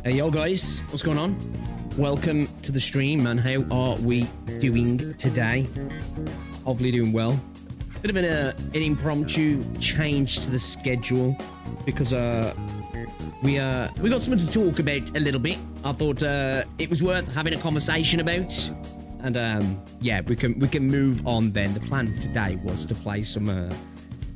Hey yo guys, what's going on? Welcome to the stream, man. How are we doing today? Hopefully doing well. Bit of an impromptu change to the schedule because we got something to talk about a little bit. I thought it was worth having a conversation about, and yeah, we can move on then. The plan today was to play some.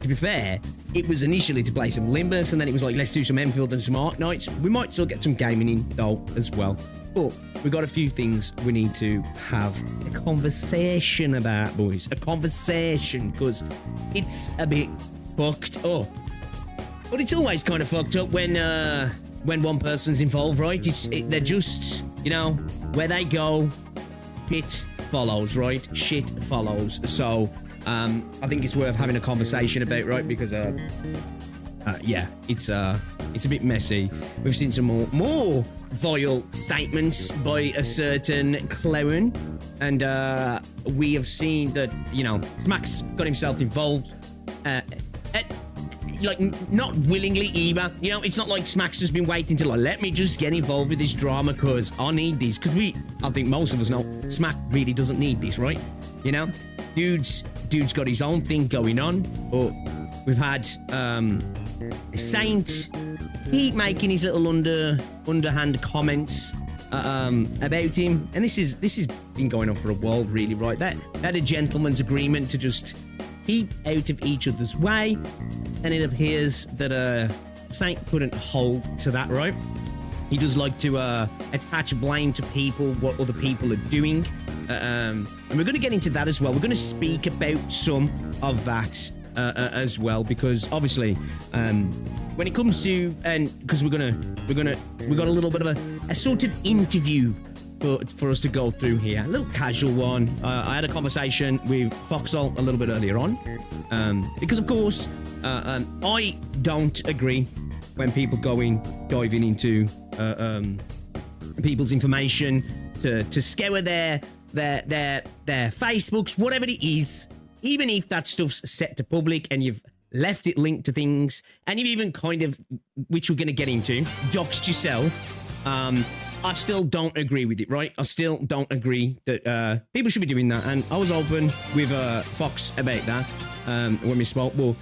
To be fair, it was initially to play some Limbus, and then it was like, let's do some Enfield and some Arc Knights. We might still get some gaming in, though, as well. But we got a few things we need to have a conversation about, boys. A conversation, because it's a bit fucked up. But it's always kind of fucked up when one person's involved, right? They're just, you know, where they go, shit follows, right? Shit follows. So, I think it's worth having a conversation about, right? Because, yeah, it's a bit messy. We've seen some more vile statements by a certain clown, and we have seen that, you know, Smack's got himself involved, like, not willingly either. You know, it's not like Smack's just been waiting to, like, let me just get involved with this drama because I need this. Because I think most of us know Smack really doesn't need this, right? You know, dude's got his own thing going on, but we've had Saint keep making his little underhand comments about him, and this has been going on for a while, really, right? That a gentleman's agreement to just keep out of each other's way, and it appears that Saint couldn't hold to that, right? He does like to attach blame to people, what other people are doing. And we're going to get into that as well. We're going to speak about some of that as well, because obviously, when it comes to, and because we got a little bit of a sort of interview for us to go through here, a little casual one. I had a conversation with Foxhole a little bit earlier on, because of course, I don't agree when people diving into people's information to scour their Facebooks, whatever it is, even if that stuff's set to public and you've left it linked to things, and you've even kind of, which we're going to get into, doxed yourself, I still don't agree with it, right? I still don't agree that people should be doing that, and I was open with Fox about that when we spoke. Well,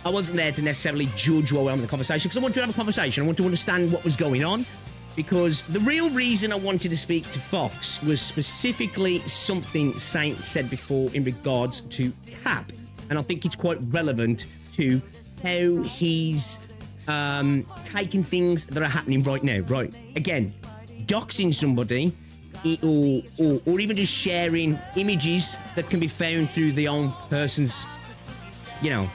I wasn't there to necessarily judge while we're having the conversation, because I wanted to have a conversation. I wanted to understand what was going on. Because the real reason I wanted to speak to Fox was specifically something Saint said before in regards to Cap. And I think it's quite relevant to how he's taking things that are happening right now, right? Again, doxing somebody or even just sharing images that can be found through the own person's, you know,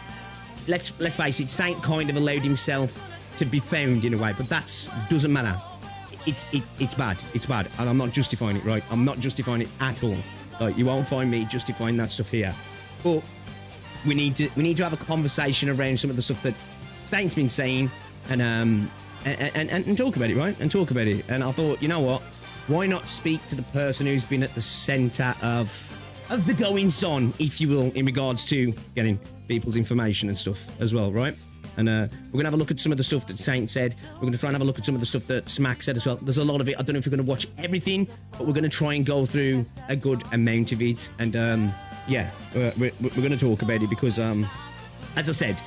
let's face it, Saint kind of allowed himself to be found in a way, but that doesn't matter. It's bad. It's bad, and I'm not justifying it, right? I'm not justifying it at all. Like, you won't find me justifying that stuff here. But we need to have a conversation around some of the stuff that Saint's been saying, and talk about it, right? And talk about it. And I thought, you know what? Why not speak to the person who's been at the centre of the goings on, if you will, in regards to getting people's information and stuff as well, right? And we're going to have a look at some of the stuff that Saint said. We're going to try and have a look at some of the stuff that Smack said as well. There's a lot of it. I don't know if we're going to watch everything, but we're going to try and go through a good amount of it. And yeah, we're going to talk about it because, as I said,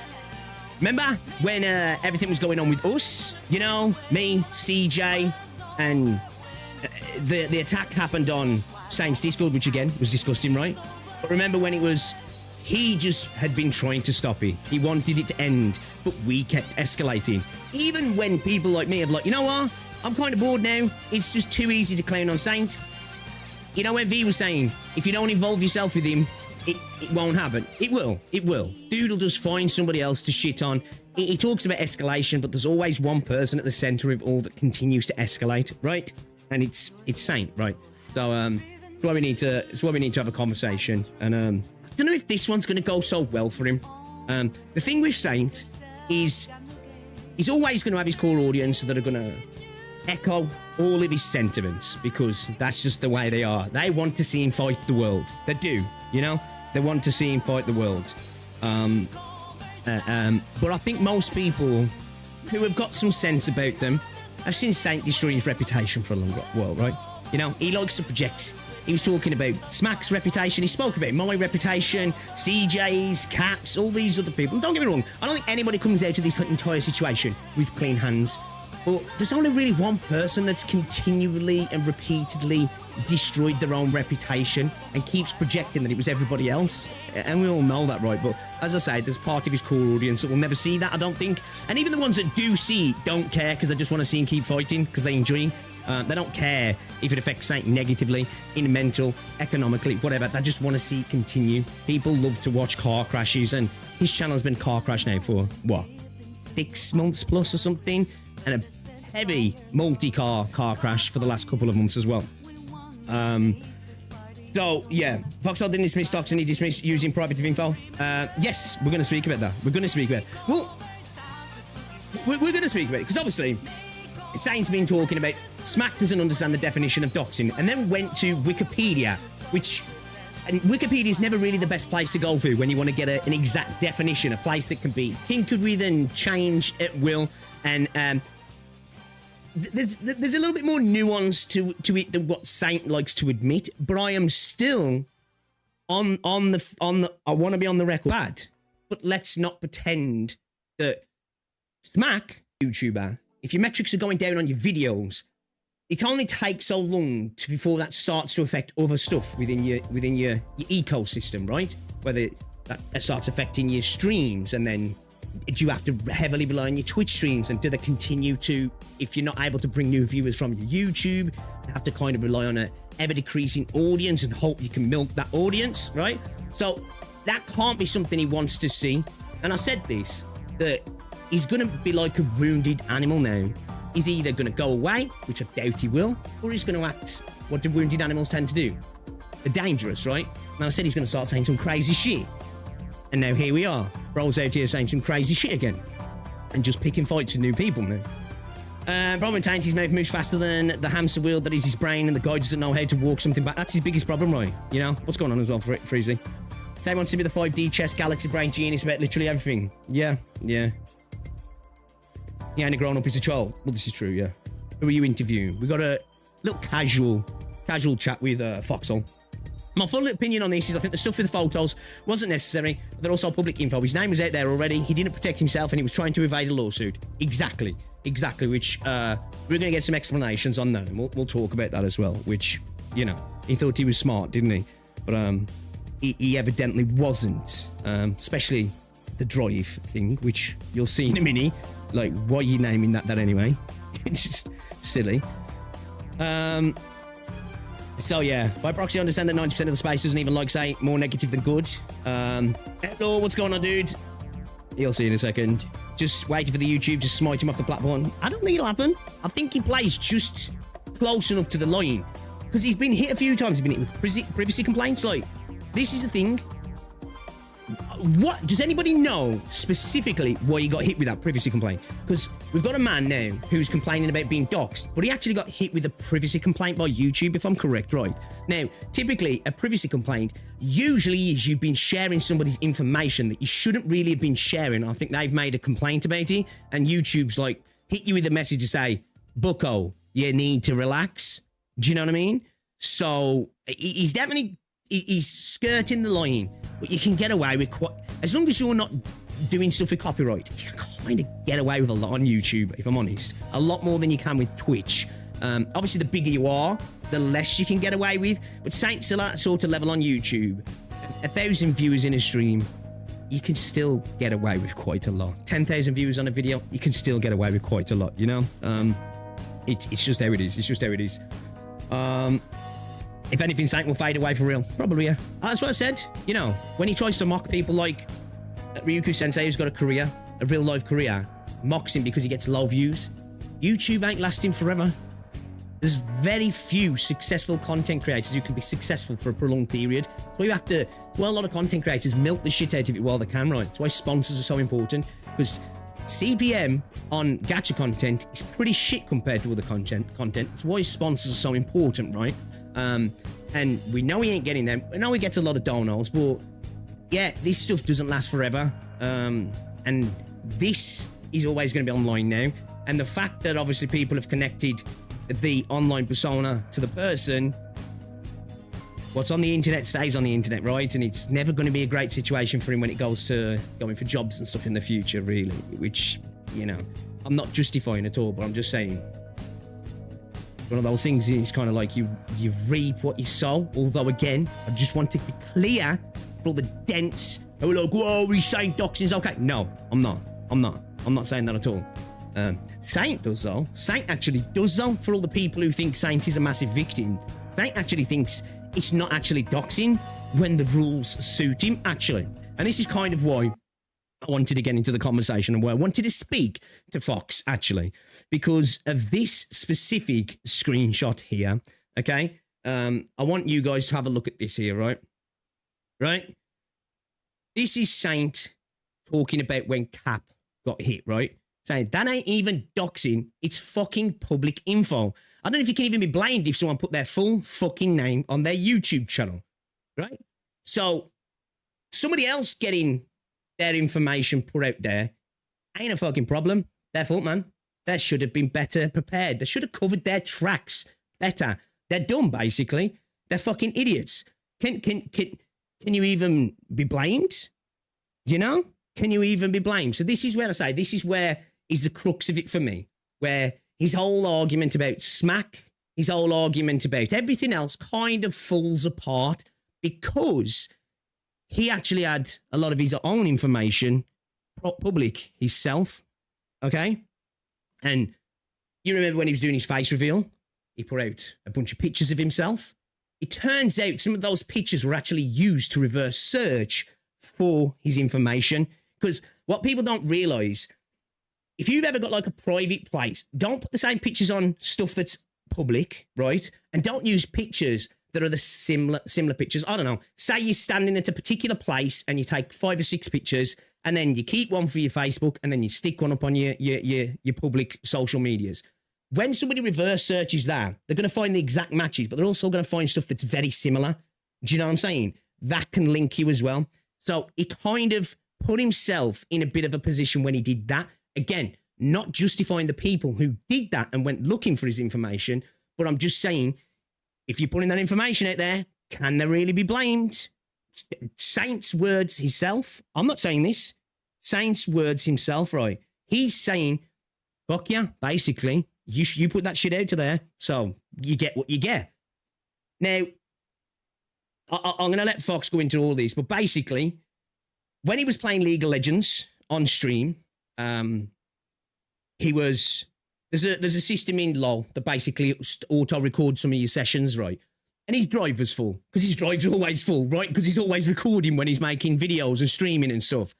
remember when everything was going on with us? You know, me, CJ, And the attack happened on Saint's Discord, which again was disgusting, right? But remember when it was, he just had been trying to stop it. He wanted it to end, but we kept escalating. Even when people like me have like, you know what? I'm kind of bored now. It's just too easy to clown on Saint. You know when V was saying, if you don't involve yourself with him, it won't happen. It will. It will. Dude will just find somebody else to shit on. He talks about escalation, but there's always one person at the center of all that continues to escalate, right? And it's Saint, right? So it's why we need to have a conversation. And I don't know if this one's going to go so well for him. The thing with Saint is he's always going to have his core audience that are going to echo all of his sentiments, because that's just the way they are. They want to see him fight the world. They do, you know? They want to see him fight the world. But I think most people who have got some sense about them have seen Saint destroy his reputation for a long while, right? You know, he likes to project. He was talking about Smack's reputation. He spoke about my reputation, CJ's, Caps, all these other people. And don't get me wrong, I don't think anybody comes out of this entire situation with clean hands. But there's only really one person that's continually and repeatedly destroyed their own reputation and keeps projecting that it was everybody else. And we all know that, right? But as I say, there's part of his core audience that will never see that, I don't think. And even the ones that do see it don't care, because they just want to see him keep fighting because they enjoy it. They don't care if it affects Saint negatively, in mental, economically, whatever. They just want to see it continue. People love to watch car crashes, and his channel's been car crash now for, what, 6 months plus or something? And a heavy multi-car crash for the last couple of months as well. So, yeah, Foxhole didn't dismiss Dox and he dismissed using private info. Yes, we're going to speak about that. We're going to speak about it. Well, we're going to speak about it, because obviously, Saint's been talking about Smack doesn't understand the definition of doxing, and then went to Wikipedia, and Wikipedia is never really the best place to go to when you want to get an exact definition, a place that can be tinkered with and changed at will. And there's a little bit more nuance to it than what Saint likes to admit, but I am still on the I want to be on the record bad, but let's not pretend that Smack, YouTuber, if your metrics are going down on your videos, it only takes so long before that starts to affect other stuff within your ecosystem, right? Whether that starts affecting your streams, and then do you have to heavily rely on your Twitch streams, and do they continue to, if you're not able to bring new viewers from your YouTube, have to kind of rely on an ever-decreasing audience and hope you can milk that audience, right? So that can't be something he wants to see. And I said this, that he's going to be like a wounded animal now. He's either going to go away, which I doubt he will, or he's going to act what do wounded animals tend to do. They're dangerous, right? And I said he's going to start saying some crazy shit. And now here we are. Bro's out here saying some crazy shit again. And just picking fights with new people now. Bro maintains his mouth moves faster than the hamster wheel that is his brain, and the guy doesn't know how to walk something back. That's his biggest problem, right? You know? What's going on as well, Freezy? Tay wants to be the 5D chess galaxy brain genius about literally everything. Yeah. He ain't a grown up, he's a child. Well, this is true, yeah. Who are you interviewing? We got a little casual chat with Foxhole. My full opinion on this is I think the stuff with the photos wasn't necessary, but they're also public info. His name was out there already. He didn't protect himself, and he was trying to evade a lawsuit. Exactly, which we're going to get some explanations on that, and we'll talk about that as well, which, you know, he thought he was smart, didn't he? But he evidently wasn't, especially the drive thing, which you'll see in a minute. Like, why are you naming that anyway? It's just silly. So yeah, by proxy, I understand that 90% of the space doesn't even like say more negative than good. Hello, what's going on, dude? You'll see in a second. Just waiting for the YouTube to smite him off the platform. I don't think it'll happen. I think he plays just close enough to the line, because he's been hit a few times. He's been hit with privacy complaints. Like, this is the thing. What does anybody know specifically why he got hit with that privacy complaint? Because we've got a man now who's complaining about being doxxed, but he actually got hit with a privacy complaint by YouTube, if I'm correct, right? Now, typically, a privacy complaint usually is you've been sharing somebody's information that you shouldn't really have been sharing. I think they've made a complaint about it, and YouTube's like, hit you with a message to say, Bucko, you need to relax. Do you know what I mean? So, he's definitely, he's skirting the line. But you can get away with quite, as long as you're not doing stuff with copyright, you can kind of get away with a lot on YouTube, if I'm honest. A lot more than you can with Twitch. Obviously, the bigger you are, the less you can get away with. But Saint's at that sort of level on YouTube. 1,000 viewers in a stream, you can still get away with quite a lot. 10,000 viewers on a video, you can still get away with quite a lot, you know? It's just how it is. It's just how it is. If anything, Saint will fade away for real. Probably, yeah. That's what I said. You know, when he tries to mock people like Ryuku Sensei, who's got a career, a real life career, mocks him because he gets low views. YouTube ain't lasting forever. There's very few successful content creators who can be successful for a prolonged period. So you have to, well, a lot of content creators milk the shit out of it while they can, right? That's why sponsors are so important, because CPM on gacha content is pretty shit compared to other content. That's why sponsors are so important, right? And we know he ain't getting them. We know he gets a lot of donos, but yeah, this stuff doesn't last forever. And this is always going to be online now. And the fact that obviously people have connected the online persona to the person, what's on the internet stays on the internet, right? And it's never going to be a great situation for him when it goes to going for jobs and stuff in the future, really, which, you know, I'm not justifying at all, but I'm just saying one of those things is kind of like you reap what you sow. Although, again, I just want to be clear for all the dents who are like, whoa, he's saying doxing's okay. No, I'm not saying that at all. Saint does though. Saint actually does though. For all the people who think Saint is a massive victim, Saint actually thinks it's not actually doxing when the rules suit him, actually. And this is kind of why I wanted to get into the conversation and why I wanted to speak to Fox, actually, because of this specific screenshot here, okay? I want you guys to have a look at this here, right? Right? This is Saint talking about when Cap got hit, right? Saying that ain't even doxing, it's fucking public info. I don't know if you can even be blamed if someone put their full fucking name on their YouTube channel, right? So somebody else getting their information put out there ain't a fucking problem. Their fault, man. They should have been better prepared. They should have covered their tracks better. They're dumb, basically. They're fucking idiots. Can you even be blamed? You know? Can you even be blamed? So this is where I say, this is where is the crux of it for me, where his whole argument about smack, his whole argument about everything else kind of falls apart because he actually had a lot of his own information public himself, okay? And you remember when he was doing his face reveal, he put out a bunch of pictures of himself. It turns out some of those pictures were actually used to reverse search for his information, because what people don't realise, if you've ever got like a private place, don't put the same pictures on stuff that's public, right? And don't use pictures that are the similar pictures. I don't know. Say you're standing at a particular place and you take 5 or 6 pictures and then you keep one for your Facebook and then you stick one up on your public social medias. When somebody reverse searches that, they're going to find the exact matches, but they're also going to find stuff that's very similar. Do you know what I'm saying? That can link you as well. So he kind of put himself in a bit of a position when he did that. Again, not justifying the people who did that and went looking for his information, but I'm just saying, if you're putting that information out there, can they really be blamed? Saint's words himself, I'm not saying this, Saint's words himself, right? He's saying, fuck yeah, basically, you put that shit out to there, so you get what you get. Now, I'm going to let Fox go into all this, but basically, when he was playing League of Legends on stream, there's a system in LoL that basically auto-records some of your sessions, right? And his drive was full, because his drive's always full, right? Because he's always recording when he's making videos and streaming and stuff.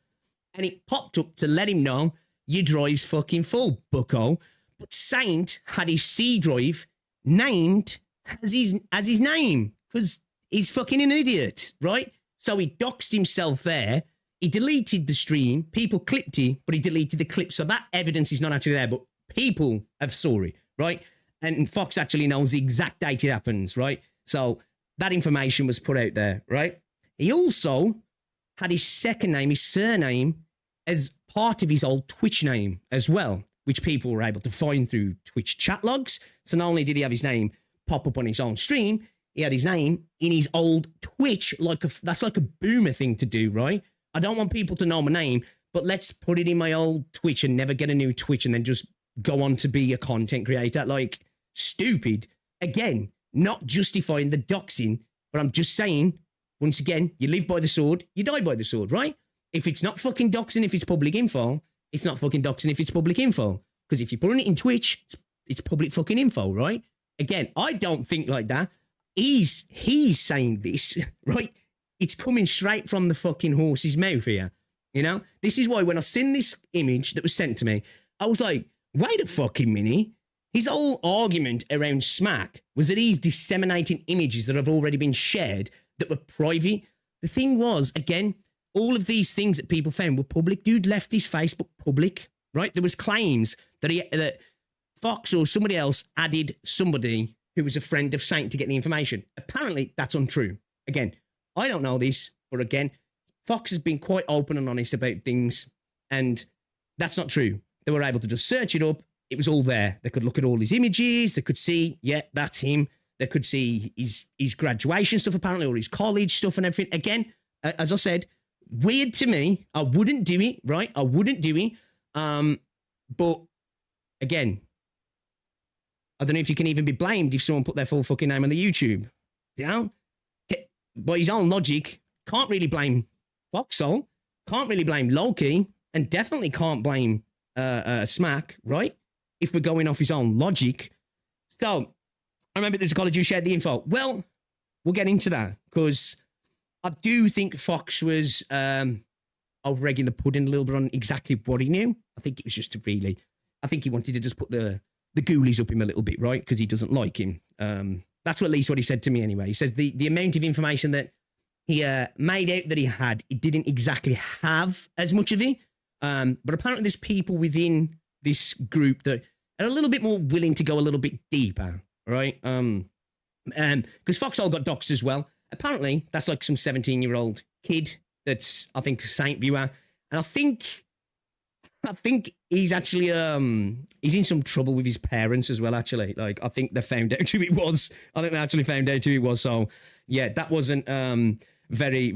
And it popped up to let him know, your drive's fucking full, bucko. But Saint had his C drive named as his name, because he's fucking an idiot, right? So he doxed himself there. He deleted the stream. People clipped it, but he deleted the clip. So that evidence is not actually there, but people have saw it, right? And Fox actually knows the exact date it happens, right? So that information was put out there, right? He also had his second name, his surname, as part of his old Twitch name as well, which people were able to find through Twitch chat logs. So not only did he have his name pop up on his own stream, he had his name in his old Twitch, that's like a boomer thing to do, right? I don't want people to know my name, but let's put it in my old Twitch and never get a new Twitch and then just go on to be a content creator. Like, stupid. Again, not justifying the doxing, but I'm just saying, once again, you live by the sword, you die by the sword, right? If it's not fucking doxing if it's public info, it's not fucking doxing if it's public info. Because if you're putting it in Twitch, it's public fucking info, right? Again, I don't think like that. He's saying this, right? It's coming straight from the fucking horse's mouth here. You know? This is why when I seen this image that was sent to me, I was like, wait a fucking minute. His whole argument around Smack was that he's disseminating images that have already been shared that were private. The thing was, again, all of these things that people found were public. Dude left his Facebook public, right? There was claims that Fox or somebody else added somebody who was a friend of Saint to get the information. Apparently, that's untrue. Again, I don't know this, but again, Fox has been quite open and honest about things, and that's not true. They were able to just search it up. It was all there. They could look at all his images. They could see, yeah, that's him. They could see his graduation stuff, apparently, or his college stuff and everything. Again, as I said, weird to me. I wouldn't do it, right? I wouldn't do it. But again, I don't know if you can even be blamed if someone put their full fucking name on the YouTube. You know? By his own logic, can't really blame Foxhole, can't really blame Loki, and definitely can't blame Smack, right? If we're going off his own logic. So, I remember there's a college who shared the info. Well, we'll get into that, because I do think Fox was over-egging the pudding a little bit on exactly what he knew. I think it was just I think he wanted to just put the ghoulies up him a little bit, right? Because he doesn't like him. That's at least what he said to me anyway. He says the amount of information that he made out that he had, he didn't exactly have as much of it. But apparently there's people within this group that are a little bit more willing to go a little bit deeper, right? Because Foxhole got doxed as well. Apparently, that's like some 17-year-old kid that's, I think, a Saint viewer. And I think he's actually, he's in some trouble with his parents as well, actually. Like, I think they found out who it was. I think they actually found out who it was. So, yeah, that wasn't very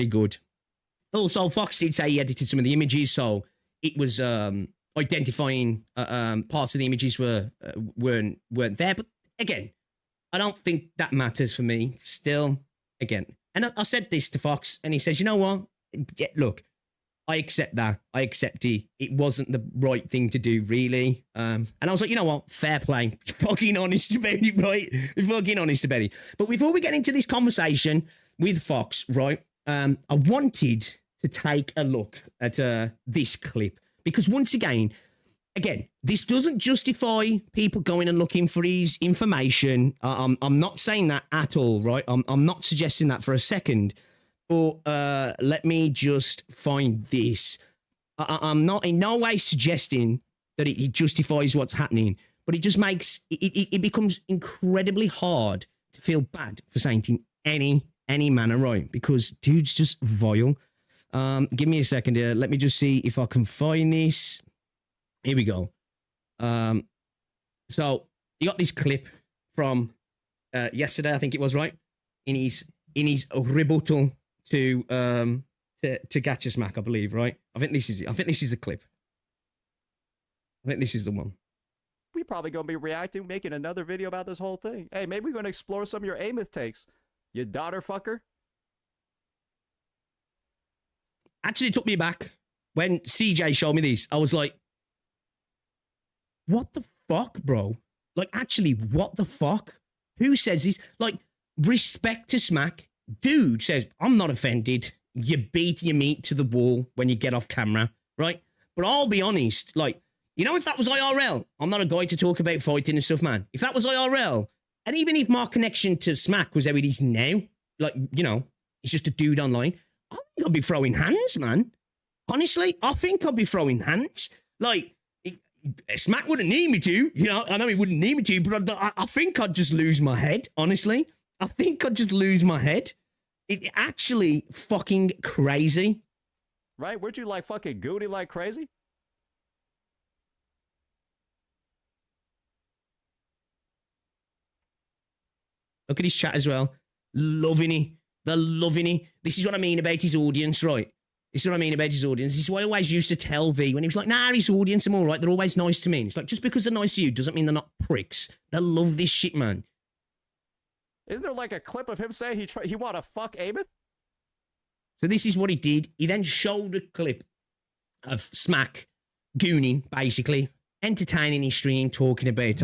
good. Also, Fox did say he edited some of the images, so it was identifying parts of the images weren't there. But again, I don't think that matters for me. Still, again, and I said this to Fox, and he says, you know what? Yeah, look, I accept that. I accept it. It wasn't the right thing to do, really. And I was like, you know what? Fair play. Fucking honest about it, right? Fucking honest about it. But before we get into this conversation with Fox, right, I wanted to take a look at this clip. Because once again, this doesn't justify people going and looking for his information. I'm not saying that at all, right? I'm not suggesting that for a second. But let me just find this. I'm not in no way suggesting that it justifies what's happening, but it just makes it becomes incredibly hard to feel bad for Saint in any manner, right? Because dude's just vile. Give me a second here. Let me just see if I can find this. Here we go. So you got this clip from yesterday, I think it was, right? In his rebuttal to Gacha Smack, I believe, right? I think this is it. I think this is a clip. I think this is the one. We probably gonna be reacting, making another video about this whole thing. Hey, maybe we're gonna explore some of your Amith takes. You daughter fucker. Actually, it took me back when CJ showed me this. I was like, what the fuck, bro? Like, actually, what the fuck? Who says this? Like, respect to Smack. Dude says, I'm not offended. You beat your meat to the wall when you get off camera, right? But I'll be honest, like, you know, if that was IRL, I'm not a guy to talk about fighting and stuff, man. If that was IRL, and even if my connection to Smack was how it is now, like, you know, it's just a dude online, I think I'd be throwing hands, man. Honestly, I think I'd be throwing hands. Like, Smack wouldn't need me to, you know, I know he wouldn't need me to, but I think I'd just lose my head, honestly. I think I'd just lose my head. It actually fucking crazy. Right? Weren't you like fucking goody like crazy? Look at his chat as well. Loving it. They're loving it. This is what I mean about his audience, right? This is what I mean about his audience. This is what I always used to tell V when he was like, nah, his audience, I'm all right. They're always nice to me. And it's like, just because they're nice to you doesn't mean they're not pricks. They love this shit, man. Isn't there like a clip of him saying he want to fuck Amos? So this is what he did. He then showed a clip of Smack gooning, basically, entertaining his stream, talking about,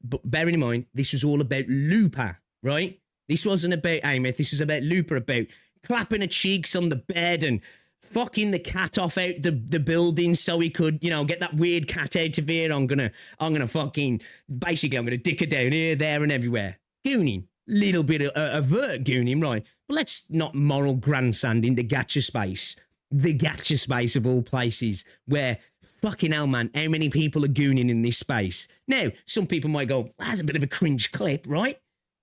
but bearing in mind, this was all about Looper, right? This wasn't about Amos. This was about Looper, about clapping her cheeks on the bed and fucking the cat off out the building so he could, get that weird cat out of here. I'm gonna fucking, basically, I'm gonna dick her down here, there, and everywhere. Gooning. Little bit of avert gooning, right? But let's not moral grandstand in the gacha space. The gacha space of all places, where fucking hell, man, how many people are gooning in this space? Now, some people might go, that's a bit of a cringe clip, right?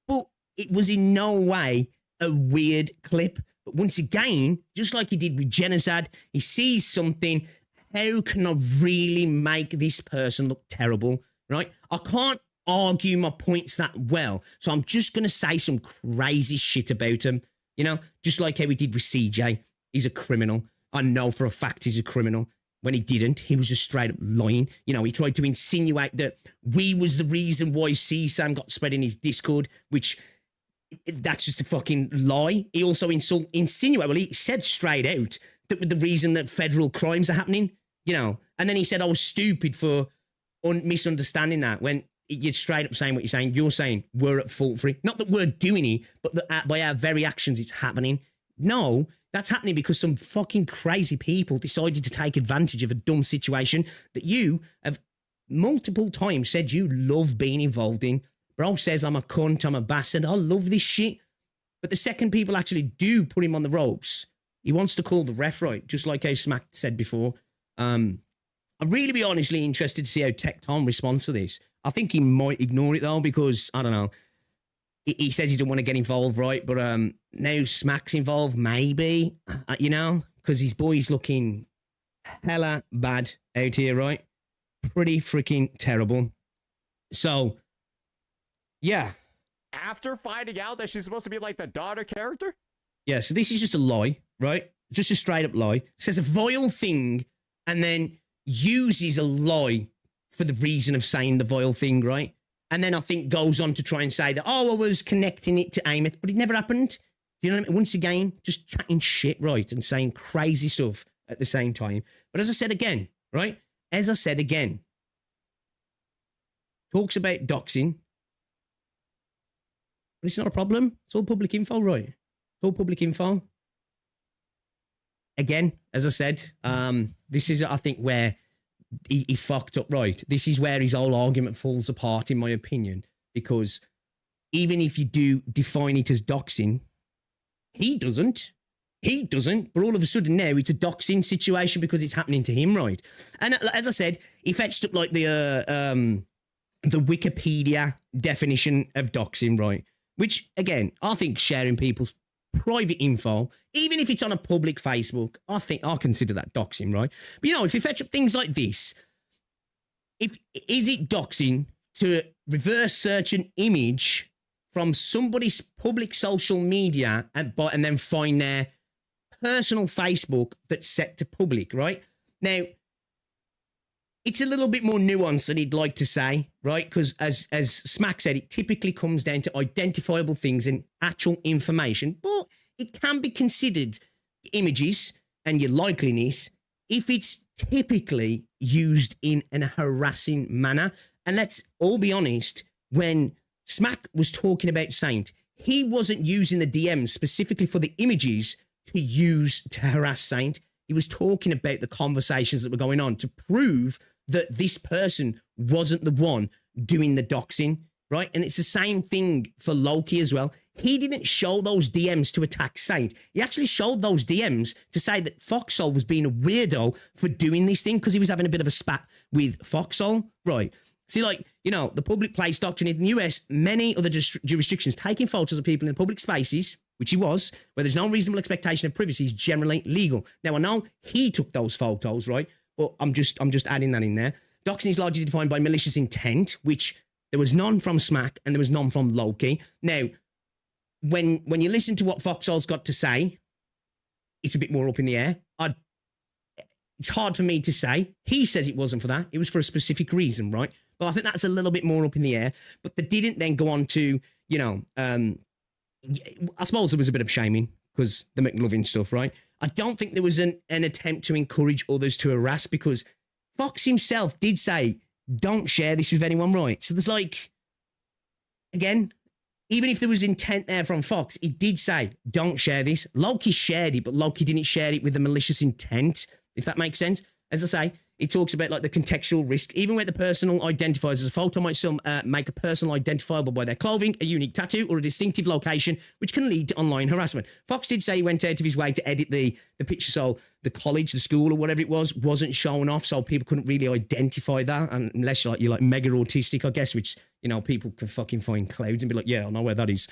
But it was in no way a weird clip. But once again, just like he did with Genocide, he sees something. How can I really make this person look terrible, right? I can't argue my points that well. So I'm just going to say some crazy shit about him, just like how he did with CJ. He's a criminal. I know for a fact he's a criminal. When he didn't, he was just straight up lying. He tried to insinuate that we was the reason why CSAM got spread in his Discord, which that's just a fucking lie. He also insinuated, well, he said straight out that the reason that federal crimes are happening, and then he said I was stupid for misunderstanding that when you're straight up saying what you're saying we're at fault for it. Not that we're doing it, but that by our very actions it's happening. No, that's happening because some fucking crazy people decided to take advantage of a dumb situation that you have multiple times said you love being involved in. Bro says, I'm a cunt, I'm a bastard, I love this shit. But the second people actually do put him on the ropes, he wants to call the ref right, just like how Smack said before. I'd really be honestly interested to see how Tech Tom responds to this. I think he might ignore it though, because, I don't know, he says he don't want to get involved, right? But now Smack's involved, maybe, because his boy's looking hella bad out here, right? Pretty freaking terrible. So, yeah. After finding out that she's supposed to be like the daughter character? Yeah, so this is just a lie, right? Just a straight up lie. Says a vile thing and then uses a lie for the reason of saying the vile thing, right? And then I think goes on to try and say that, I was connecting it to Amos, but it never happened. You know what I mean? Once again, just chatting shit, right? And saying crazy stuff at the same time. But as I said again, right? As I said again, talks about doxing, but it's not a problem. It's all public info, right? It's all public info. Again, as I said, this is, I think, where he fucked up, right? This is where his whole argument falls apart, in my opinion, because even if you do define it as doxing, he doesn't, but all of a sudden now it's a doxing situation because it's happening to him, right? And as I said, he fetched up like the Wikipedia definition of doxing, right? Which, again, I think sharing people's private info, even if it's on a public Facebook, I think I'll consider that doxing, right? But if you fetch up things like this, is it doxing to reverse search an image from somebody's public social media and then find their personal Facebook that's set to public, right? Now, it's a little bit more nuanced than he'd like to say, right? Because as Smack said, it typically comes down to identifiable things and actual information, but it can be considered images and your likeliness if it's typically used in a harassing manner. And let's all be honest, when Smack was talking about Saint, he wasn't using the DMs specifically for the images to use to harass Saint. He was talking about the conversations that were going on to prove that this person wasn't the one doing the doxing, right? And it's the same thing for Loki as well. He didn't show those DMs to attack Saint. He actually showed those DMs to say that Foxhole was being a weirdo for doing this thing because he was having a bit of a spat with Foxhole, right? See, the public place doctrine in the US, many other jurisdictions taking photos of people in public spaces, which he was, where there's no reasonable expectation of privacy, is generally legal. Now, I know he took those photos, right? But I'm just adding that in there. Doxing is largely defined by malicious intent, which there was none from Smack and there was none from Loki. Now, when you listen to what Foxhole's got to say, it's a bit more up in the air. It's hard for me to say. He says it wasn't for that. It was for a specific reason, right? But I think that's a little bit more up in the air. But they didn't then go on to, you know, I suppose there was a bit of shaming because the McLovin stuff, right? I don't think there was an attempt to encourage others to harass, because Fox himself did say, don't share this with anyone, right? So there's like, again, even if there was intent there from Fox, he did say, don't share this. Loki shared it, but Loki didn't share it with a malicious intent, if that makes sense. As I say, it talks about like the contextual risk. Even where the personal identifiers as a photo might some make a personal identifiable by their clothing, a unique tattoo, or a distinctive location, which can lead to online harassment. Fox did say he went out of his way to edit the picture so the college, the school, or whatever it was, wasn't shown off, so people couldn't really identify that, and unless you're like mega autistic, I guess, which, you know, people can fucking find clouds and be like, yeah, I know where that is.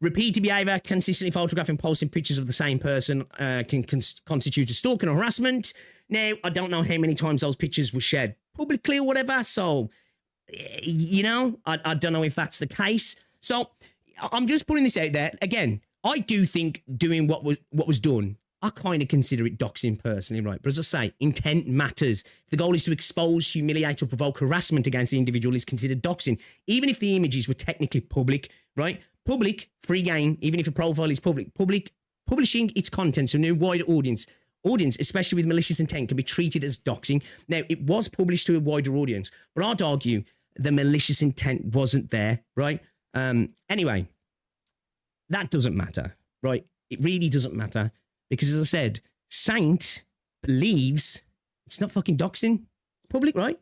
Repeated behavior, consistently photographing and posting pictures of the same person can constitute a stalking or harassment. Now, I don't know how many times those pictures were shared publicly or whatever, so, you know, I don't know if that's the case. So I'm just putting this out there. Again, I do think doing what was done, I kind of consider it doxing personally, right? But as I say, intent matters. If the goal is to expose, humiliate, or provoke harassment against the individual, is considered doxing, even if the images were technically public, right? Public, free game, even if a profile is public. Publishing its content to a new wider audience, especially with malicious intent, can be treated as doxing. Now, it was published to a wider audience, but I'd argue the malicious intent wasn't there, right? Anyway, that doesn't matter, right? It really doesn't matter, because as I said, Saint believes it's not fucking doxing. It's public, right?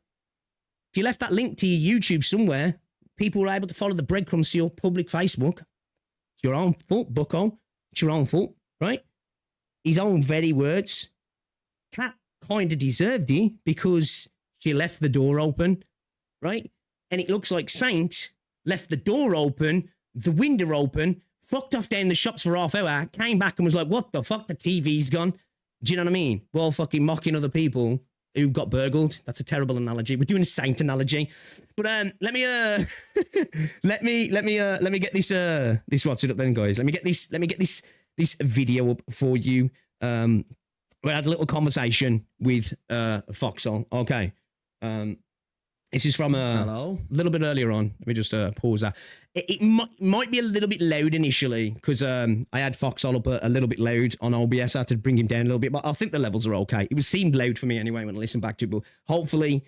If you left that link to your YouTube somewhere, people were able to follow the breadcrumbs to your public Facebook. It's your own fault, bucko. It's your own fault, right? His own very words. Cat kind of deserved it because she left the door open, right? And it looks like Saint left the door open, the window open, fucked off down the shops for half hour, came back and was like, what the fuck? The TV's gone. Do you know what I mean? While fucking mocking other people who got burgled. That's a terrible analogy. We're doing a Saint analogy. But let me let me get this what's it up then, guys. Let me get this video up for you. We had a little conversation with Foxhole. Okay. This is from a little bit earlier on. Let me just pause that. It might be a little bit loud initially because I had Foxhole up a little bit loud on OBS. I had to bring him down a little bit, but I think the levels are okay. It seemed loud for me anyway when I listened back to it, but hopefully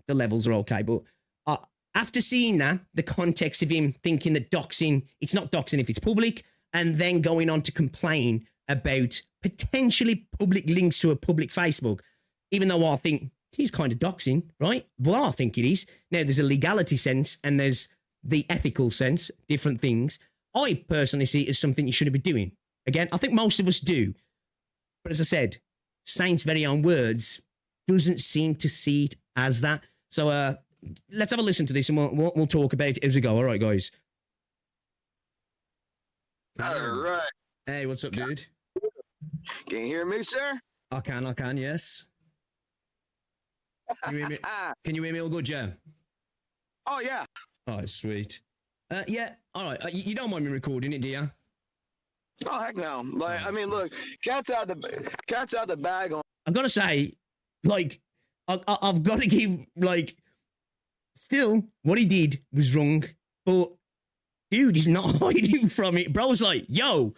the levels are okay. But after seeing that, the context of him thinking that doxing, it's not doxing if it's public, and then going on to complain about potentially public links to a public Facebook, even though I think he's kind of doxing, right? Well, I think it is. Now, there's a legality sense and there's the ethical sense, different things. I personally see it as something you shouldn't be doing. Again, I think most of us do. But as I said, Saint's very own words doesn't seem to see it as that. So let's have a listen to this and we'll talk about it as we go. All right, guys. All right. Hey, what's up, dude? Can you hear me, sir? I can, yes. Can you hear me all good, Joe? Oh, yeah. Oh, sweet. Yeah, all right. You don't mind me recording it, do you? Oh, heck no. Like, I mean, look, cat's out the bag on. I've got to say, like, I've got to give, like, still, what he did was wrong, but dude, he's not hiding from it. Bro's like, yo,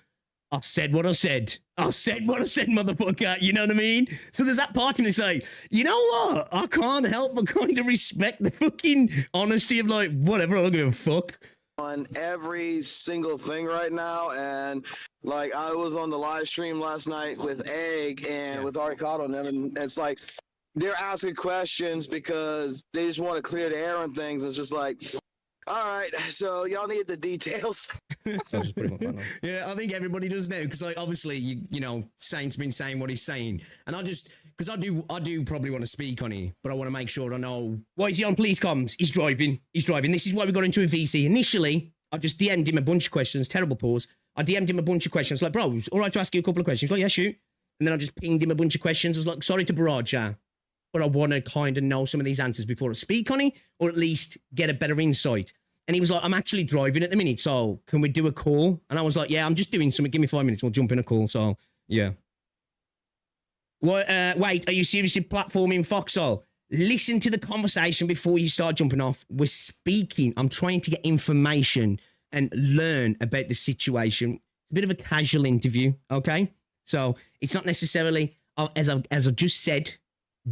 I said what I said. I said what I said, motherfucker. You know what I mean? So there's that part of me that's like, you know what? I can't help but kind of respect the fucking honesty of like, whatever, I don't give a fuck. On every single thing right now, and like I was on the live stream last night with Egg and with Aricado and them, and it's like they're asking questions because they just want to clear the air on things. It's just like, all right, so y'all need the details. That's pretty much fun. Yeah, I think everybody does now because, like, obviously, you know, Saint's been saying what he's saying, and I just because I do probably want to speak on it, but I want to make sure I know. Why is he on police comms? He's driving. This is why we got into a VC. Initially, I just DM'd him a bunch of questions. Terrible pause. I DM'd him a bunch of questions. Like, bro, it's all right to ask you a couple of questions. Like, yeah, shoot. And then I just pinged him a bunch of questions. I was like, sorry to barrage you, but I want to kind of know some of these answers before I speak on it, or at least get a better insight. And he was like, I'm actually driving at the minute, so can we do a call? And I was like, yeah, I'm just doing something. Give me 5 minutes. We'll jump in a call. So, yeah. Wait, are you seriously platforming Foxhole? Listen to the conversation before you start jumping off. We're speaking. I'm trying to get information and learn about the situation. It's a bit of a casual interview, okay? So it's not necessarily, as I've just said,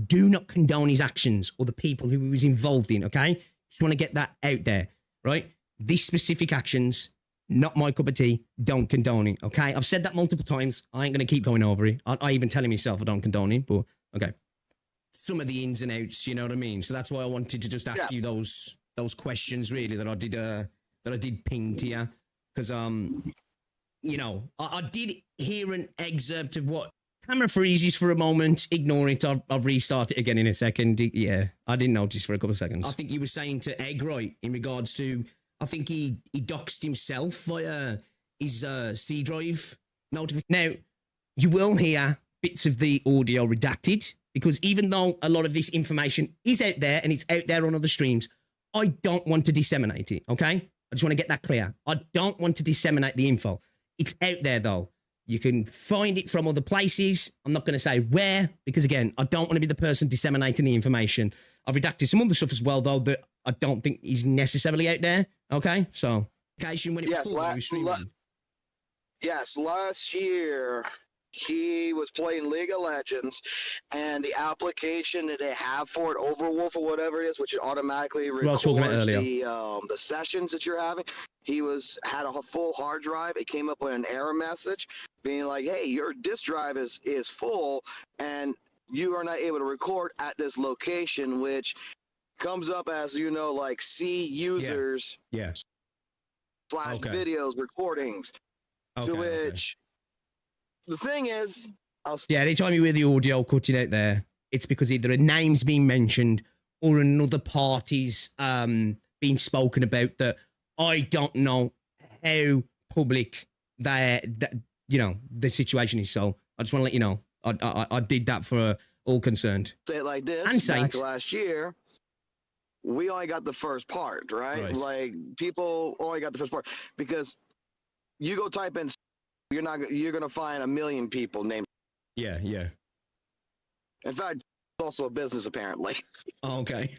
do not condone his actions or the people who he was involved in, okay? Just want to get that out there, right? These specific actions, not my cup of tea, don't condone it, okay? I've said that multiple times. I ain't going to keep going over it. I even telling myself I don't condone it, but okay. Some of the ins and outs, you know what I mean? So that's why I wanted to just ask you those questions, really, that I did ping to you. Because, you know, I did hear an excerpt of what camera freezes for a moment. Ignore it. I'll restart it again in a second. Yeah, I didn't notice for a couple of seconds. I think you were saying to Egg, right, in regards to, I think he doxed himself via his C drive notification. Now, you will hear bits of the audio redacted because even though a lot of this information is out there and it's out there on other streams, I don't want to disseminate it, okay? I just want to get that clear. I don't want to disseminate the info. It's out there, though. You can find it from other places. I'm not going to say where, because, again, I don't want to be the person disseminating the information. I've redacted some other stuff as well, though, that I don't think is necessarily out there, okay? So, when it was yes, last year, he was playing League of Legends, and the application that they have for it, Overwolf or whatever it is, which automatically records the sessions that you're having. He had a full hard drive. It came up with an error message being like, hey, your disk drive is full, and you are not able to record at this location, which comes up as, you know, like see users slash videos recordings, to which... The thing is, anytime you hear the audio cutting out there, it's because either a name's being mentioned or another party's being spoken about that I don't know how public the situation is. So I just want to let you know, I did that for all concerned. Say it like this, and Saint. Last year, we only got the first part, right? Like, people only got the first part because you go type in, you're gonna find a million people named. Yeah. In fact, it's also a business apparently. Oh, okay.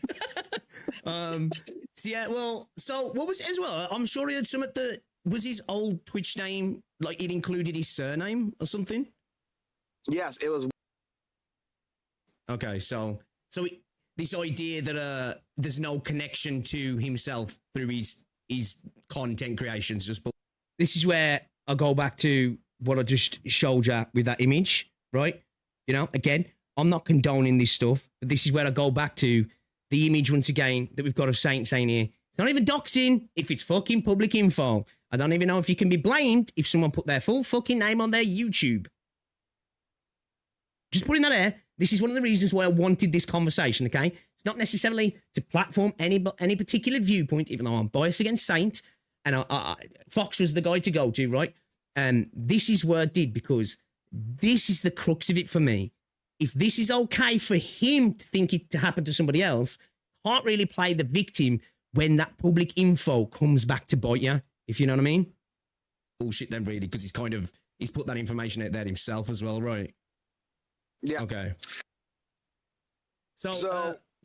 So what was it as well? I'm sure he had some at was his old Twitch name, like it included his surname or something? Yes, it was. Okay, so this idea that there's no connection to himself through his content creations, this is where I go back to what I just showed you with that image, right? You know, again, I'm not condoning this stuff, but this is where I go back to the image once again that we've got of Saint saying here. It's not even doxing if it's fucking public info. I don't even know if you can be blamed if someone put their full fucking name on their YouTube. Just putting that there. This is one of the reasons why I wanted this conversation, okay? It's not necessarily to platform any particular viewpoint, even though I'm biased against Saint. And Fox was the guy to go to, right? And this is what I did because this is the crux of it for me. If this is okay for him to think it to happen to somebody else, can't really play the victim when that public info comes back to bite you, if you know what I mean. Bullshit then, really, because he's put that information out there himself as well, right? Yeah. Okay. So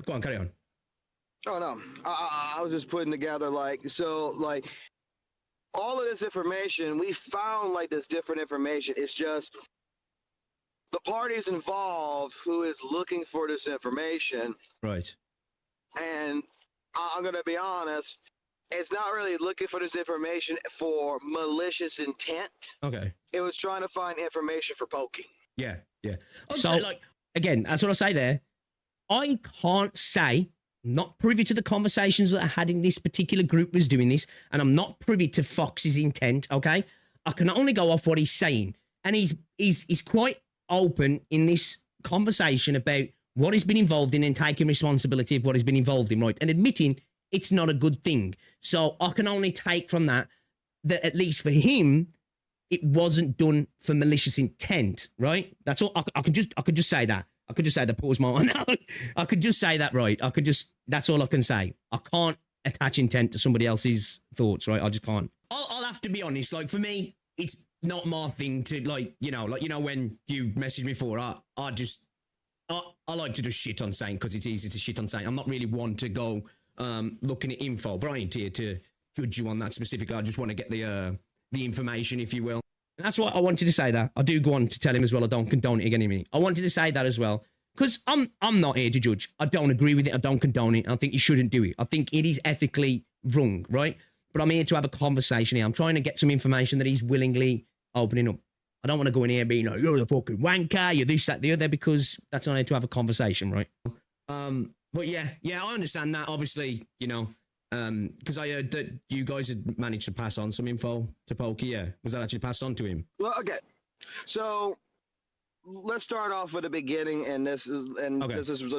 go on, carry on. Oh, no. I was just putting together, all of this information, we found, this different information. It's just the parties involved who is looking for this information. Right. And I'm going to be honest, it's not really looking for this information for malicious intent. Okay. It was trying to find information for poking. Yeah. So, again, that's what I say there. I can't say... not privy to the conversations that I had in this particular group was doing this, and I'm not privy to Fox's intent, okay? I can only go off what he's saying. And he's quite open in this conversation about what he's been involved in and taking responsibility of what he's been involved in, right? And admitting it's not a good thing. So I can only take from that at least for him, it wasn't done for malicious intent, right? That's all. I could just say that. I could just say that, pause my on. I could just say that, right? That's all I can say. I can't attach intent to somebody else's thoughts, right? I just can't. I'll have to be honest. Like, for me, it's not my thing to, like when you messaged me for, I like to just shit on Saint because it's easy to shit on Saint. I'm not really one to go looking at info, but I ain't here to judge you on that specifically. I just want to get the information, if you will. And that's why I wanted to say that. I do go on to tell him as well, I don't condone it again. I wanted to say that as well. Because I'm not here to judge. I don't agree with it. I don't condone it. I think you shouldn't do it. I think it is ethically wrong, right? But I'm here to have a conversation here. I'm trying to get some information that he's willingly opening up. I don't want to go in here being like, you're the fucking wanker, you're this, that, the other, because that's not here to have a conversation, right? But yeah, I understand that, obviously, because I heard that you guys had managed to pass on some info to Pokey, yeah. Was that actually passed on to him? Well, okay. So let's start off with the beginning, and this is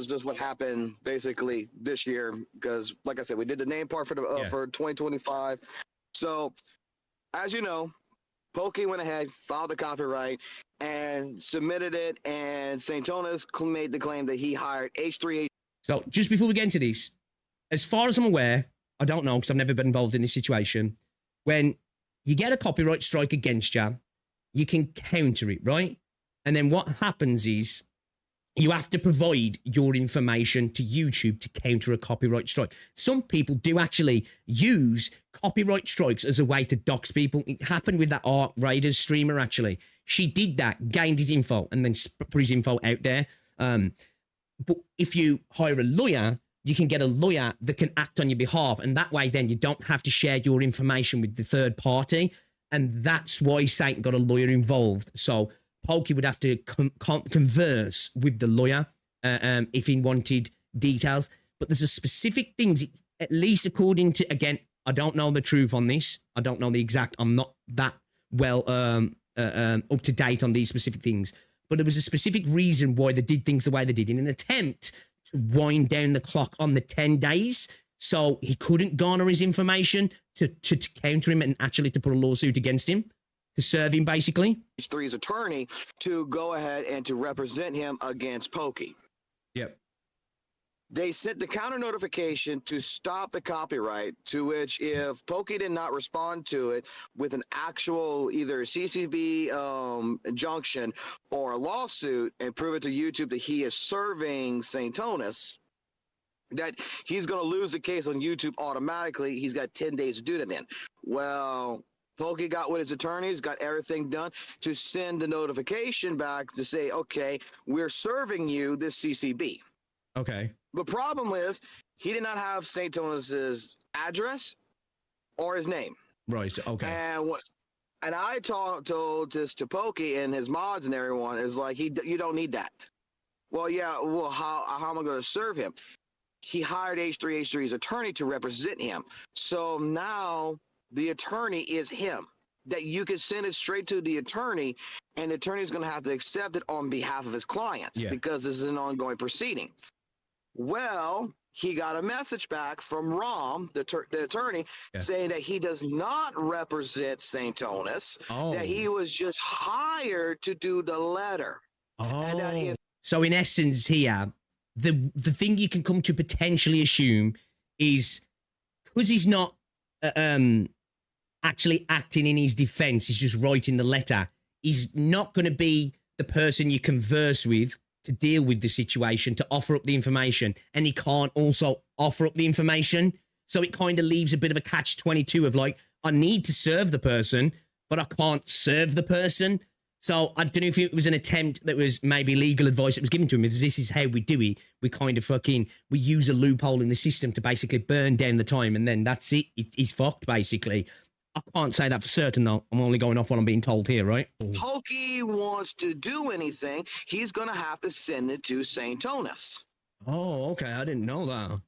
just what happened basically this year, because like I said, we did the name part for for 2025. So as you know, Pokey went ahead, filed the copyright, and submitted it, and Saintontas made the claim that he hired H3H. So just before we get into this, as far as I'm aware, I don't know because I've never been involved in this situation, when you get a copyright strike against you, you can counter it, right? And then what happens is you have to provide your information to YouTube to counter a copyright strike. Some people do actually use copyright strikes as a way to dox people. It happened with that Art Raiders streamer, actually. She did that, gained his info, and then put his info out there. But if you hire a lawyer, you can get a lawyer that can act on your behalf. And that way, then you don't have to share your information with the third party. And that's why Saint got a lawyer involved. So Pokey would have to converse with the lawyer if he wanted details. But there's a specific things, at least according to, again, I don't know the truth on this. I don't know the exact, I'm not that well up to date on these specific things. But there was a specific reason why they did things the way they did in an attempt to wind down the clock on the 10 days. So he couldn't garner his information to counter him and actually to put a lawsuit against him, to serve him, basically. H3's attorney to go ahead and to represent him against Pokey. Yep. They sent the counter notification to stop the copyright, to which if Pokey did not respond to it with an actual either CCB injunction or a lawsuit and prove it to YouTube that he is serving Saintontas, that he's going to lose the case on YouTube automatically. He's got 10 days to do that then. Well, Pokey got with his attorneys, got everything done to send the notification back to say, okay, we're serving you this CCB. Okay. The problem is he did not have Saintontas' address or his name. Right. Okay. And I told this to Pokey and his mods and everyone is like, you don't need that. Well, yeah. Well, how am I going to serve him? He hired H3's attorney to represent him. So now the attorney is him. That you can send it straight to the attorney, and the attorney is going to have to accept it on behalf of his clients because this is an ongoing proceeding. Well, he got a message back from Rom, the attorney, saying that he does not represent Saintontas, that he was just hired to do the letter. So in essence here, the thing you can come to potentially assume is because he's not actually acting in his defense, he's just writing the letter, he's not going to be the person you converse with to deal with the situation, to offer up the information, and he can't also offer up the information. So it kind of leaves a bit of a catch-22 of like, I need to serve the person, but I can't serve the person. So I don't know if it was an attempt that was maybe legal advice that was given to him. If this is how we do it, we kind of we use a loophole in the system to basically burn down the time, and then that's it. He's fucked, basically. I can't say that for certain, though. I'm only going off what I'm being told here, right? Pokey wants to do anything, he's going to have to send it to Saintontas. Oh, okay. I didn't know that.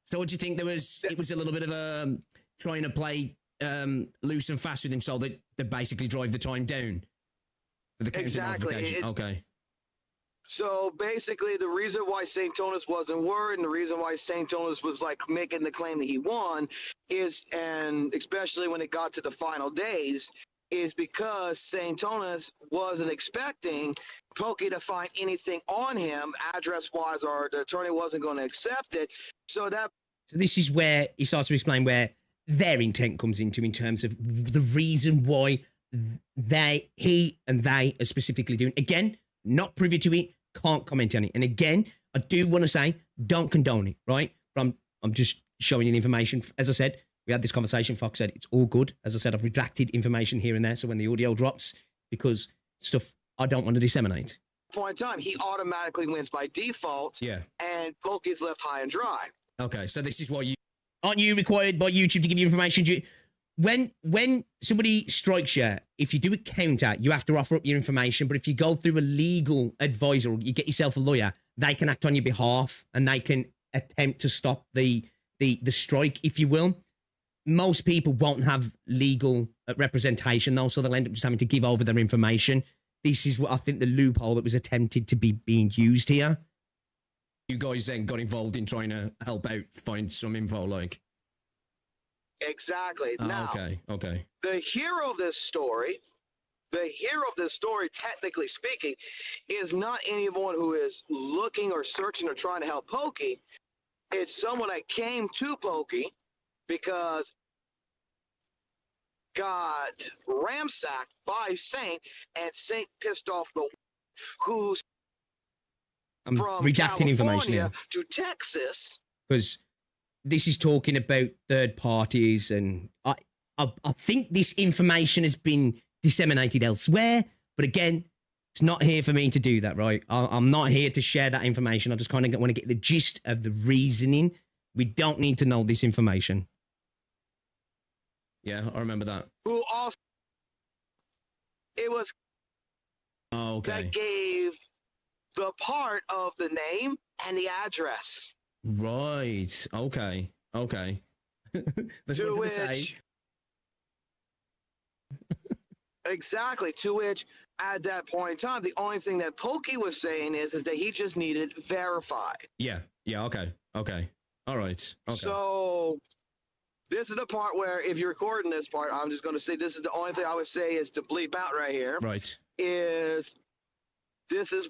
So what do you think it was a little bit of trying to play loose and fast with him so that they basically drive the time down? For the counter notification? Okay. So basically, the reason why Saintontas wasn't worried and the reason why Saintontas was like making the claim that he won is, and especially when it got to the final days, is because Saintontas wasn't expecting Pokey to find anything on him address-wise, or the attorney wasn't going to accept it. So So this is where he starts to explain where their intent comes into in terms of the reason why he and they are specifically doing. Again, not privy to it, can't comment on it. And again, I do want to say, don't condone it, right? I'm just showing you the information. As I said, we had this conversation. Fox said it's all good. As I said, I've redacted information here and there. So when the audio drops, because stuff I don't want to disseminate. Point in time, he automatically wins by default. Yeah. And Poke is left high and dry. Okay, so this is why aren't you required by YouTube to give you information? When somebody strikes you, if you do a counter, you have to offer up your information. But if you go through a legal advisor, or you get yourself a lawyer, they can act on your behalf and they can attempt to stop the strike, if you will. Most people won't have legal representation though, so they'll end up just having to give over their information. This is what I think the loophole that was attempted to be being used here. You guys then got involved in trying to help out, find some info, like. Exactly. Now, okay. The hero of this story, technically speaking, is not anyone who is looking or searching or trying to help Pokey. It's someone that came to Pokey because got ramsacked by Saint, and Saint pissed off the who's I'm from redacting California information here to Texas. because this is talking about third parties, and I think this information has been disseminated elsewhere. But again, it's not here for me to do that, right? I'm not here to share that information. I just kind of want to get the gist of the reasoning. We don't need to know this information. Yeah, I remember that. Who also, it was that gave the part of the name and the address. Right. Okay. That's To what I say. Exactly. To which, at that point in time, the only thing that Pokey was saying is that he just needed verified. Yeah. Okay. All right. Okay. So this is the part where, if you're recording this part, I'm just going to say this is the only thing I would say is to bleep out right here. Right. This is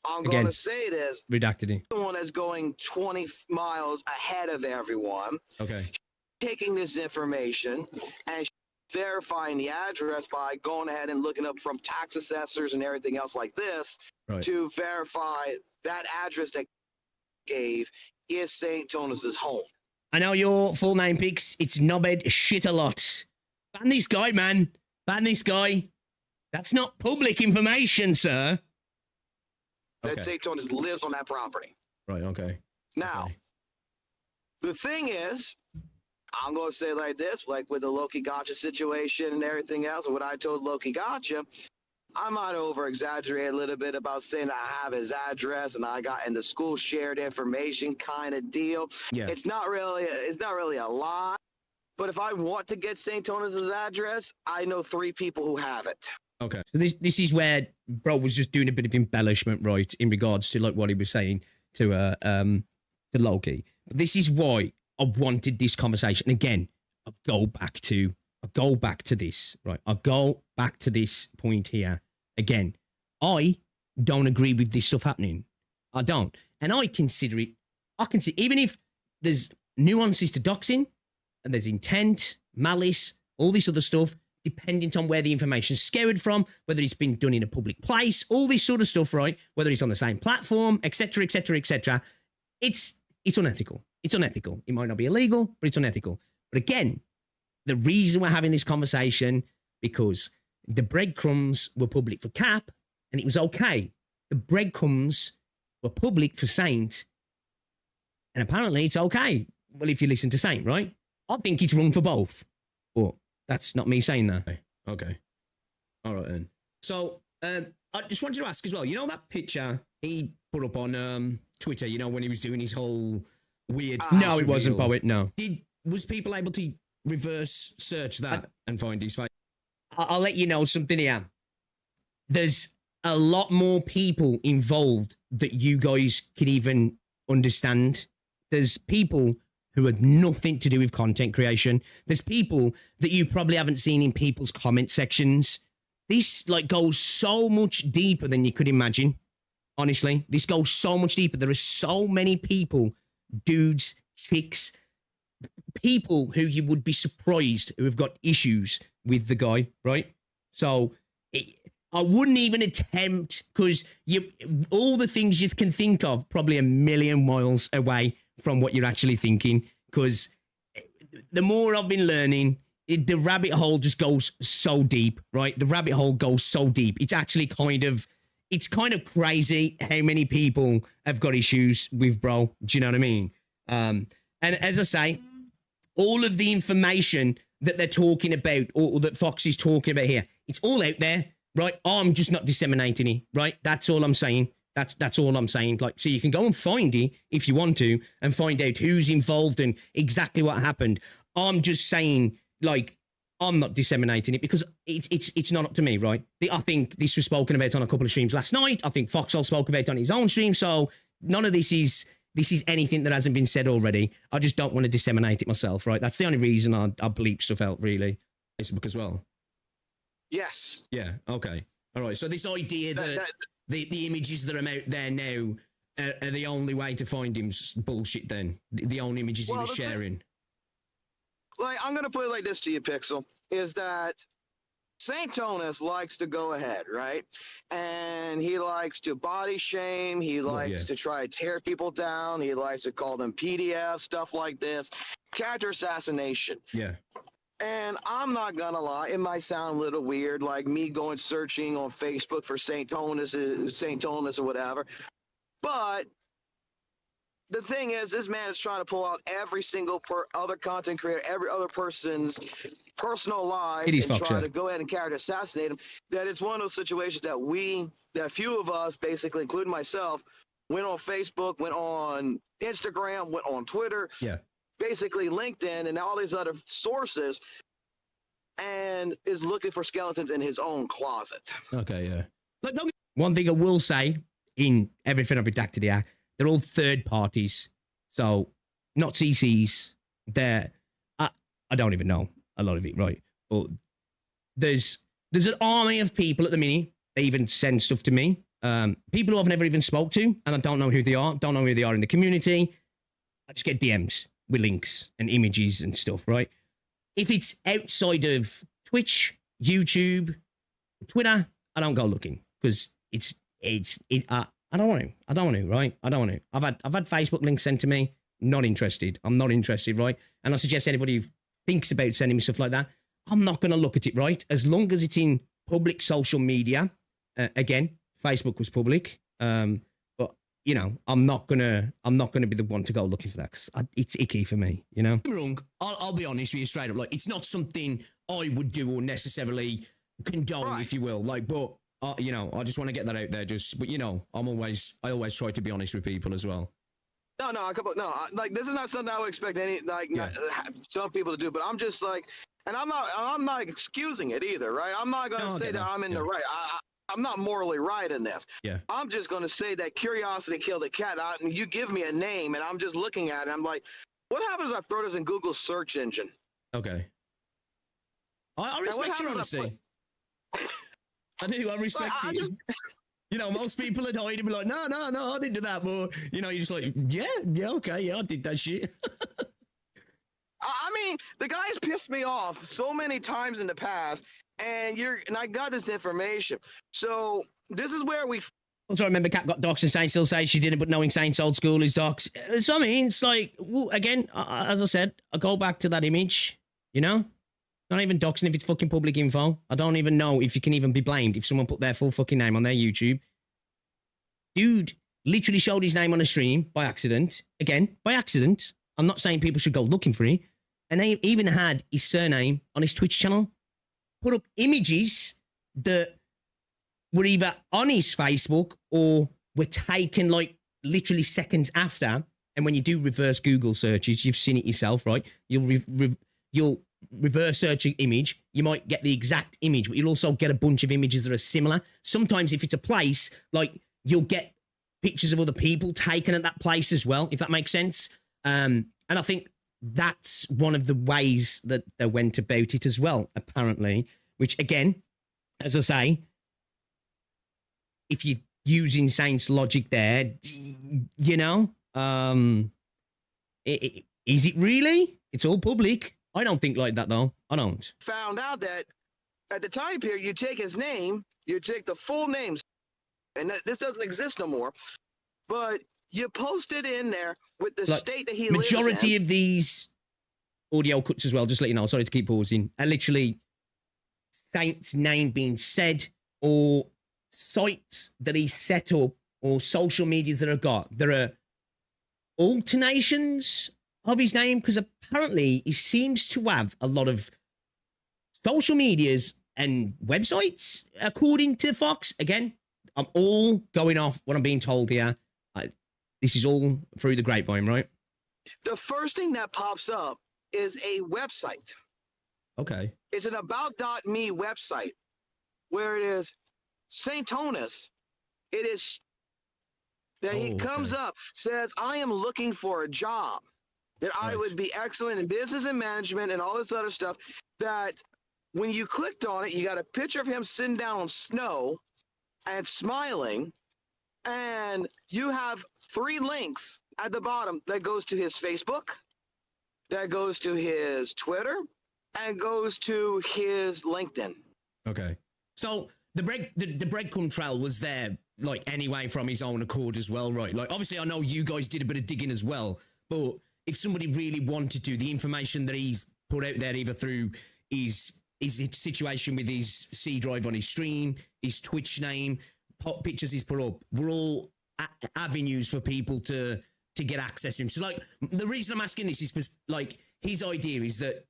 I'm going to say this. Redacted it. Someone that's going 20 miles ahead of everyone. Okay. Taking this information and verifying the address by going ahead and looking up from tax assessors and everything else like this to verify that address that gave is Saintontas' home. I know your full name, Pix. It's Knobhead Shit a Lot. Ban this guy, man. Ban this guy. That's not public information, sir. That Saintontas lives on that property. Right, okay. Now, the thing is, I'm going to say it like this, like with the Loki Gacha situation and everything else, what I told Loki Gacha, I might over-exaggerate a little bit about saying I have his address and I got in the school shared information kind of deal. Yeah. It's not really a lie, but if I want to get Saintontas' address, I know 3 people who have it. Okay. So this is where bro was just doing a bit of embellishment, right, in regards to like what he was saying to Loki. But this is why I wanted this conversation. Again, I go back to this, right? I go back to this point here. Again, I don't agree with this stuff happening. I don't. And I can see, even if there's nuances to doxing and there's intent, malice, all this other stuff, depending on where the information's scoured from, whether it's been done in a public place, all this sort of stuff, right? Whether it's on the same platform, etc., etc., etc. It's unethical. It's unethical. It might not be illegal, but it's unethical. But again, the reason we're having this conversation, because the breadcrumbs were public for Cap, and it was okay. The breadcrumbs were public for Saint, and apparently it's okay. Well, if you listen to Saint, right? I think it's wrong for both, but that's not me saying that. Okay. All right, then. So, I just wanted to ask as well, you know that picture he put up on Twitter, you know, when he was doing his whole weird... No, it wasn't, Poet, no. Was people able to reverse search that and find his face? I'll let you know something here. There's a lot more people involved that you guys can even understand. There's people who had nothing to do with content creation. There's people that you probably haven't seen in people's comment sections. This like goes so much deeper than you could imagine. Honestly, this goes so much deeper. There are so many people, dudes, chicks, people who you would be surprised who have got issues with the guy, right? So I wouldn't even attempt, because all the things you can think of probably a million miles away from what you're actually thinking, because the more I've been learning, the rabbit hole just goes so deep, right? The rabbit hole goes so deep. It's actually kind of crazy how many people have got issues with bro. Do you know what I mean? And as I say, all of the information that they're talking about, or that Fox is talking about here, it's all out there, right? I'm just not disseminating it, right? That's all I'm saying. That's all I'm saying. Like, so you can go and find it if you want to, and find out who's involved and exactly what happened. I'm just saying, like, I'm not disseminating it because it's not up to me, right? I think this was spoken about on a couple of streams last night. I think Foxhole spoke about it on his own stream. So none of this is anything that hasn't been said already. I just don't want to disseminate it myself, right? That's the only reason I bleep stuff out, really. Facebook as well. Yes. Yeah. Okay. All right. So this idea that the images that are out there now are the only way to find him's bullshit. Then the only images he was sharing. Like, I'm gonna put it like this to you, Pixel, is that Saintontas likes to go ahead, right? And he likes to body shame. He likes to try to tear people down. He likes to call them PDF, stuff like this. Character assassination. Yeah. And I'm not gonna lie, it might sound a little weird, like me going searching on Facebook for Saintontas or whatever. But the thing is, this man is trying to pull out every single other content creator, every other person's personal lives, and try to go ahead and character assassinate him. That it's one of those situations that a few of us, basically, including myself, went on Facebook, went on Instagram, went on Twitter, basically LinkedIn, and all these other sources, and is looking for skeletons in his own closet. Okay, yeah. But one thing I will say in everything I've redacted here, they're all third parties, so not CCs. I don't even know a lot of it, right? But there's an army of people at the minute. They even send stuff to me. People who I've never even spoke to, and I don't know who they are. Don't know who they are in the community. I just get DMs with links and images and stuff, right? If it's outside of Twitch, YouTube, Twitter, I don't go looking, because I don't want to, right? I don't want to. I've had Facebook links sent to me. Not interested. I'm not interested, right? And I suggest anybody who thinks about sending me stuff like that, I'm not going to look at it, right? As long as it's in public social media. Again, Facebook was public. But you know, I'm not gonna be the one to go looking for that, because it's icky for me. You know, I'm wrong. I'll be honest with you straight up. Like, it's not something I would do or necessarily condone, if you will. Like, but. You know, I just want to get that out there. But you know, I always try to be honest with people as well. Like, this is not something I would expect some people to do. But I'm just like, and I'm not excusing it either, right? I'm not going to say that I'm in the right. I'm not morally right in this. Yeah. I'm just going to say that curiosity killed the cat. And you give me a name, and I'm just looking at it. I'm like, what happens if I throw this in Google's search engine? Okay. I respect your honesty. I do. I respect you. You know, most people would hide and be like, no, I didn't do that. But, you know, you're just like, yeah, okay, yeah, I did that shit. I mean, the guy's pissed me off so many times in the past, and I got this information. So this is where we. Also, I remember Cat got doxed and Saint still says she didn't, but knowing Saint's old school is dox. So, I mean, it's like, well, again, as I said, I go back to that image, you know? Not even doxing if it's fucking public info. I don't even know if you can even be blamed if someone put their full fucking name on their YouTube. Dude literally showed his name on a stream by accident. Again, by accident. I'm not saying people should go looking for it. And they even had his surname on his Twitch channel. Put up images that were either on his Facebook or were taken like literally seconds after. And when you do reverse Google searches, you've seen it yourself, right? You'll reverse search an image, you might get the exact image, but you'll also get a bunch of images that are similar. Sometimes if it's a place, like, you'll get pictures of other people taken at that place as well, if that makes sense. And I think that's one of the ways that they went about it as well, apparently, which, again, as I say, if you using Saint's logic there, you know, is it really? It's all public. I don't think like that though. I don't. Found out that at the time period, you take his name, you take the full names, and this doesn't exist no more, but you post it in there with the Like, state that he lives majority in. of these audio cuts as well, just let you know, sorry to keep pausing, are literally Saint's name being said, or sites that he set up, or social medias that are got. There are alternations of his name, because apparently he seems to have a lot of social medias and websites, according to Fox. Again, I'm all going off what I'm being told here. This is all through the grapevine, right? The first thing that pops up is a website. Okay. It's an about.me website where it is Saintontas. It is that he comes up, says, I am looking for a job, that I would be excellent in business and management and all this other stuff. That when you clicked on it, you got a picture of him sitting down on snow and smiling. And you have 3 links at the bottom that goes to his Facebook, that goes to his Twitter, and goes to his LinkedIn. Okay. So the breadcrumb trail was there, like, anyway, from his own accord as well, right? Like, obviously, I know you guys did a bit of digging as well, but if somebody really wanted to, the information that he's put out there, either through his situation with his C drive on his stream, his Twitch name, pictures he's put up, were all avenues for people to get access to him. So, like, the reason I'm asking this is because, like, his idea is that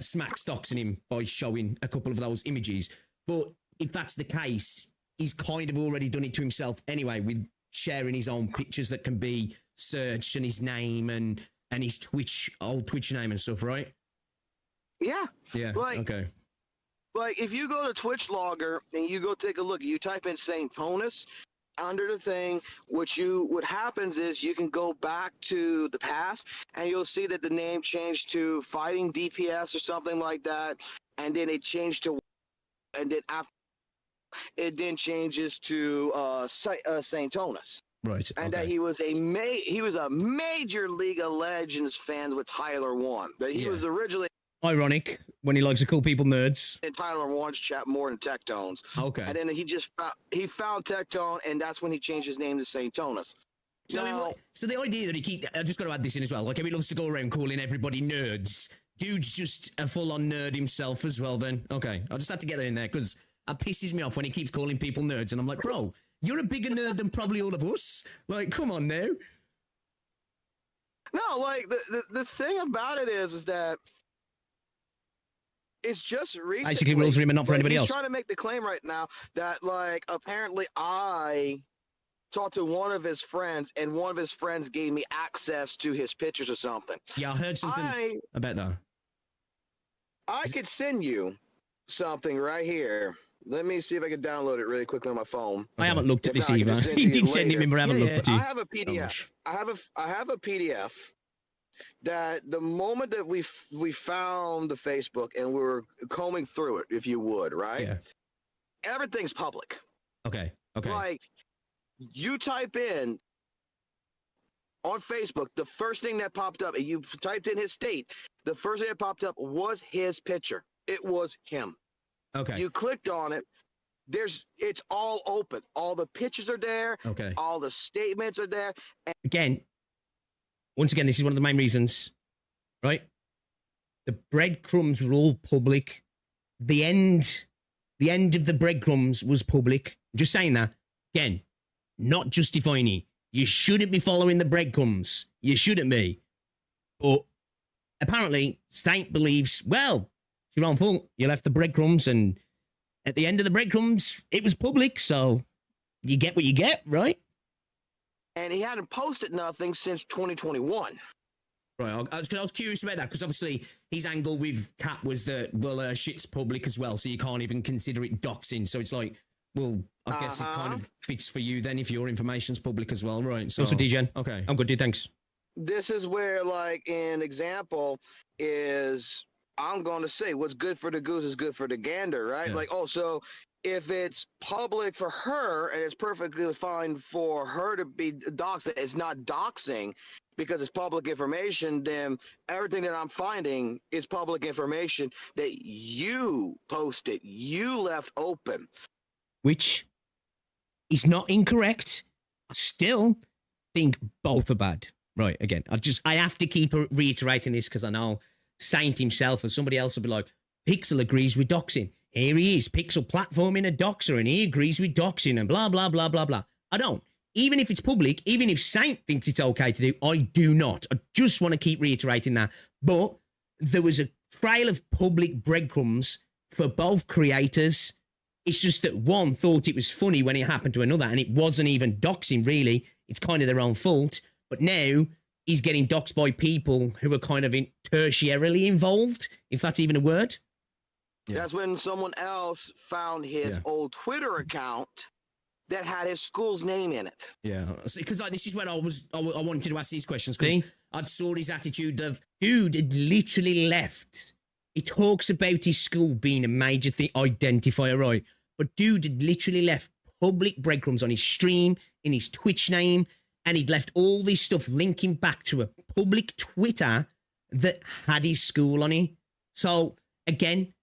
Smack's doxing him by showing a couple of those images. But if that's the case, he's kind of already done it to himself anyway, with sharing his own pictures that can be searched, and his name and his old Twitch name and stuff, right? Yeah. Yeah. Like, okay. Like, if you go to Twitch Logger and you go take a look, you type in Saintontas under the thing, what happens is you can go back to the past and you'll see that the name changed to Fighting DPS or something like that, and then it changed to, and then after it then changes to Saintontas. Right. And that he was a major League of Legends fan with Tyler One. That he was originally ironic when he likes to call people nerds. in Tyler One's chat more than Tectones. Okay. And then he found Tectone, and that's when he changed his name to Saintontas. So the idea that I just got to add this in as well. Like, he loves to go around calling everybody nerds. Dude's just a full-on nerd himself as well. Then okay, I just had to get that in there because it pisses me off when he keeps calling people nerds, and I'm like, bro, you're a bigger nerd than probably all of us. Like, come on now. No, like the thing about it is that it's just recently. Basically, rules for him and not for anybody else. He's trying to make the claim right now that, like, apparently I talked to one of his friends, and one of his friends gave me access to his pictures or something. Yeah, I heard something about that. I could send you something right here. Let me see if I can download it really quickly on my phone. I haven't looked at this either. He did send it me, but I haven't looked at it. I have a PDF. I have a PDF that the moment that we found the Facebook and we were combing through it, if you would, right? Yeah. Everything's public. Okay. Like, you type in on Facebook, the first thing that popped up, and you typed in his state, the first thing that popped up was his picture. It was him. Okay. You clicked on it. It's all open. All the pictures are there. Okay. All the statements are there. Once again, this is one of the main reasons, right? The breadcrumbs were all public. The end of the breadcrumbs was public. I'm just saying that. Again, not justifying it. You shouldn't be following the breadcrumbs. You shouldn't be. But apparently, Saint believes, well, it's your own fault. You left the breadcrumbs, and at the end of the breadcrumbs, it was public, so you get what you get, right? And he hadn't posted nothing since 2021. Right, I was curious about that, because obviously his angle with Cap was that, well, shit's public as well, so you can't even consider it doxing. So it's like, well, I guess it kind of fits for you then if your information's public as well, right? So, also, DGen. Okay. I'm good, dude, thanks. This is where, like, an example is, I'm going to say, what's good for the goose is good for the gander, right? Yeah. Like, oh, so if it's public for her and it's perfectly fine for her to be doxed, it's not doxing because it's public information, then everything that I'm finding is public information that you posted, you left open. Which is not incorrect. I still think both are bad. Right, again, I have to keep reiterating this because I know Saint himself and somebody else will be like, Pixel agrees with doxing. Here he is, Pixel platforming a doxer, and he agrees with doxing and blah, blah, blah, blah, blah. I don't. Even if it's public, even if Saint thinks it's okay to do, I do not. I just want to keep reiterating that. But there was a trail of public breadcrumbs for both creators. It's just that one thought it was funny when it happened to another, and it wasn't even doxing, really. It's kind of their own fault. But now he's getting doxed by people who are kind of tertiarily involved, if that's even a word. Yeah. That's when someone else found his old Twitter account that had his school's name in it. Yeah, because like, this is where I wanted to ask these questions, because I saw his attitude of, dude had literally left. He talks about his school being a major identifier, right? But dude had literally left public breadcrumbs on his stream, in his Twitch name, and he'd left all this stuff linking back to a public Twitter that had his school on it. So, again,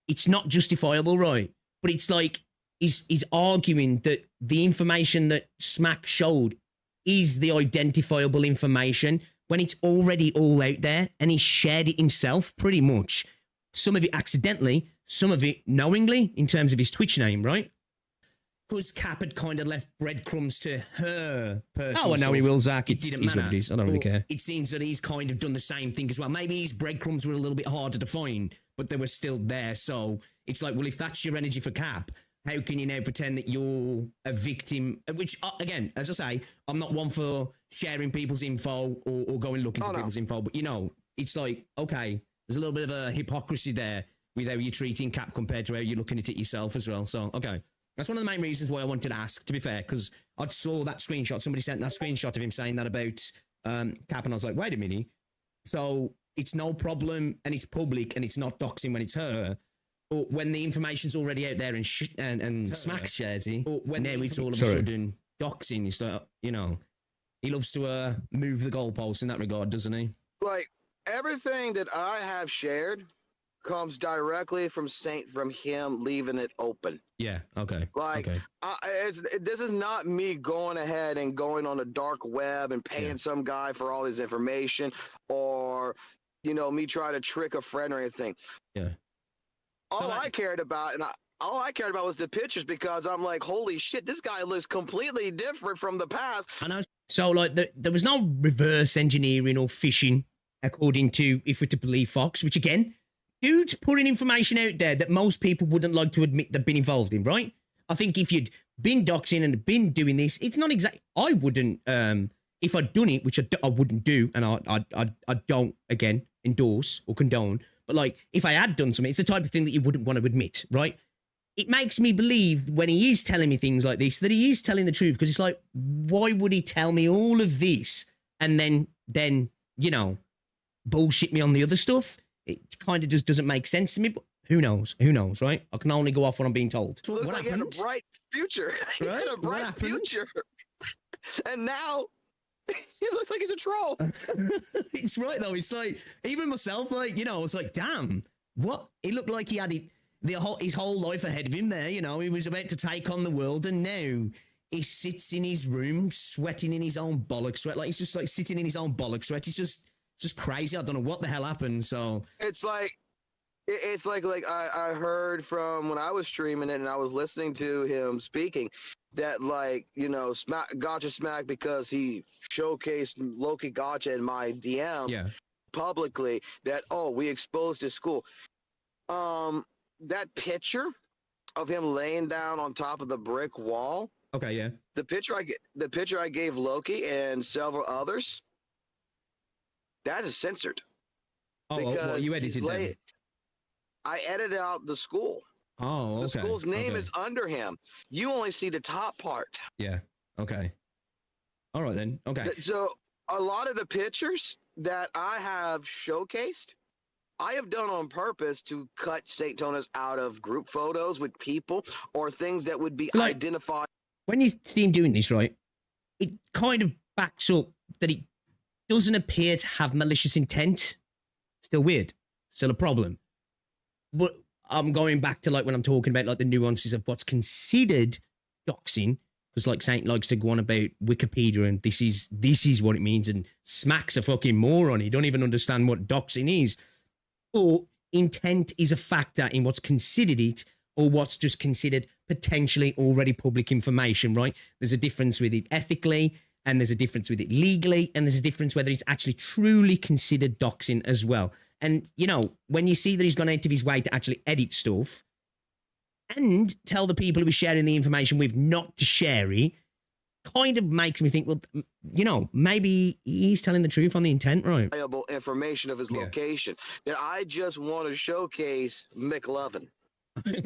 it's not justifiable, right? But it's like, he's arguing that the information that Smack showed is the identifiable information when it's already all out there, and he shared it himself pretty much. Some of it accidentally, some of it knowingly in terms of his Twitch name, right? Because Cap had kind of left breadcrumbs to her personal. Oh, I know he will, Zach. It didn't matter. I don't really care. It seems that he's kind of done the same thing as well. Maybe his breadcrumbs were a little bit harder to find, but they were still there. So it's like, well, if that's your energy for Cap, how can you now pretend that you're a victim? Which, again, as I say, I'm not one for sharing people's info or going looking for people's info. But, you know, it's like, okay, there's a little bit of a hypocrisy there with how you're treating Cap compared to how you're looking at it yourself as well. So, okay. That's one of the main reasons why I wanted to ask, to be fair, because I saw that screenshot. Somebody sent that screenshot of him saying that about Cap, and I was like, wait a minute. So it's no problem, and it's public, and it's not doxing when it's her. Or when the information's already out there and Smack shares it, or when now it's all of a sudden doxing. It's like, you know, he loves to move the goalposts in that regard, doesn't he? Like, everything that I have shared comes directly from Saint, from him leaving it open. Yeah, okay. Like, okay. This is not me going ahead and going on the dark web and paying some guy for all his information, or, you know, me trying to trick a friend or anything. Yeah. All I cared about, all I cared about was the pictures, because I'm like, holy shit, this guy looks completely different from the past. I know. So, like, there was no reverse engineering or phishing, according to, if we're to believe Fox, which, again, dude's putting information out there that most people wouldn't like to admit they've been involved in, right? I think if you'd been doxing and been doing this, it's not exactly, I wouldn't, if I'd done it, which I wouldn't do, and I don't, again, endorse or condone, but like, if I had done something, it's the type of thing that you wouldn't want to admit, right? It makes me believe when he is telling me things like this, that he is telling the truth, because it's like, why would he tell me all of this and then, you know, bullshit me on the other stuff? It kind of just doesn't make sense to me, but who knows, right? I can only go off what I'm being told. Looks like he had a bright future. He had a bright future. And now, he looks like he's a troll. It's right, though. It's like, even myself, like, you know, I was like, damn, what? It looked like he had his whole life ahead of him there, you know. He was about to take on the world, and now he sits in his room sweating in his own bollock sweat. Like, he's just like sitting in his own bollock sweat. He's just crazy. I don't know what the hell happened. So it's like I heard from when I was streaming it and I was listening to him speaking that, like, you know, Gacha Smack, because he showcased Loki Gacha in my DM publicly, that, oh, we exposed his school. That picture of him laying down on top of the brick wall. Okay, yeah. The picture I gave Loki and several others, that is censored. Oh, well, you edited them. I edited out the school. Oh, okay. The school's name is under him. You only see the top part. Yeah. Okay. All right then. Okay. So a lot of the pictures that I have showcased I have done on purpose to cut Saintontas out of group photos with people or things that would be So, like, identified. when you see him doing this, right, it kind of backs up that it doesn't appear to have malicious intent. Still weird. Still a problem. But I'm going back to, like, when I'm talking about, like, the nuances of what's considered doxing, because, like, Saint likes to go on about Wikipedia and this is what it means, and smacks a fucking moron. He don't even understand what doxing is. Or intent is a factor in what's considered it, or what's just considered potentially already public information, right? There's a difference with it ethically, and there's a difference with it legally, and there's a difference whether it's actually truly considered doxing as well. And, you know, when you see that he's gone out of his way to actually edit stuff and tell the people who he's sharing the information with not to share it, kind of makes me think, well, you know, maybe he's telling the truth on the intent, right? Valuable information of his location that I just want to showcase McLovin. I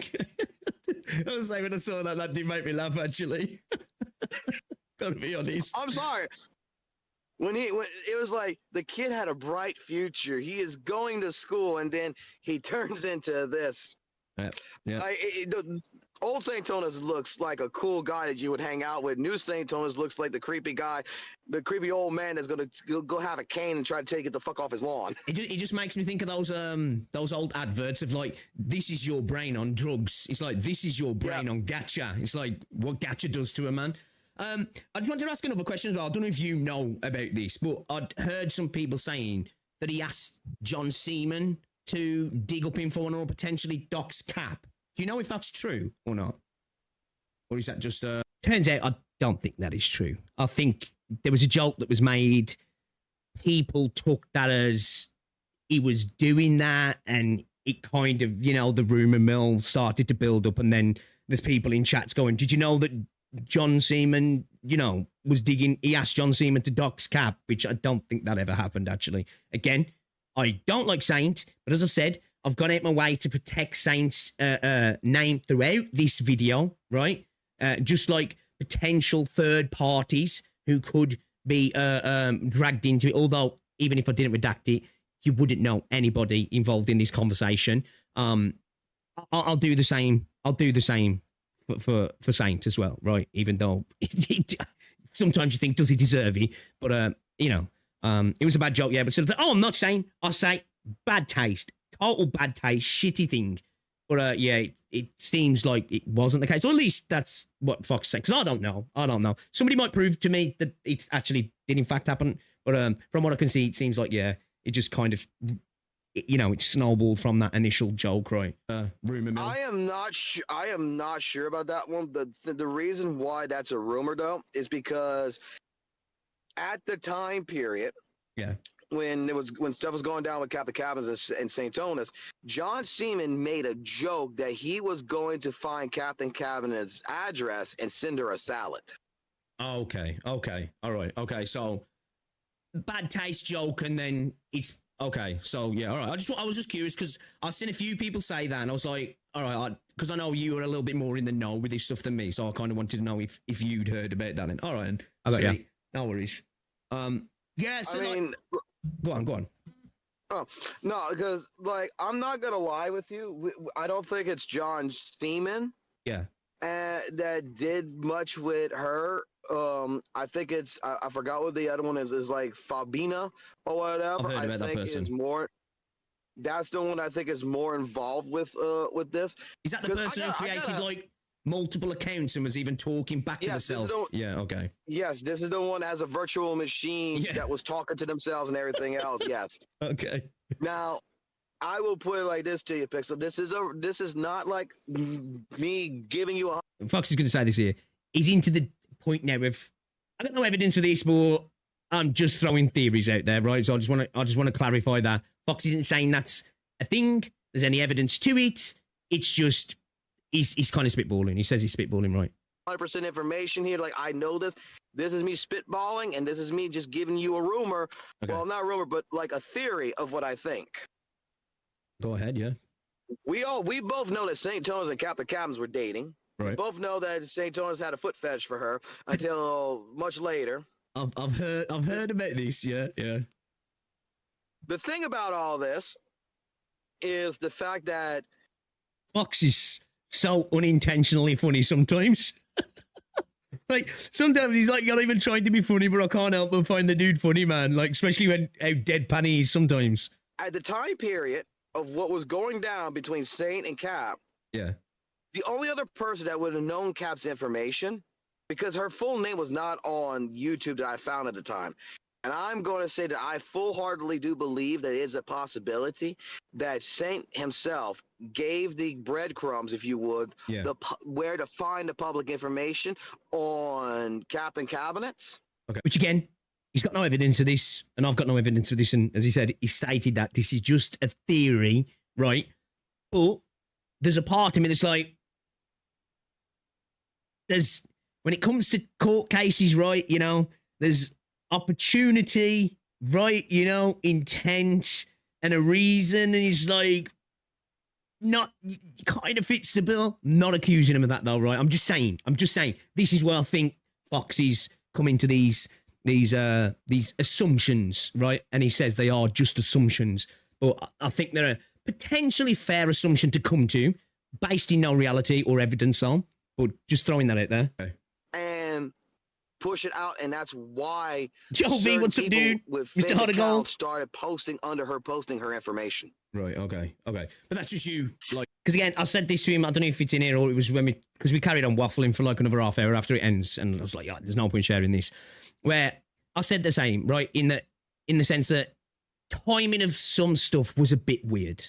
was saying when I saw that did make me laugh, actually. Gotta be honest. I'm sorry. When it was like the kid had a bright future. He is going to school, and then he turns into this. Yeah. Old Saintontas looks like a cool guy that you would hang out with. New Saintontas looks like the creepy guy, the creepy old man that's gonna go have a cane and try to take it the fuck off his lawn. It just makes me think of those old adverts of, like, this is your brain on drugs. It's like, this is your brain on Gacha. It's like what Gacha does to a man. I just wanted to ask another question as well. I don't know if you know about this, but I'd heard some people saying that he asked John Seaman to dig up info on or potentially dox Cap. Do you know if that's true or not? Or is that just Turns out I don't think that is true. I think there was a joke that was made. People took that as he was doing that, and it kind of, you know, the rumor mill started to build up, and then there's people in chats going, did you know that John Seaman, you know, was digging, he asked John Seaman to dox Cap, which I don't think that ever happened, actually. Again, I don't like Saint, but as I've said, I've gone out my way to protect Saint's name throughout this video, right? Just like potential third parties who could be dragged into it. Although, even if I didn't redact it, you wouldn't know anybody involved in this conversation. I'll do the same. I'll do the same for Saint as well, right? Even though sometimes you think, does he deserve it? But you know, it was a bad joke, yeah. But sort of, I'm not saying. I say bad taste, total bad taste, shitty thing. But yeah, it seems like it wasn't the case, or at least that's what Fox said. Because I don't know. Somebody might prove to me that it actually did in fact happen. But from what I can see, it seems like, yeah, it just kind of, you know, it snowballed from that initial joke, right? Rumor mill. I am not sure about that one. The reason why that's a rumor, though, is because at the time period, yeah, when stuff was going down with Captain Cabins and Saintontas, John Seaman made a joke that he was going to find Captain Cabinet's address and send her a salad. Okay, all right, okay. So bad taste joke, and then it's okay. So yeah, all right. I was just curious because I've seen a few people say that, and I was like, all right, because I know you were a little bit more in the know with this stuff than me, so I kind of wanted to know if you'd heard about that. And all right, and I got you. No worries. Yeah. So I mean, go on. Oh no, because like I'm not gonna lie with you. I don't think it's John Seaman. Yeah. That did much with her. I think it's I forgot what the other one is like Fabina or whatever. I've heard about that person. Is more. That's the one I think is more involved with this. Is that the person who created like multiple accounts and was even talking back to herself? Yeah, okay. Yes, this is the one that has a virtual machine that was talking to themselves and everything else. Yes. Okay. Now, I will put it like this to you, Pixel. This is not like me giving you a. Fox is going to say this here. He's into the point now of, I got no evidence of this, but I'm just throwing theories out there, right? So I just want to clarify that Fox isn't saying that's a thing. There's any evidence to it. It's just he's kind of spitballing. He says he's spitballing, right? 100% information here. Like, I know this. This is me spitballing, and this is me just giving you a rumor. Okay. Well, not a rumor, but like a theory of what I think. Go ahead, yeah. We both know that Saintontas and Captain Cabins were dating. Right. We both know that Saintontas had a foot fetish for her until much later. I've heard about this, yeah. The thing about all this is the fact that Fox is so unintentionally funny sometimes. Like, sometimes he's like, not even trying to be funny, but I can't help but find the dude funny, man. Like, especially when how deadpan he is sometimes. at the time period of what was going down between Saint and Cap, Yeah. the only other person that would have known Cap's information, because her full name was not on YouTube that I found at the time. And I'm going to say that I full-heartedly do believe that it is a possibility that Saint himself gave the breadcrumbs, if you would, Yeah. where to find the public information on Captain Cabinets. Okay. Which again, he's got no evidence of this, and I've got no evidence of this. And as he said, he stated that this is just a theory, right? But there's a part of me that's like, when it comes to court cases, right, you know, there's opportunity, right, you know, intent, and a reason, and he's like, not, kind of fits the bill. Not accusing him of that though, right? I'm just saying, this is where I think Fox is coming to these assumptions, right? And he says they are just assumptions, but I think they're a potentially fair assumption to come to, based in no reality or evidence on, but just throwing that out there. Okay. And push it out, and that's why Joe V, certain what's up, people dude? with Mr. fake Heart of Gold accounts started posting her information. Right, okay. But that's just you, like, because again, I said this to him, I don't know if it's in here or it was when because we carried on waffling for like another half hour after it ends, and I was like, yeah, there's no point sharing this, where I said the same, right, in the sense that timing of some stuff was a bit weird.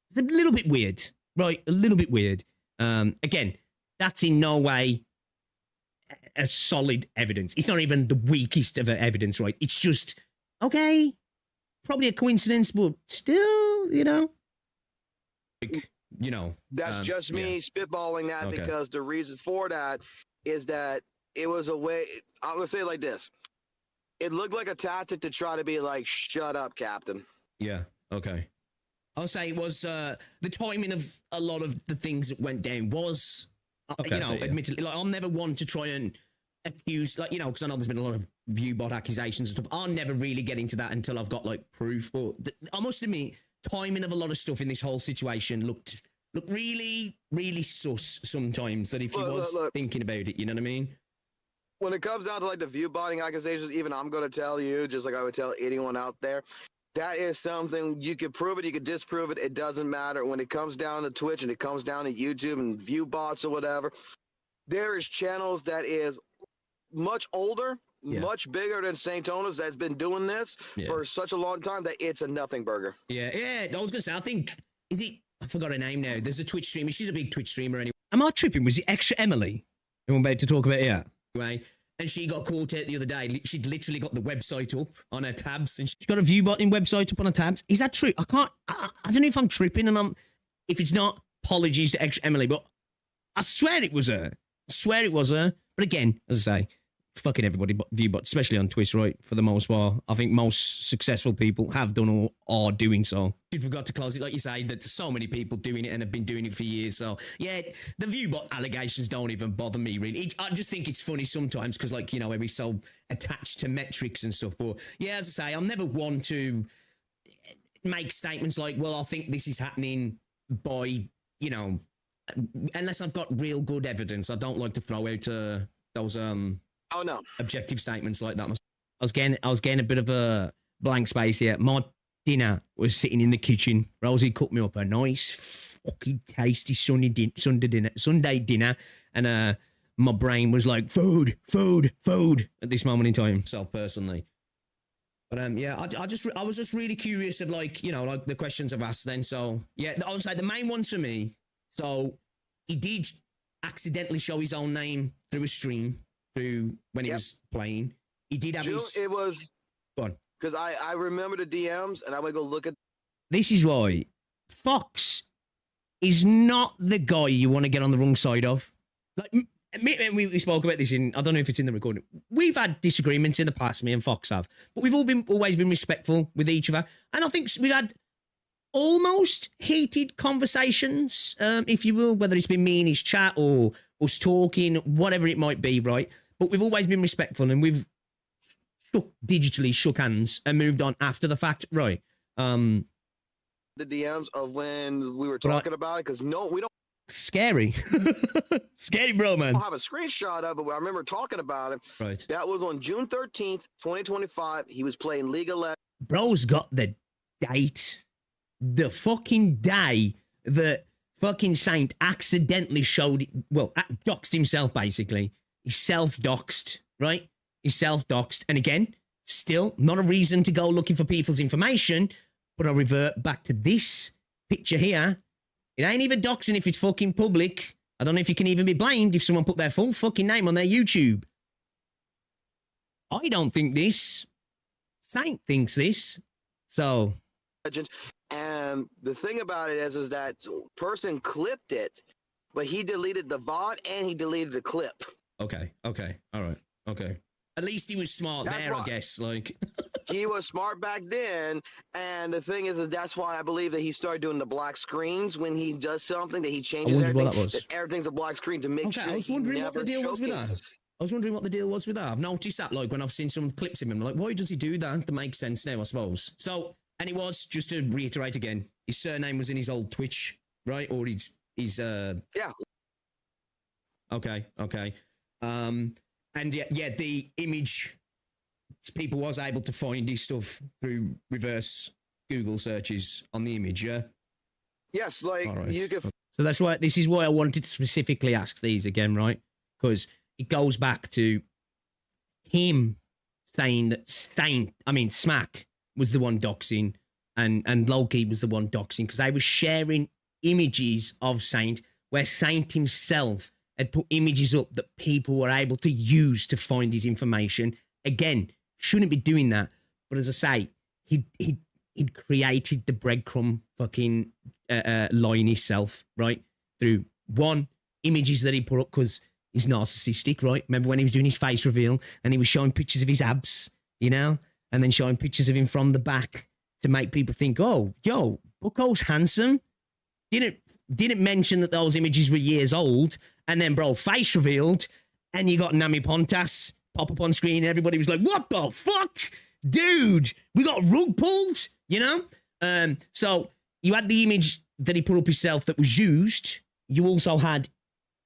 It's a little bit weird, right, a little bit weird. Again, that's in no way a solid evidence. It's not even the weakest of evidence, right? It's just, okay, probably a coincidence, but still, you know. Like, you know. That's just me spitballing that, because the reason for that is that it was a way, I'm going to say it like this. It looked like a tactic to try to be like, shut up, Captain. Yeah, okay. I'll say it was the timing of a lot of the things that went down was, you know, admittedly, like, I'm never one to try and accuse, like, you know, because I know there's been a lot of viewbot accusations and stuff. I'll never really get into that until I've got like proof. But I must admit, timing of a lot of stuff in this whole situation looked really, really sus sometimes. That if he was thinking about it, you know what I mean? When it comes down to like the view botting accusations, even I'm going to tell you, just like I would tell anyone out there, that is something you could prove it, you could disprove it. It doesn't matter. When it comes down to Twitch and it comes down to YouTube and view bots or whatever, there is channels that is much older, much bigger than Saintontas that's been doing this for such a long time that it's a nothing burger. Yeah. I was gonna say, I think, I forgot her name now. There's a Twitch streamer. She's a big Twitch streamer anyway. Am I tripping? Was it Extra Emily who I'm about to talk about here? Anyway, and she got caught out the other day. She'd literally got the website up on her tabs, and she got a view button website up on her tabs. Is that true? I don't know if I'm tripping, and if it's not, apologies to Extra Emily, but I swear it was her. But again, as I say, fucking everybody viewbot, especially on Twitch, right? For the most part, I think most successful people have done or are doing so. You forgot to close it, like you say, that there's so many people doing it and have been doing it for years. So yeah, the viewbot allegations don't even bother me really. I just think it's funny sometimes because, like, you know, we're so attached to metrics and stuff. But yeah, as I say, I'm never one to make statements like, well, I think this is happening by, you know, unless I've got real good evidence. I don't like to throw out those Oh no! objective statements like that. I was getting a bit of a blank space here. My dinner was sitting in the kitchen. Rosie cooked me up a nice, fucking tasty Sunday dinner, and my brain was like food at this moment in time. So personally, but yeah, I was just really curious of, like, you know, like the questions I've asked then. So yeah, I was like, the main ones for me. So he did accidentally show his own name through a stream. Through when he was playing, he did have his. It was. Go on. Because I remember the DMs, and I would go look at. This is why Fox is not the guy you want to get on the wrong side of. Like, we spoke about this in, I don't know if it's in the recording. We've had disagreements in the past, me and Fox have, but we've always been respectful with each other, and I think we've had almost heated conversations, if you will, whether it's been me in his chat or us talking, whatever it might be, right? But we've always been respectful, and we've digitally shook hands and moved on after the fact, right? the DMs of when we were But talking about it, because no, we don't Scary. Scary, bro, man. have a screenshot of it. But I remember talking about it. Right. That was on June 13th, 2025. He was playing League of Legends. Bro's got the date. The fucking day that fucking Saint accidentally showed, well, doxed himself, basically. He self-doxed, right? He self-doxed. And again, still not a reason to go looking for people's information, but I'll revert back to this picture here. It ain't even doxing if it's fucking public. I don't know if you can even be blamed if someone put their full fucking name on their YouTube. I don't think this. Saint thinks this. So. And the thing about it is that person clipped it, but he deleted the VOD and he deleted the clip. Okay. All right. Okay. At least he was smart there, I guess. Like. He was smart back then, and the thing is that that's why I believe that he started doing the black screens when he does something, that he changes everything. What that was. That everything's a black screen to make sure. I was wondering what the deal was with that. I've noticed that, like, when I've seen some clips of him, I'm like, why does he do that? That makes sense now, I suppose. So, and it was, just to reiterate again, his surname was in his old Twitch, right? Or his Yeah. Okay. And yeah, the image, people was able to find his stuff through reverse Google searches on the image, yeah? Yes, like, right. you could. So this is why I wanted to specifically ask these again, right? Because it goes back to him saying that Smack was the one doxing and Loki was the one doxing, because they were sharing images of Saint where Saint himself had put images up that people were able to use to find his information. Again, shouldn't be doing that. But as I say, he'd created the breadcrumb fucking line himself, right? Through one, images that he put up because he's narcissistic, right? Remember when he was doing his face reveal and he was showing pictures of his abs, you know? And then showing pictures of him from the back to make people think, oh, yo, Bucko's handsome. Didn't mention that those images were years old. And then, bro, face revealed, and you got Nami Pontas pop up on screen, and everybody was like, what the fuck? Dude, we got rug pulled, you know? So you had the image that he put up himself that was used. You also had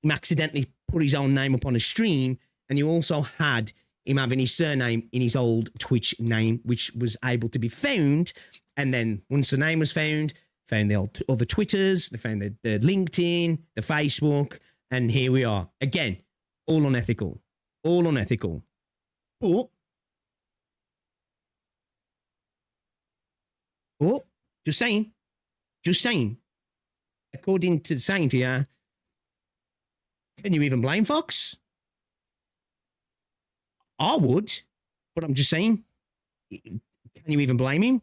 him accidentally put his own name up on a stream, and you also had him having his surname in his old Twitch name, which was able to be found. And then once the name was found the other Twitters, they found the LinkedIn, the Facebook, and here we are. Again, all unethical. But just saying, according to Saint here, can you even blame Fox? I would, but I'm just saying, can you even blame him?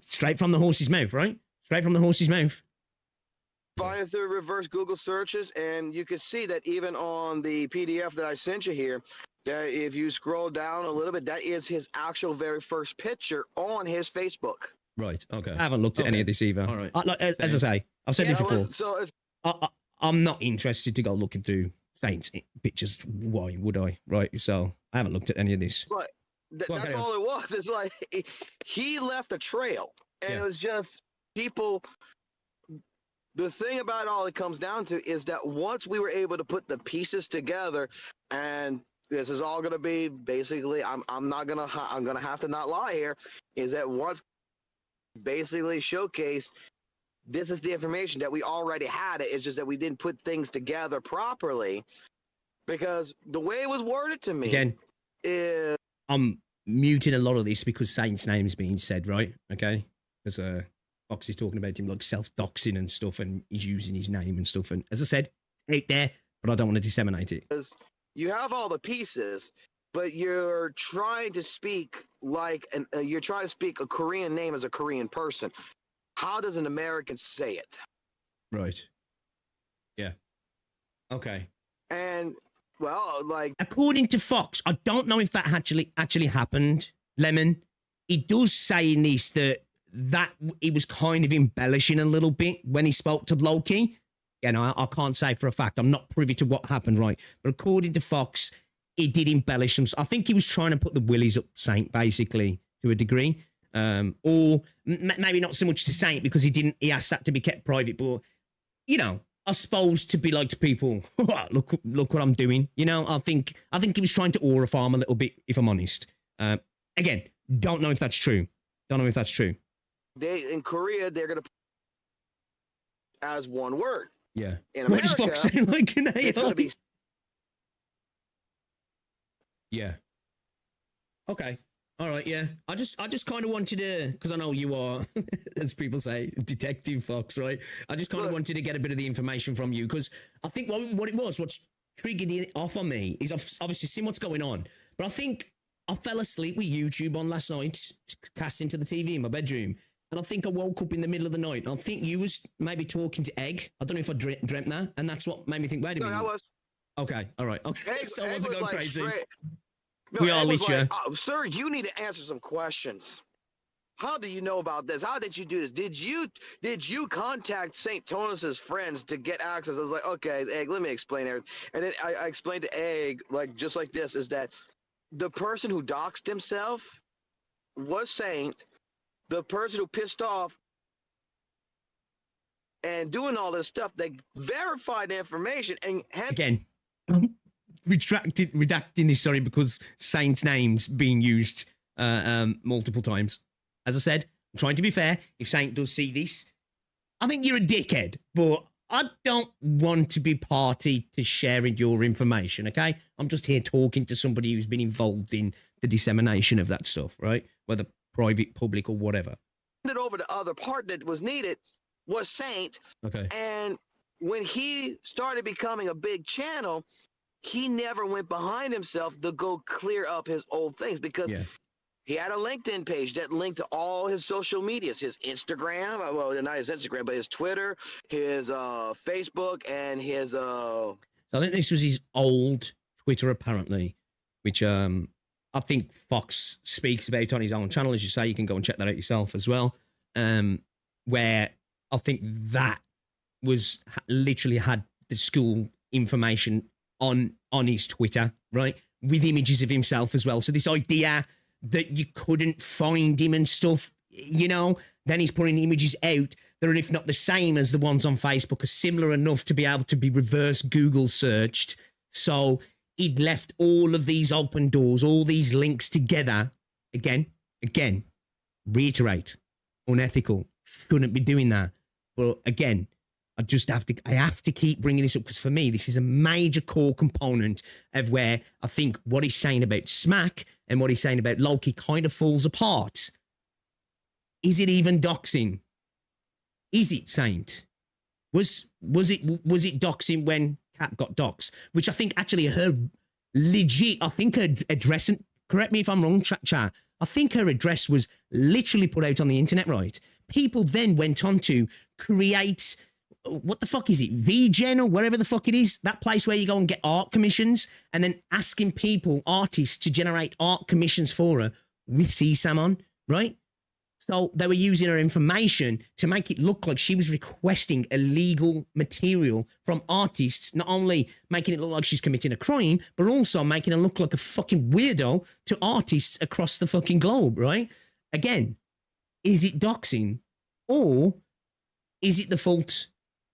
Straight from the horse's mouth, right? Straight from the horse's mouth. Find it through reverse Google searches, and you can see that even on the PDF that I sent you here, that if you scroll down a little bit, that is his actual very first picture on his Facebook. Right, okay. I haven't looked at any of this either. All right. As I say, I've said it before. I'm not interested to go looking through Saints pictures. Why would I? Right, so I haven't looked at any of this. Like, that's all it was. It's like he left a trail, and it was just people. The thing about all it comes down to is that once we were able to put the pieces together, and this is all going to be basically, I'm gonna have to not lie here, is that once basically showcased, this is the information that we already had. It's just that we didn't put things together properly, because the way it was worded to me again is, I'm muting a lot of this because Saint's name is being said, right? Okay, because Fox is talking about him like self-doxing and stuff, and he's using his name and stuff. And as I said, it's out there, but I don't want to disseminate it. You have all the pieces, but you're trying to speak like you're trying to speak a Korean name as a Korean person. How does an American say it? Right. Yeah. Okay. And well, like, according to Fox, I don't know if that actually happened. Lemon, he does say in this that he was kind of embellishing a little bit when he spoke to Loki. You know, I can't say for a fact. I'm not privy to what happened, right? But according to Fox, he did embellish them. I think he was trying to put the willies up Saint, basically, to a degree. or maybe not so much to Saint because he asked that to be kept private, but you know, I suppose to be like to people, look what I'm doing. You know, I think he was trying to aura farm a little bit, if I'm honest. Again, don't know if that's true. In Korea, they're gonna as one word. Yeah. In What is America, Fox saying like an AI? it's gonna be Yeah. Okay. All right. Yeah. I just kind of wanted to, because I know you are, as people say, Detective Fox, right? I just kind of wanted to get a bit of the information from you because I think what's triggered it off on me is I've obviously seen what's going on, but I think I fell asleep with YouTube on last night, cast into the TV in my bedroom, and I think I woke up in the middle of the night. And I think you was maybe talking to Egg. I don't know if I dreamt that, and that's what made me think. Wait a minute. I was. Okay. All right. Okay. Egg, So I Egg wasn't was going like crazy. No, We Egg are was lit, like, sir, you need to answer some questions. How do you know about this? How did you do this? Did you contact Saintontas' friends to get access? I was like, okay, Egg, let me explain everything. And then I explained to Egg, like just like this, is that the person who doxed himself was Saint. The person who pissed off and doing all this stuff, they verified the information and Again, redacting this, sorry, because Saint's name's being used multiple times. As I said, I'm trying to be fair. If Saint does see this, I think you're a dickhead, but I don't want to be party to sharing your information, okay? I'm just here talking to somebody who's been involved in the dissemination of that stuff, right? Whether private, public, or whatever. it over the other part that was needed was Saint. Okay. And when he started becoming a big channel, he never went behind himself to go clear up his old things because he had a LinkedIn page that linked to all his social medias, his Instagram, well, not his Instagram, but his Twitter, his Facebook, and his... So I think this was his old Twitter, apparently, which I think Fox speaks about on his own channel. As you say, you can go and check that out yourself as well, where I think that was literally had the school information on his Twitter, right, with images of himself as well. So this idea that you couldn't find him and stuff, you know, then he's putting images out that are, if not the same as the ones on Facebook, are similar enough to be able to be reverse Google searched. So he'd left all of these open doors, all these links together. Again, reiterate, unethical, shouldn't be doing that. But again, I have to keep bringing this up because for me, this is a major core component of where I think what he's saying about Smack and what he's saying about Loki kind of falls apart. Is it even doxing? Is it Saint? Was it doxing when Kat got doxed? Which I think actually her address, and correct me if I'm wrong, chat, I think her address was literally put out on the internet, right? People then went on to create, what the fuck is it? VGen or whatever the fuck it is. That place where you go and get art commissions and then asking people, artists, to generate art commissions for her with CSAM on, right? So they were using her information to make it look like she was requesting illegal material from artists, not only making it look like she's committing a crime, but also making her look like a fucking weirdo to artists across the fucking globe, right? Again, is it doxing or is it the fault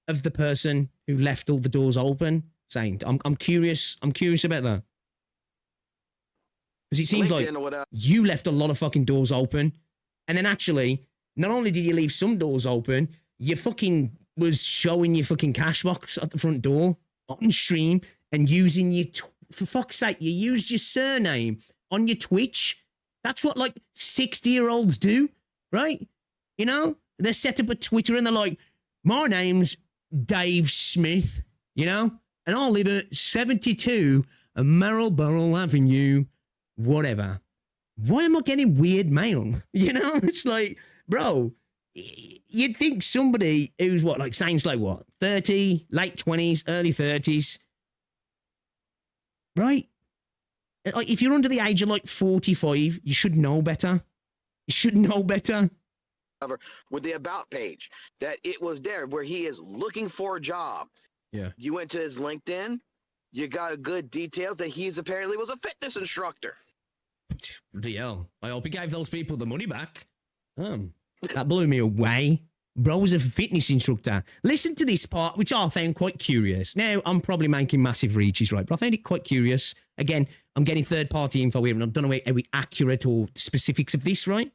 of the person who left all the doors open? Saint, I'm curious about that. Because it seems like you left a lot of fucking doors open. And then actually, not only did you leave some doors open, you fucking was showing your fucking cash box at the front door on stream and using your, for fuck's sake, you used your surname on your Twitch. That's what like 60-year-olds do, right? You know, they set up a Twitter and they're like, my name's Dave Smith, you know, and I live at 72 Marlborough Avenue, whatever. Why am I getting weird mail? You know, it's like, bro, you'd think somebody who's what, like Saint's like what, 30, late 20s, early 30s, right? Like if you're under the age of like 45, you should know better. You should know better. With the about page, that it was there where he is looking for a job. Yeah. You went to his LinkedIn, you got a good details that he's apparently was a fitness instructor. Bloody hell. I hope he gave those people the money back. That blew me away. Bro was a fitness instructor. Listen to this part, which I found quite curious. Now, I'm probably making massive reaches, right? But I found it quite curious. Again, I'm getting third-party info here, and I don't know are we accurate or specifics of this, right?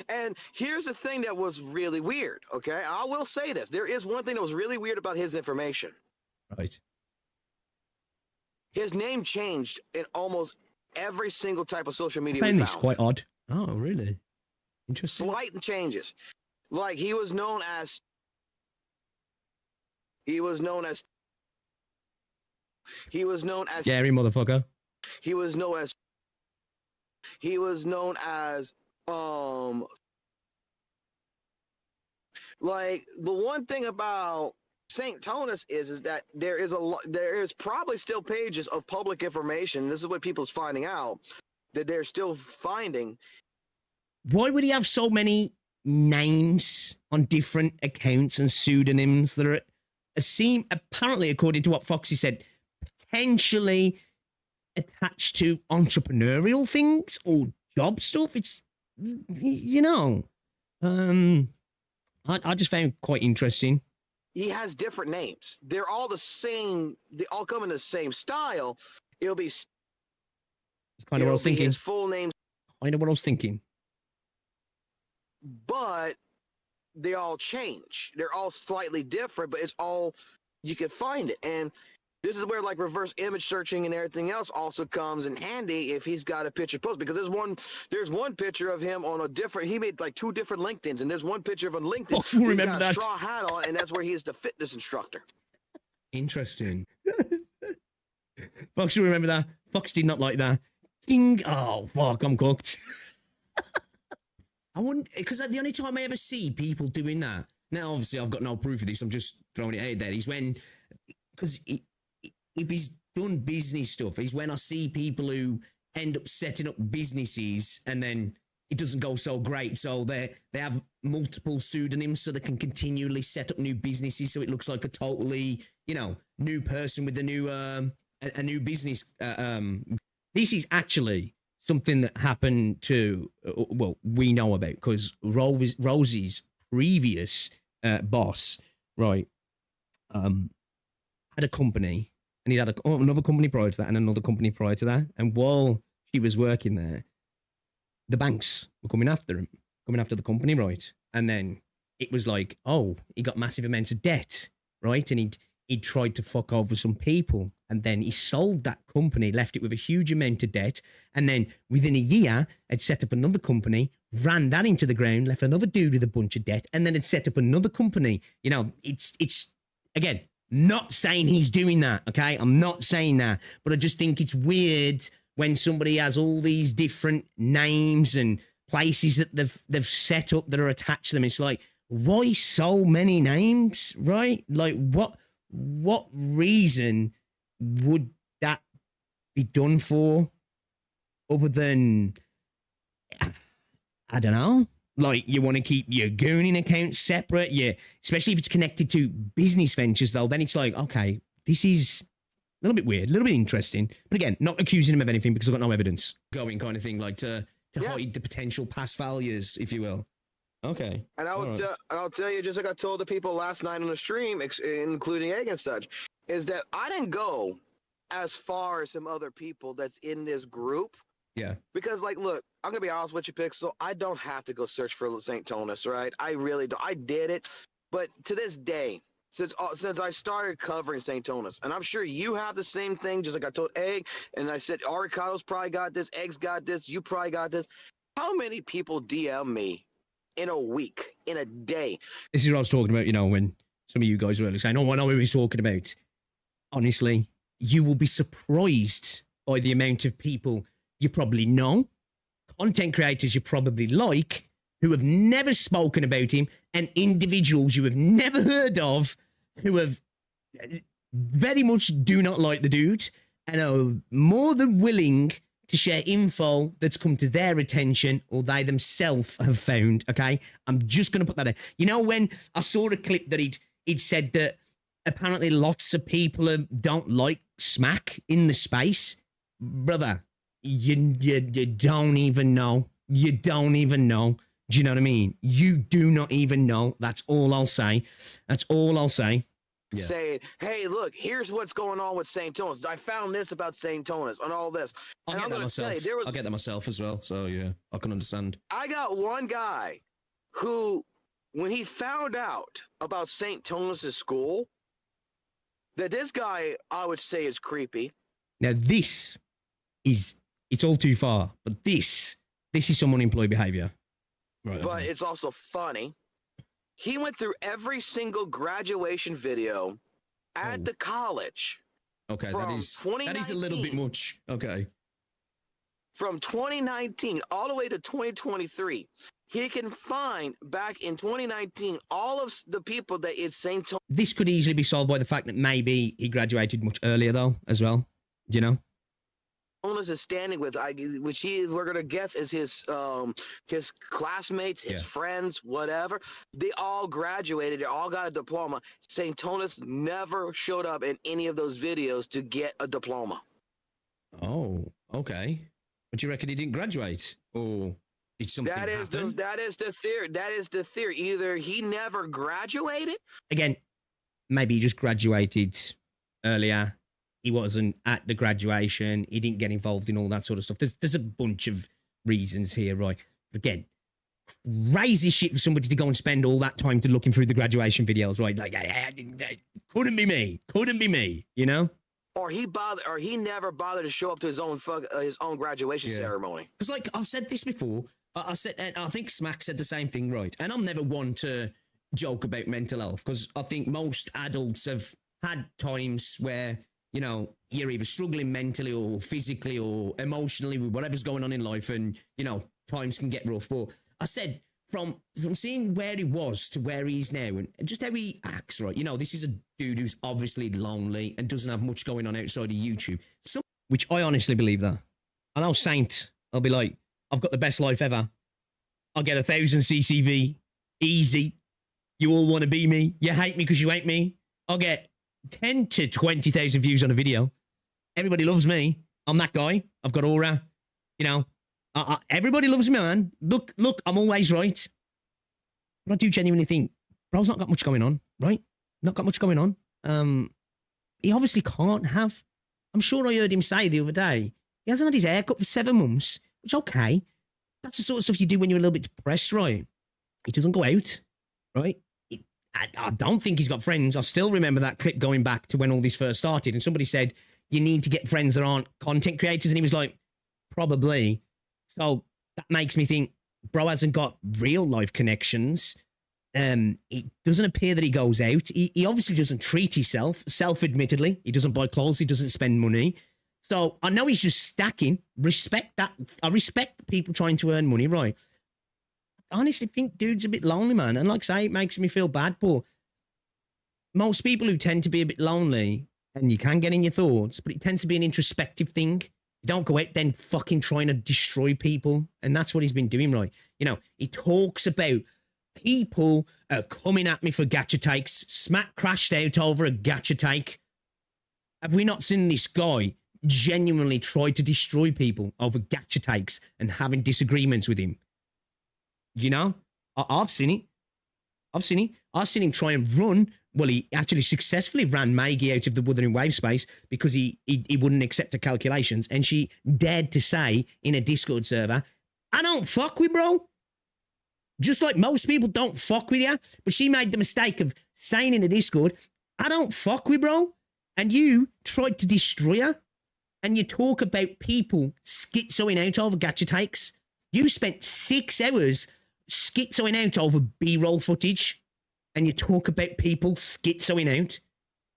And here's the thing that was really weird, okay? I will say this. There is one thing that was really weird about his information. Right. His name changed in almost every single type of social I media found we this found. quite odd. Oh, really? Interesting. Slight changes. Like he was known as scary motherfucker. he was known as like the one thing about Saintontas is that there is probably still pages of public information. This is what people's finding out that they're still finding. Why would he have so many names on different accounts and pseudonyms that are apparently, according to what Foxy said, potentially attached to entrepreneurial things or job stuff? It's, I just found it quite interesting. He has different names. They're all the same. They all come in the same style. It'll be. It's kind of what I was thinking. His full name. Kind of what I was thinking. But they all change. They're all slightly different, but it's all you can find it. And this is where like reverse image searching and everything else also comes in handy if he's got a picture post, because there's one picture of him on a different. He made like 2 different LinkedIn's, and there's one picture of on LinkedIn. Fox will remember got that. a straw hat on, and that's where he is the fitness instructor. Interesting. Fox will remember that. Fox did not like that. Ding! Oh fuck! I'm cooked. I wouldn't, because the only time I ever see people doing that. Now, obviously, I've got no proof of this. I'm just throwing it out there. Is when, because if he's done business stuff, is when I see people who end up setting up businesses and then it doesn't go so great. So they have multiple pseudonyms so they can continually set up new businesses. So it looks like a totally, new person with a new business. This is actually something that happened to, we know about because Rosie's previous boss, right, had a company, and he had another company prior to that and another company prior to that. And while she was working there, the banks were coming after the company, right? And then it was like, he got massive amounts of debt, right? And he'd tried to fuck over some people, and then he sold that company, left it with a huge amount of debt, and then within a year had set up another company, ran that into the ground, left another dude with a bunch of debt, and then had set up another company. It's again, not saying he's doing that, okay? I'm not saying that, but I just think it's weird when somebody has all these different names and places that they've set up that are attached to them. It's like, why so many names, right? Like, what reason would that be done for other than, I don't know, like you want to keep your gooning accounts separate, especially if it's connected to business ventures though, then it's like, okay, this is a little bit weird, a little bit interesting. But again, not accusing him of anything because I've got no evidence going kind of thing, like to hide the potential past failures, if you will. Okay. And I'll tell you, just like I told the people last night on the stream, including Egg and such, is that I didn't go as far as some other people that's in this group. Yeah. Because, like, look, I'm going to be honest with you, Pixel. I don't have to go search for Saintontas, right? I really don't. I did it. But to this day, since I started covering Saintontas, and I'm sure you have the same thing, just like I told Egg, and I said, Aricado's probably got this, Egg's got this, you probably got this. How many people DM me in a week, in a day? This is what I was talking about, when some of you guys were like saying, I know what he's talking about. Honestly, you will be surprised by the amount of people you probably know, content creators you probably like, who have never spoken about him, and individuals you have never heard of who have very much do not like the dude and are more than willing to share info that's come to their attention or they themselves have found, okay? I'm just going to put that in. When I saw a clip that he'd said that apparently lots of people don't like smack in the space, brother, you don't even know. You don't even know. Do you know what I mean? You do not even know. That's all I'll say. That's all I'll say. Yeah. Saying, hey, look, here's what's going on with Saintontas. I found this about Saintontas and all this. I'll And get I'm that gonna tell myself. you, I'll get that myself as well. So yeah, I can understand. I got one guy who, when he found out about Saintontas' school, that this guy, I would say, is creepy. Now this is, it's all too far, but this is some unemployed behavior. Right. But it's also funny. He went through every single graduation video at the college. Okay, from that is a little bit 2019 much. Okay. From 2019 all the way to 2023. He can find back in 2019 all of the people that is Saint. This could easily be solved by the fact that maybe he graduated much earlier, though, as well. You know. Jonas is standing with, which we're gonna guess is his classmates, his friends, whatever. They all graduated. They all got a diploma. Saintontas never showed up in any of those videos to get a diploma. Oh, okay. But you reckon he didn't graduate, or did something happen? That is the theory. That is the theory. Either he never graduated. Again, maybe he just graduated earlier. He wasn't at the graduation. He didn't get involved in all that sort of stuff. There's a bunch of reasons here, right? Again, crazy shit for somebody to go and spend all that time to looking through the graduation videos, right? Like, couldn't be me. Couldn't be me. You know? Or he never bothered to show up to his own graduation ceremony. Because, like I said this before, I said, and I think Smack said the same thing, right? And I'm never one to joke about mental health because I think most adults have had times where, you know, you're either struggling mentally or physically or emotionally with whatever's going on in life, and, you know, times can get rough. But I said, from seeing where he was to where he is now and just how he acts, right? You know, this is a dude who's obviously lonely and doesn't have much going on outside of YouTube. Which I honestly believe that. I know Saint, I'll be like, I've got the best life ever. I'll get 1,000 CCV. Easy. You all want to be me. You hate me because you hate me. I'll get 10 to 20,000 views on a video. Everybody loves me. I'm that guy. I've got aura. You know, everybody loves me, man. Look, I'm always right. But I do genuinely think bro's not got much going on, right? Not got much going on. He obviously can't have. I'm sure I heard him say the other day, he hasn't had his hair cut for 7 months, which okay. That's the sort of stuff you do when you're a little bit depressed, right? He doesn't go out, right? I don't think he's got friends. I still remember that clip going back to when all this first started, and somebody said, you need to get friends that aren't content creators, and he was like, probably. So that makes me think bro hasn't got real life connections. It doesn't appear that he goes out. He obviously doesn't treat himself, self-admittedly. He doesn't buy clothes. He doesn't spend money. So I know he's just stacking. Respect that. I respect people trying to earn money, right? I honestly think dude's a bit lonely, man. And like I say, it makes me feel bad, but most people who tend to be a bit lonely, and you can get in your thoughts, but it tends to be an introspective thing. You don't go out then fucking trying to destroy people. And that's what he's been doing, right? You know, he talks about people coming at me for gacha takes. Smack crashed out over a gacha take. Have we not seen this guy genuinely try to destroy people over gacha takes and having disagreements with him? You know, I've seen it. I've seen him try and run. Well, he actually successfully ran Maggie out of the Wuthering Wave space because he wouldn't accept her calculations. And she dared to say in a Discord server, I don't fuck with bro. Just like most people don't fuck with you. But she made the mistake of saying in a Discord, I don't fuck with bro. And you tried to destroy her. And you talk about people schizoing out over gacha takes. You spent 6 hours schizoing out over B-roll footage. And you talk about people schizoing out.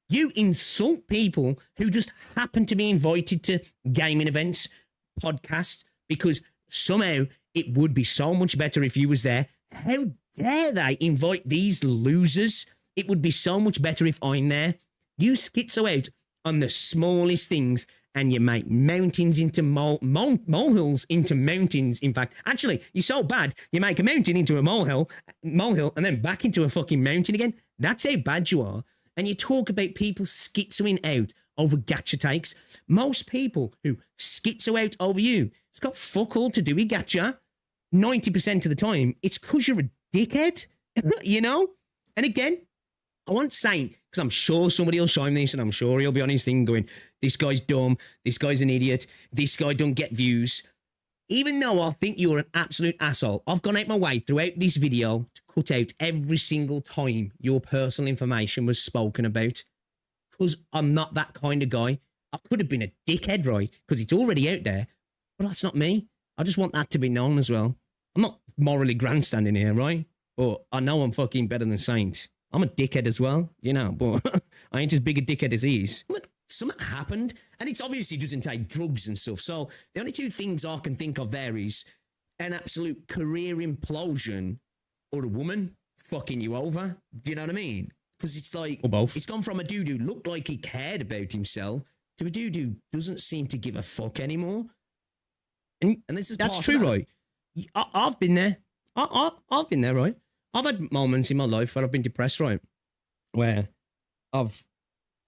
You insult people who just happen to be invited to gaming events, podcasts, because somehow it would be so much better if you was there. How dare they invite these losers? It would be so much better if I'm there. You schizo out on the smallest things, and you make mountains into molehills into mountains. In fact, actually, you're so bad, you make a mountain into a molehill, and then back into a fucking mountain again. That's how bad you are. And you talk about people schizoing out over gacha takes. Most people who schizo out over you, it's got fuck all to do with gacha. 90% of the time, it's because you're a dickhead, you know? And again, I want Saint, because I'm sure somebody will show him this, and I'm sure he'll be on his thing going, this guy's dumb, this guy's an idiot, this guy don't get views. Even though I think you're an absolute asshole, I've gone out my way throughout this video to cut out every single time your personal information was spoken about. Because I'm not that kind of guy. I could have been a dickhead, right? Because it's already out there. But that's not me. I just want that to be known as well. I'm not morally grandstanding here, right? But I know I'm fucking better than Saint. I'm a dickhead as well, you know, but I ain't as big a dickhead as he is. But something happened, and it's obviously doesn't take drugs and stuff. So the only two things I can think of there is an absolute career implosion or a woman fucking you over. Do you know what I mean? Because it's like, or both. It's gone from a dude who looked like he cared about himself to a dude who doesn't seem to give a fuck anymore. And this is that's true, right? I've been there. I've been there, right? I've had moments in my life where I've been depressed, right? Where I've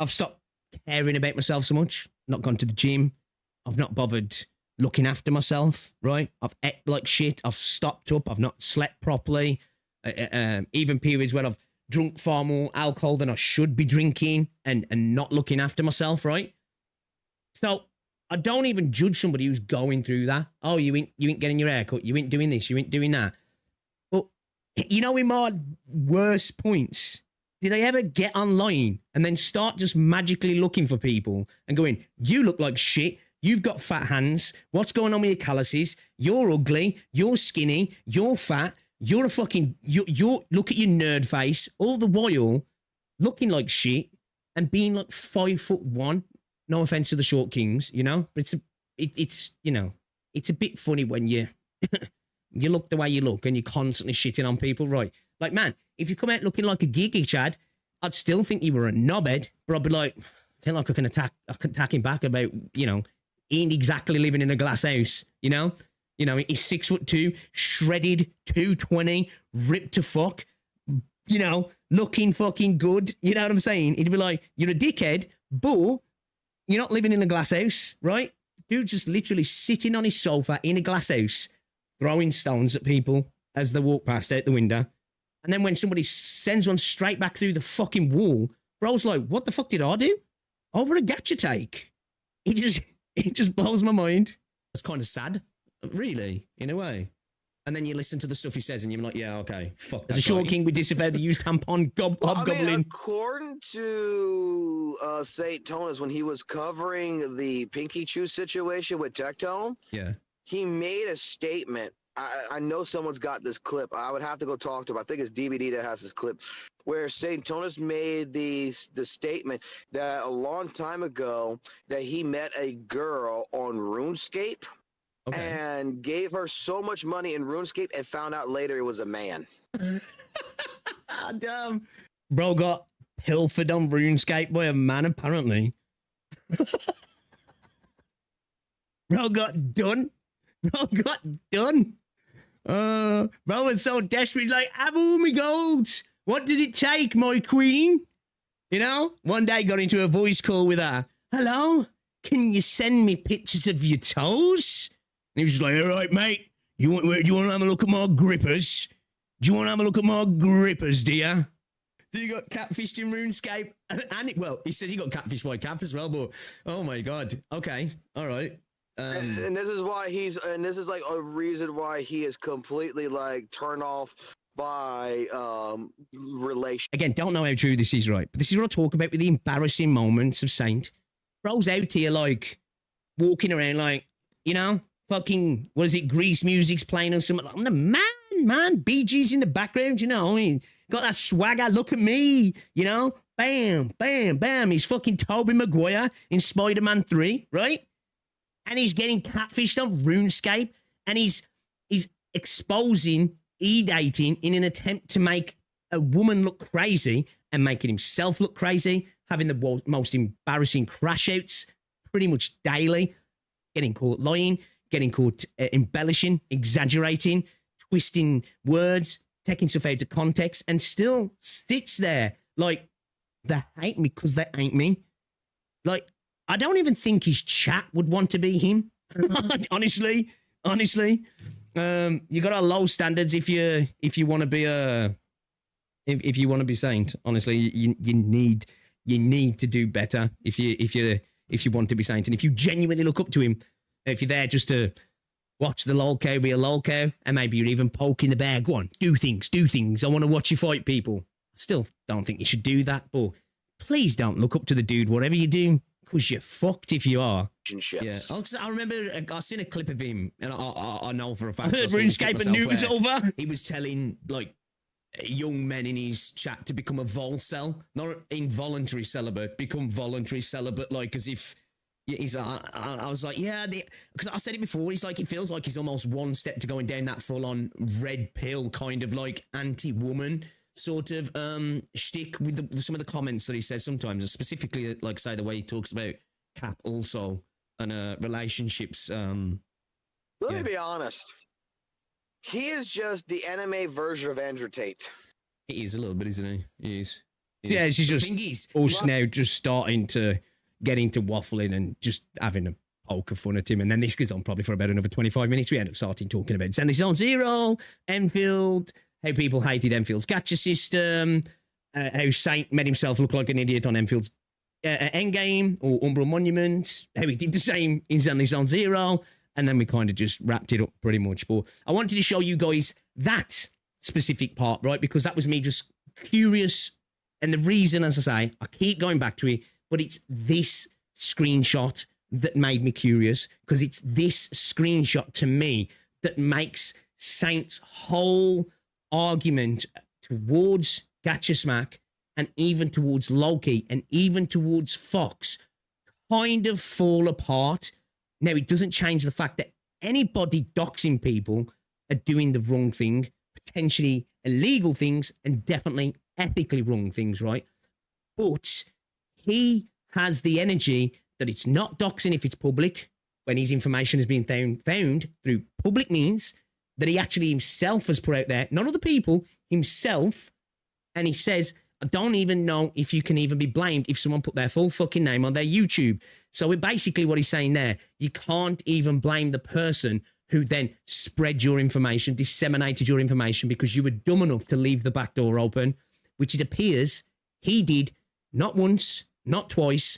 stopped caring about myself so much, not gone to the gym, I've not bothered looking after myself, right? I've ate like shit, I've stopped up, I've not slept properly, even periods where I've drunk far more alcohol than I should be drinking and not looking after myself, right? So I don't even judge somebody who's going through that. Oh, you ain't getting your hair cut, you ain't doing this, you ain't doing that. But, you know, in my worst points, did I ever get online and then start just magically looking for people and going, you look like shit, you've got fat hands, what's going on with your calluses, you're ugly, you're skinny, you're fat, you're a fucking, you're look at your nerd face, all the while looking like shit and being like 5'1". No offense to the short kings, you know, but it's you know, it's a bit funny when you you look the way you look and you're constantly shitting on people, right? Like, man, if you come out looking like a geeky Chad, I'd still think you were a knobhead, but I'd be like, I feel like I can attack him back about, you know, he ain't exactly living in a glass house, you know? You know, he's 6'2", shredded, 220, ripped to fuck, you know, looking fucking good. You know what I'm saying? He'd be like, you're a dickhead, but you're not living in a glass house, right? Dude just literally sitting on his sofa in a glass house, throwing stones at people as they walk past out the window. And then when somebody sends one straight back through the fucking wall, bro's like, what the fuck did I do? Over a gacha take. It just blows my mind. It's kind of sad, really, in a way. And then you listen to the stuff he says and you're like, yeah, okay, fuck. As a short king, we disavow the used tampon hobgoblin. I mean, according to Saintontas, when he was covering the Pinky Chew situation with Tectone, yeah, he made a statement. I know someone's got this clip. I would have to go talk to him. I think it's DVD that has this clip where Saintontas made the statement that a long time ago that he met a girl on RuneScape. Okay. And gave her so much money in RuneScape and found out later it was a man. Damn. Bro got pilfered on RuneScape by a man, apparently. Bro got done. Bro was so desperate. He's like, have all my golds. What does it take, my queen? You know? One day got into a voice call with her. Hello? Can you send me pictures of your toes? And he was just like, all right, mate, do you want to have a look at my grippers? Do you want to have a look at my grippers, do you? Do you got catfished in RuneScape? Well, he says he got catfished by Cap as well, but oh my God. Okay, all right. And this is why this is like a reason why he is completely like turned off by relation. Again, don't know how true this is, right? But this is what I talk about with the embarrassing moments of Saint. Bro's out here like walking around like, you know, fucking, what is it, Grease music's playing or something. I'm the man, Bee Gees in the background, you know, I mean, got that swagger, look at me, you know, bam, bam, bam, he's fucking Tobey Maguire in Spider-Man 3, right? And he's getting catfished on RuneScape, and he's exposing e-dating in an attempt to make a woman look crazy and making himself look crazy, having the most embarrassing crash outs pretty much daily, getting caught lying, getting caught embellishing, exaggerating, twisting words, taking stuff out of context, and still sits there like, they hate me because they ain't me. Like, I don't even think his chat would want to be him. Honestly. You got to low standards if you want to be a if you want to be saint. Honestly, you need to do better if you want to be saint, and if you genuinely look up to him, if you're there just to watch the lol cow be a lol cow, and maybe you're even poking the bear. Go on, do things. I want to watch you fight people. I still don't think you should do that, but please don't look up to the dude, whatever you do, because you're fucked if you are. Yeah, I remember I seen a clip of him, and I know for a fact. I heard RuneScape and Noob is over. He was telling like young men in his chat to become a volcel, not involuntary celibate, become voluntary celibate, like as if. He's. I was like, yeah, because I said it before. He's like, it feels like he's almost one step to going down that full-on red pill kind of like anti-woman sort of shtick with some of the comments that he says sometimes, and specifically like say the way he talks about Cap also and relationships. Let me be honest. He is just the anime version of Andrew Tate. He is a little bit, isn't he? He is. Yeah, she's just us now just starting to get into waffling and just having a poke of fun at him. And then this goes on probably for about another 25 minutes. We end up starting talking about Sandy Zone Zero, Enfield, how people hated Enfield's gacha system, how Saint made himself look like an idiot on Enfield's endgame or Umbral Monument, how he did the same in Sandy Zone Zero. And then we kind of just wrapped it up pretty much. But I wanted to show you guys that specific part, right? Because that was me just curious. And the reason, as I say, I keep going back to it, but it's this screenshot that made me curious, because it's this screenshot to me that makes Saint's whole argument towards Gacha Smack and even towards Loki and even towards Fox kind of fall apart. Now, it doesn't change the fact that anybody doxing people are doing the wrong thing, potentially illegal things, and definitely ethically wrong things, right? But he has the energy that it's not doxing if it's public, when his information has been found through public means, that he actually himself has put out there, not other people, himself. And he says, I don't even know if you can even be blamed if someone put their full fucking name on their YouTube. So basically what he's saying there, you can't even blame the person who then spread your information, disseminated your information, because you were dumb enough to leave the back door open, which it appears he did not once, not twice,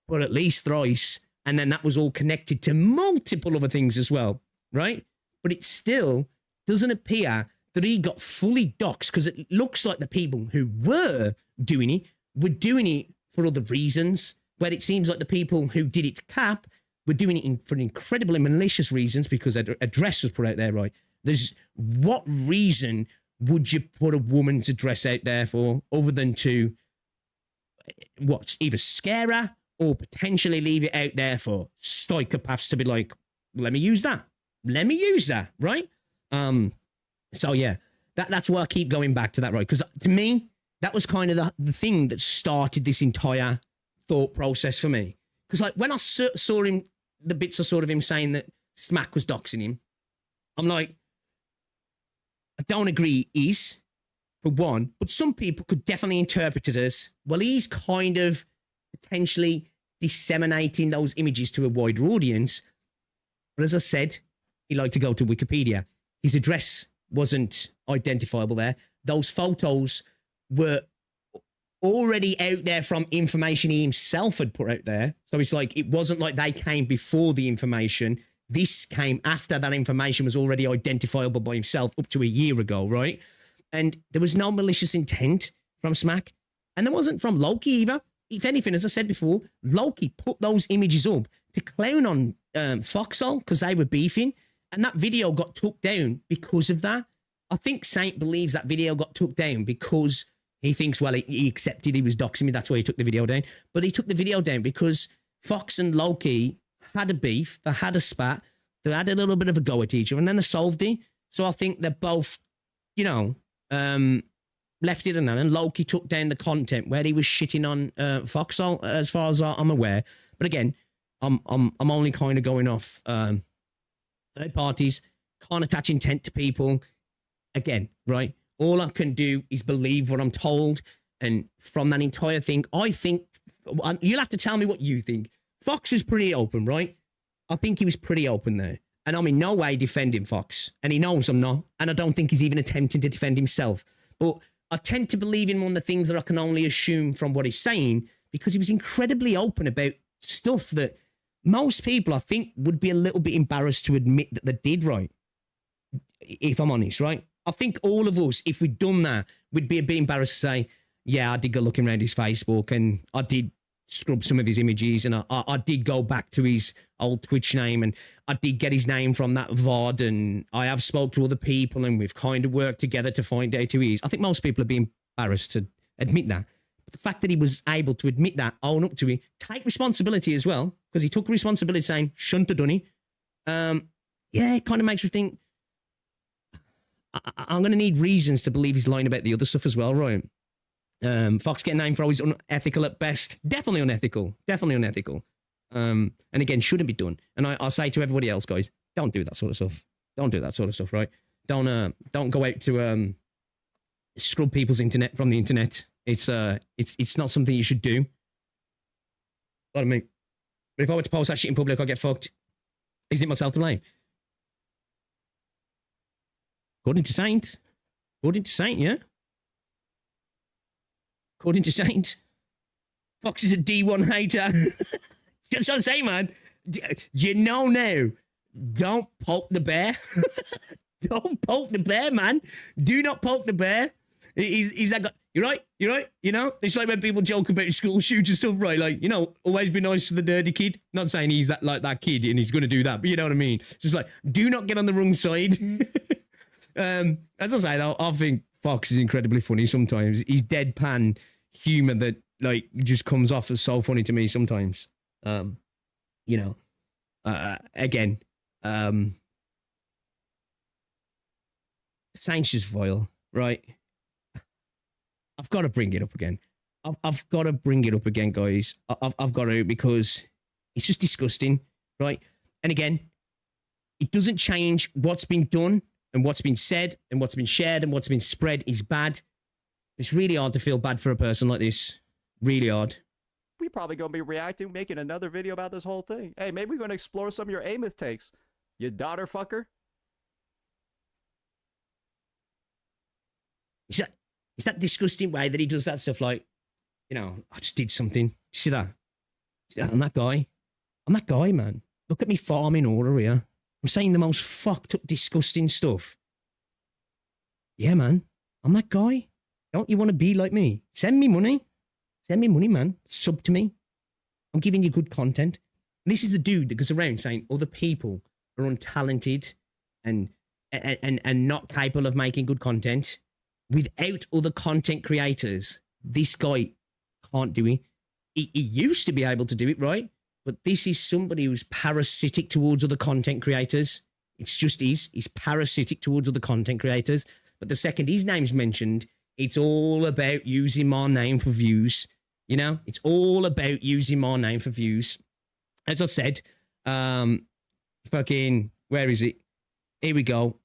but at least thrice. And then that was all connected to multiple other things as well, right? But it still doesn't appear that he got fully doxed, because it looks like the people who were doing it were doing it for other reasons, where it seems like the people who did it to Cap were doing it for incredibly malicious reasons, because a address was put out there, right? What reason would you put a woman's address out there for, other than to either scare her or potentially leave it out there for psychopaths to be like, let me use that, right? So yeah, that's why I keep going back to that, right? Because to me, that was kind of the thing that started this entire thought process for me. Because like when I saw him, the bits of sort of him saying that Smack was doxing him, I'm like, I don't agree he is, for one, but some people could definitely interpret it as, well, he's kind of potentially disseminating those images to a wider audience. But as I said, he liked to go to Wikipedia. His address wasn't identifiable there. Those photos were already out there from information he himself had put out there. So it's like, it wasn't like they came before the information. This came after that information was already identifiable by himself up to a year ago, right? And there was no malicious intent from Smack. And there wasn't from Loki either. If anything, as I said before, Loki put those images up to clown on Foxhole because they were beefing. And that video got took down because of that. I think Saint believes that video got took down because he thinks, well, he accepted he was doxing me. That's why he took the video down. But he took the video down because Fox and Loki had a beef. They had a spat. They had a little bit of a go at each other, and then they solved it. So I think they're both, left it and then. And Loki took down the content where he was shitting on Foxhole, as far as I'm aware. But again, I'm only kind of going off third parties, can't attach intent to people. Again, right? All I can do is believe what I'm told. And from that entire thing, I think, you'll have to tell me what you think. Fox was pretty open, right? I think he was pretty open there. And I'm in no way defending Fox. And he knows I'm not. And I don't think he's even attempting to defend himself. But I tend to believe in one of the things that I can only assume from what he's saying, because he was incredibly open about stuff that most people, I think, would be a little bit embarrassed to admit that they did, right? If I'm honest, right? I think all of us, if we'd done that, we'd be a bit embarrassed to say, yeah, I did go looking around his Facebook and I did scrub some of his images and I did go back to his old Twitch name and I did get his name from that VOD and I have spoke to other people and we've kind of worked together to find out who he is. I think most people are being embarrassed to admit that. But the fact that he was able to admit that, own up to it, take responsibility as well, because he took responsibility saying, shouldn't have done it. Yeah, it kind of makes me think, I'm going to need reasons to believe he's lying about the other stuff as well, right? Fox getting named for always unethical at best. Definitely unethical. Definitely unethical. And again, shouldn't be done. And I'll say to everybody else, guys, don't do that sort of stuff. Don't do that sort of stuff, right? Don't go out to scrub people's internet from the internet. It's not something you should do. What I mean. But if I were to post that shit in public, I'd get fucked. Is it myself to blame? According to Saint, yeah? According to Saint, Fox is a D1 hater. I'm trying to say, man, you know now, don't poke the bear. Don't poke the bear, man. Do not poke the bear. He's that guy. You're right. You know, it's like when people joke about school shoes and stuff, right? Like, you know, always be nice to the nerdy kid. Not saying he's that like that kid and he's going to do that, but you know what I mean? Just like, do not get on the wrong side. As I say, though, I think Fox is incredibly funny sometimes. He's deadpan humor that like just comes off as so funny to me sometimes. You know, again, Saints just vile, right? I've got to bring it up again. I've got to bring it up again, guys. I've got to, because it's just disgusting, right? And again, it doesn't change what's been done and what's been said and what's been shared and what's been spread is bad. It's really hard to feel bad for a person like this. Really hard. We probably gonna be reacting, making another video about this whole thing. Hey, maybe we're gonna explore some of your Amith takes. You daughter fucker. It's that disgusting way that he does that stuff, like, you know, I just did something. You see that? I'm that guy. I'm that guy, man. Look at me farming order here. I'm saying the most fucked up, disgusting stuff. Yeah, man. I'm that guy. Don't you want to be like me? Send me money. Send me money, man. Sub to me. I'm giving you good content. And this is the dude that goes around saying other people are untalented and not capable of making good content. Without other content creators, this guy can't do it. He used to be able to do it, right? But this is somebody who's parasitic towards other content creators. It's just he's parasitic towards other content creators. But the second his name's mentioned, it's all about using my name for views. You know, it's all about using my name for views. As I said, fucking, where is it? Here we go.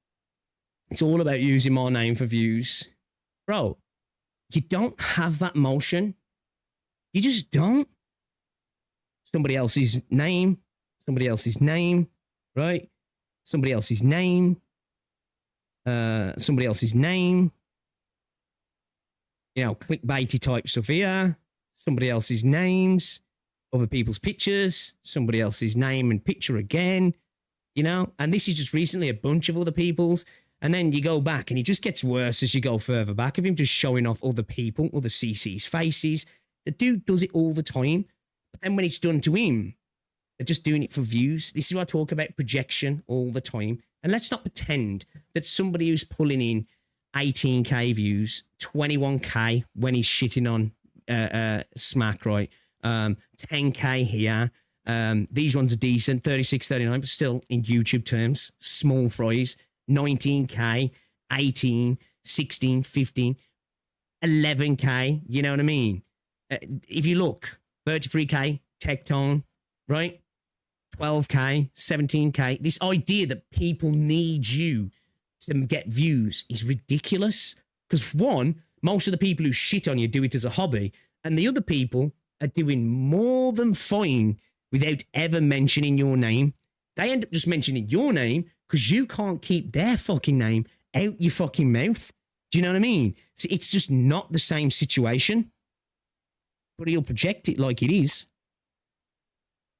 It's all about using my name for views. Bro, you don't have that motion. You just don't. Somebody else's name, right? Somebody else's name, you know, clickbaity type stuff here, somebody else's names, other people's pictures, somebody else's name and picture again, you know, and this is just recently a bunch of other people's. And then you go back and it just gets worse as you go further back of him just showing off other people, other CC's faces. The dude does it all the time. But then when it's done to him, they're just doing it for views. This is what I talk about, projection all the time. And let's not pretend that somebody who's pulling in 18k views, 21k when he's shitting on Smack, right? 10k here. These ones are decent, 36, 39, but still in YouTube terms, small fries. 19k, 18, 16, 15, 11k, you know what I mean? If you look, 33k, Tectone, right? 12k, 17k. This idea that people need you to get views is ridiculous. Because one, most of the people who shit on you do it as a hobby, and the other people are doing more than fine without ever mentioning your name. They end up just mentioning your name because you can't keep their fucking name out your fucking mouth. Do you know what I mean? So it's just not the same situation. But he'll project it like it is.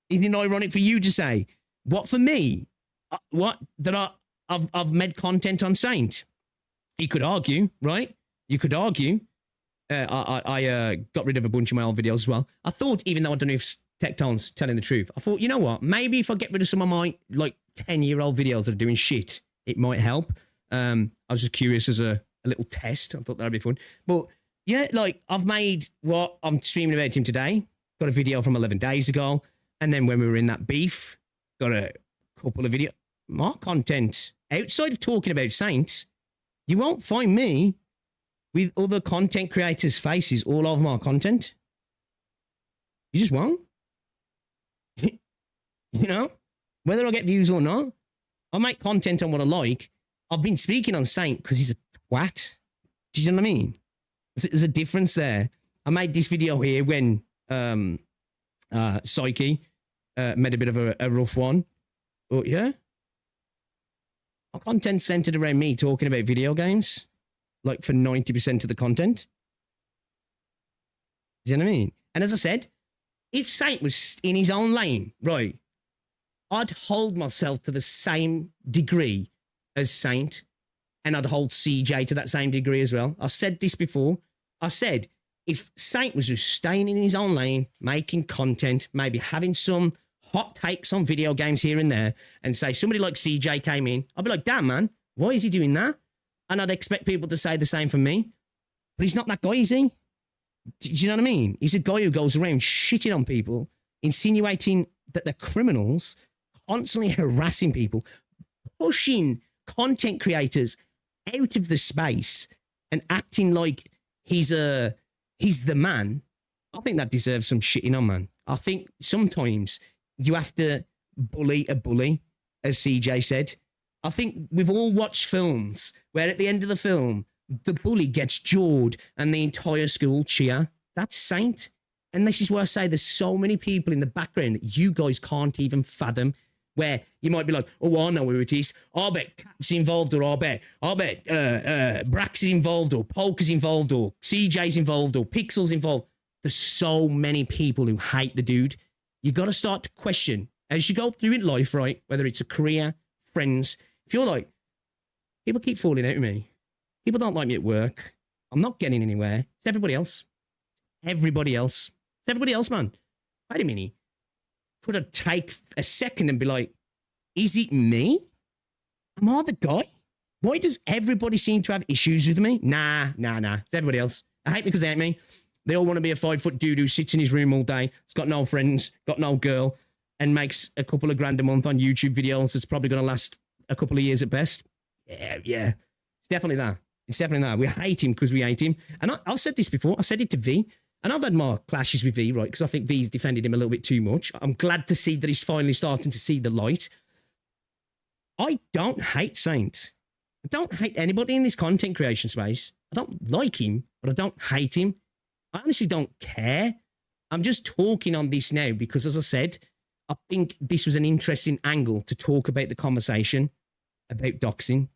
Isn't it ironic for you to say, what for me? What? That I've made content on Saint? You could argue, right? You could argue. I got rid of a bunch of my old videos as well. I thought, even though I don't know if Tecton's telling the truth, I thought, you know what? Maybe if I get rid of some of my like 10-year-old videos that are doing shit, it might help. I was just curious as a little test. I thought that'd be fun. But yeah, like I've made what I'm streaming about him today. Got a video from 11 days ago. And then when we were in that beef, got a couple of videos. My content outside of talking about Saints, you won't find me with other content creators' faces all over my content. You just won't. You know, whether I get views or not, I make content on what I like. I've been speaking on Saint because he's a twat. Do you know what I mean? There's a difference there. I made this video here when Psyche made a bit of a rough one. But yeah, my content's centered around me talking about video games, like for 90% of the content. Do you know what I mean? And as I said, if Saint was in his own lane, right, I'd hold myself to the same degree as Saint, and I'd hold CJ to that same degree as well. I said this before. I said, if Saint was just staying in his own lane, making content, maybe having some hot takes on video games here and there, and say somebody like CJ came in, I'd be like, damn, man, why is he doing that? And I'd expect people to say the same from me. But he's not that guy, is he? Do you know what I mean? He's a guy who goes around shitting on people, insinuating that they're criminals, constantly harassing people, pushing content creators out of the space and acting like he's the man. I think that deserves some shitting on, man. I think sometimes you have to bully a bully, as CJ said. I think we've all watched films where at the end of the film, the bully gets jawed and the entire school cheer. That's Saint. And this is where I say there's so many people in the background that you guys can't even fathom, where you might be like, oh, I know who it is. I bet Cap's involved, or I bet Brax is involved, or Polka's involved, or CJ's involved, or Pixel's involved. There's so many people who hate the dude. You got to start to question as you go through in life, right? Whether it's a career, friends. If you're like, people keep falling out with me. People don't like me at work. I'm not getting anywhere. It's everybody else. Everybody else. It's everybody else, man. Wait a minute. Could I take a second and be like, is it me? Am I the guy? Why does everybody seem to have issues with me? Nah. It's everybody else. I hate me because they hate me. They all want to be a 5-foot dude who sits in his room all day. He's got no friends, got no girl, and makes a couple of grand a month on YouTube videos. It's probably going to last a couple of years at best. Yeah. It's definitely that. It's definitely that. We hate him because we hate him. And I've said this before. I said it to V. And I've had more clashes with V, right? Because I think V's defended him a little bit too much. I'm glad to see that he's finally starting to see the light. I don't hate Saint. I don't hate anybody in this content creation space. I don't like him, but I don't hate him. I honestly don't care. I'm just talking on this now because, as I said, I think this was an interesting angle to talk about the conversation about doxing.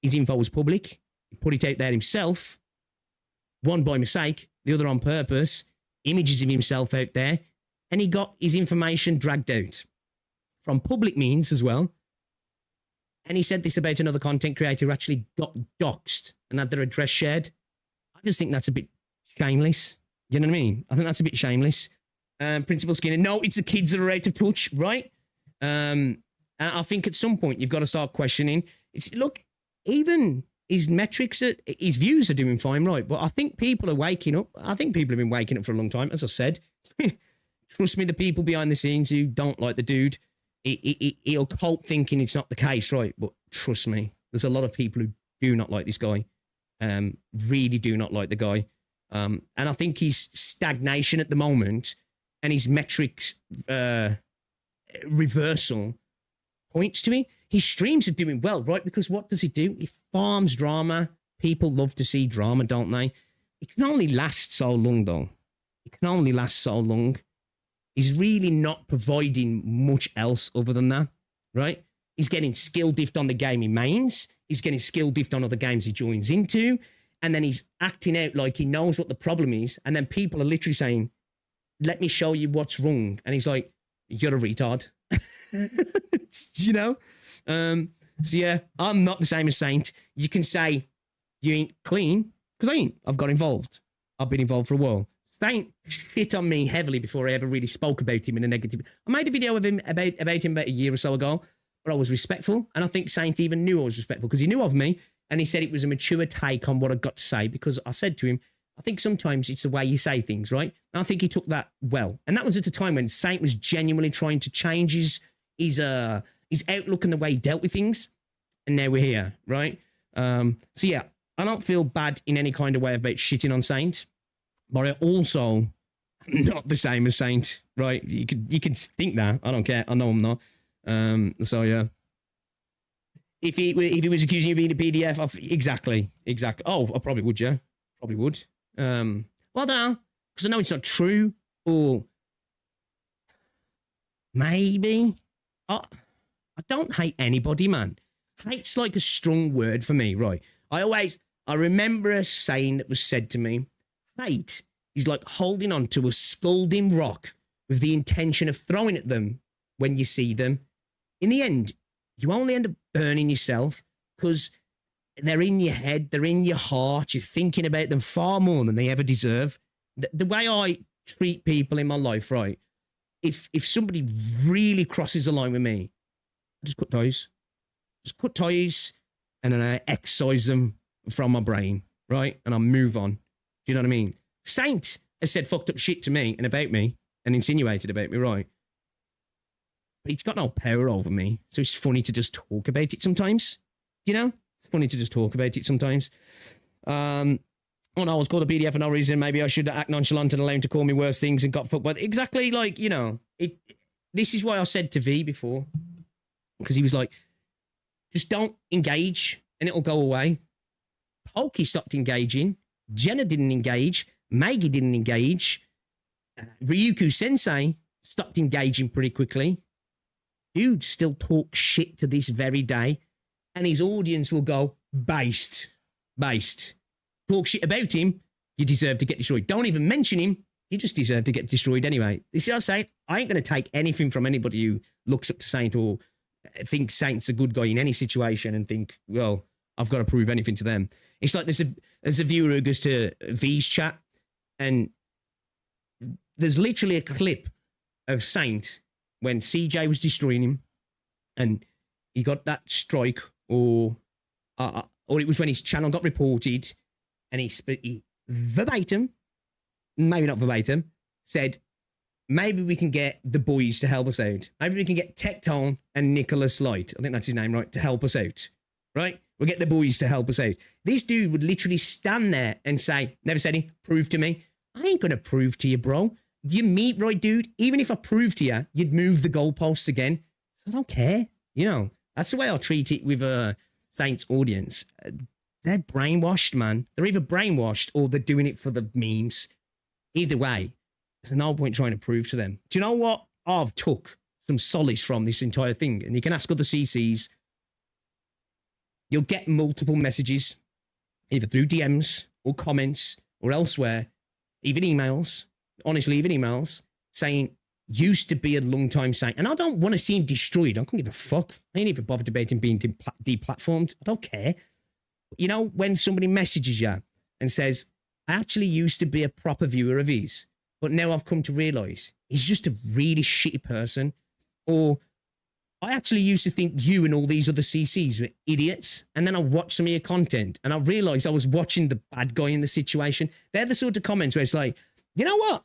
His info was public. He put it out there himself. One by mistake, the other on purpose, images of himself out there, and he got his information dragged out from public means as well. And he said this about another content creator who actually got doxed and had their address shared. I just think that's a bit shameless. You know what I mean? I think that's a bit shameless. Principal Skinner, no, it's the kids that are out of touch, right? And I think at some point you've got to start questioning. Look, even his metrics, his views are doing fine, right? But I think people are waking up. I think people have been waking up for a long time, as I said. Trust me, the people behind the scenes who don't like the dude, he'll cope thinking it's not the case, right? But trust me, there's a lot of people who do not like this guy, really do not like the guy. And I think his stagnation at the moment and his metrics reversal points to it. His streams are doing well, right? Because what does he do? He farms drama. People love to see drama, don't they? It can only last so long, though. It can only last so long. He's really not providing much else other than that, right? He's getting skill diffed on the game he mains. He's getting skill diffed on other games he joins into. And then he's acting out like he knows what the problem is. And then people are literally saying, let me show you what's wrong. And he's like, you're a retard. You know? So yeah, I'm not the same as Saint. You can say you ain't clean, because I ain't. I've got involved. I've been involved for a while. Saint shit on me heavily before I ever really spoke about him in a negative. I made a video of him about him about a year or so ago, but I was respectful. And I think Saint even knew I was respectful because he knew of me. And he said it was a mature take on what I got to say, because I said to him, I think sometimes it's the way you say things, right? And I think he took that well. And that was at a time when Saint was genuinely trying to change his outlook and the way he dealt with things. And now we're here, right? So yeah, I don't feel bad in any kind of way about shitting on Saint, but I also am not the same as Saint, right? You can think that. I don't care. I know I'm not. So yeah. If he was accusing you of being a PDF, exactly. Oh, I probably would, yeah. Probably would. Well, I don't know, because I know it's not true, or maybe. I don't hate anybody, man. Hate's like a strong word for me, right? I remember a saying that was said to me, hate is like holding on to a scalding rock with the intention of throwing at them when you see them. In the end, you only end up burning yourself because they're in your head, they're in your heart, you're thinking about them far more than they ever deserve. The way I treat people in my life, right, if somebody really crosses the line with me, I just cut ties. Just cut ties, and then I excise them from my brain, right? And I move on. Do you know what I mean? Saint has said fucked up shit to me and about me and insinuated about me, right? But he's got no power over me, so it's funny to just talk about it sometimes. You know? It's funny to just talk about it sometimes. Oh no, I was called a PDF for no reason. Maybe I should act nonchalant and allow him to call me worse things and got fucked. But exactly, like, you know, this is why I said to V before, because he was like, just don't engage and it'll go away. Pokey stopped engaging. Jenna didn't engage. Maggie didn't engage. Ryuku Sensei stopped engaging pretty quickly. Dude still talks shit to this very day. And his audience will go, based. Talk shit about him, you deserve to get destroyed. Don't even mention him, you just deserve to get destroyed anyway. You see what I'm saying? I ain't going to take anything from anybody who looks up to Saint or thinks Saint's a good guy in any situation and think, well, I've got to prove anything to them. It's like there's a viewer who goes to V's chat and there's literally a clip of Saint when CJ was destroying him and he got that strike or it was when his channel got reported and he verbatim, maybe not verbatim, said, maybe we can get the boys to help us out. Maybe we can get Tectone and Nicholas Light, I think that's his name, right, to help us out, right? We'll get the boys to help us out. This dude would literally stand there and say, never said he, prove to me. I ain't going to prove to you, bro. You meet right, dude? Even if I prove to you, you'd move the goalposts again. So I don't care. You know, that's the way I'll treat it with Saint's audience. They're brainwashed, man. They're either brainwashed or they're doing it for the memes. Either way, there's no point trying to prove to them. Do you know what? I've took some solace from this entire thing. And you can ask other CCs. You'll get multiple messages, either through DMs or comments or elsewhere, even emails, honestly, even emails, saying, used to be a long time Saint. And I don't want to see him destroyed. I don't give a fuck. I ain't even bothered about him being deplatformed. I don't care. But you know, when somebody messages you and says, I actually used to be a proper viewer of his, but now I've come to realise he's just a really shitty person. Or I actually used to think you and all these other CCs were idiots. And then I watched some of your content and I realised I was watching the bad guy in the situation. They're the sort of comments where it's like, you know what?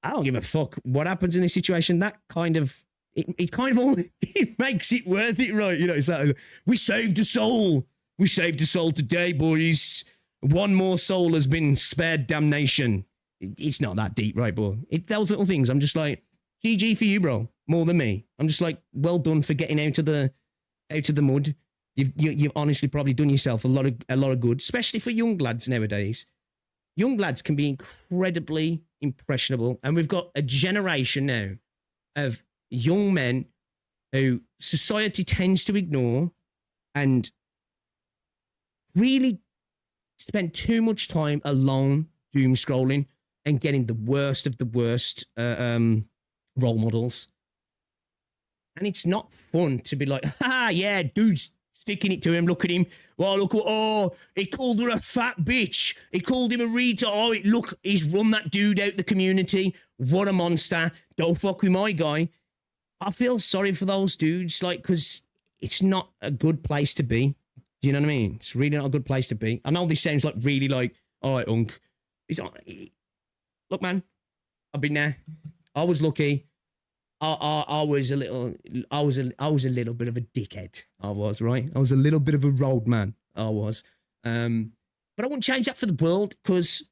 I don't give a fuck what happens in this situation. That kind of, it kind of all, it makes it worth it, right? You know, it's like, we saved a soul. We saved a soul today, boys. One more soul has been spared damnation. It's not that deep, right, bro? Those little things, I'm just like, GG for you, bro. More than me. I'm just like, well done for getting out of the mud. You've honestly probably done yourself a lot of good, especially for young lads nowadays. young lads can be incredibly impressionable. And we've got a generation now of young men who society tends to ignore and really spend too much time alone doom scrolling and getting the worst of the worst role models. And it's not fun to be like, yeah, dude's sticking it to him. Look at him. Well, look, he called her a fat bitch. He called him a retard. Oh, look, he's run that dude out the community. What a monster. Don't fuck with my guy. I feel sorry for those dudes, like, because it's not a good place to be. Do you know what I mean? It's really not a good place to be. I know this sounds like really like, all right, Unk. Look, man, I've been there. I was lucky. I was a little bit of a dickhead. I was, right? I was a little bit of a road man. I was. But I wouldn't change that for the world because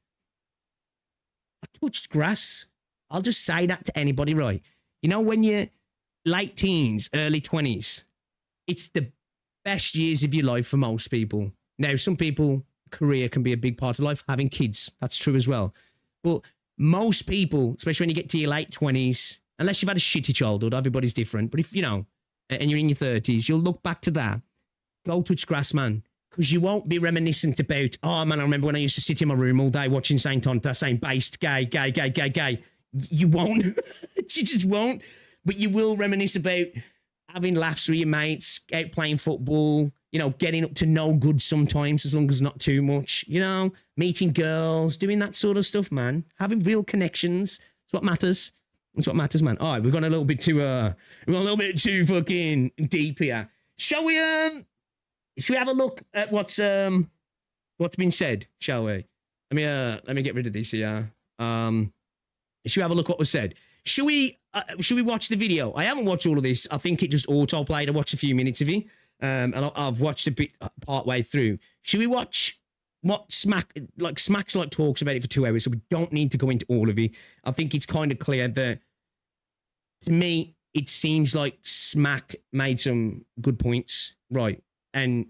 I touched grass. I'll just say that to anybody, right? You know, when you're late teens, early 20s, it's the best years of your life for most people. Now, some people, career can be a big part of life. Having kids, that's true as well. But most people, especially when you get to your late 20s, unless you've had a shitty childhood, everybody's different. But if, you know, and you're in your 30s, you'll look back to that. Go touch grass, man. Because you won't be reminiscent about, oh, man, I remember when I used to sit in my room all day watching Saintontas saying based, gay. You won't. You just won't. But you will reminisce about having laughs with your mates, out playing football, you know, getting up to no good sometimes, as long as not too much, you know, meeting girls, doing that sort of stuff, man. Having real connections. That's what matters. That's what matters, man. All right, we've gone a little bit too fucking deep here. Shall we have a look at what's been said, shall we? Let me get rid of this here. Should we have a look what was said? Should we watch the video? I haven't watched all of this. I think it just auto-played. I watched a few minutes of it. And I've watched a bit part way through. Should we watch what Smack's talks about it for 2 hours, so we don't need to go into all of it. I think it's kind of clear that, to me, it seems like Smack made some good points, right? And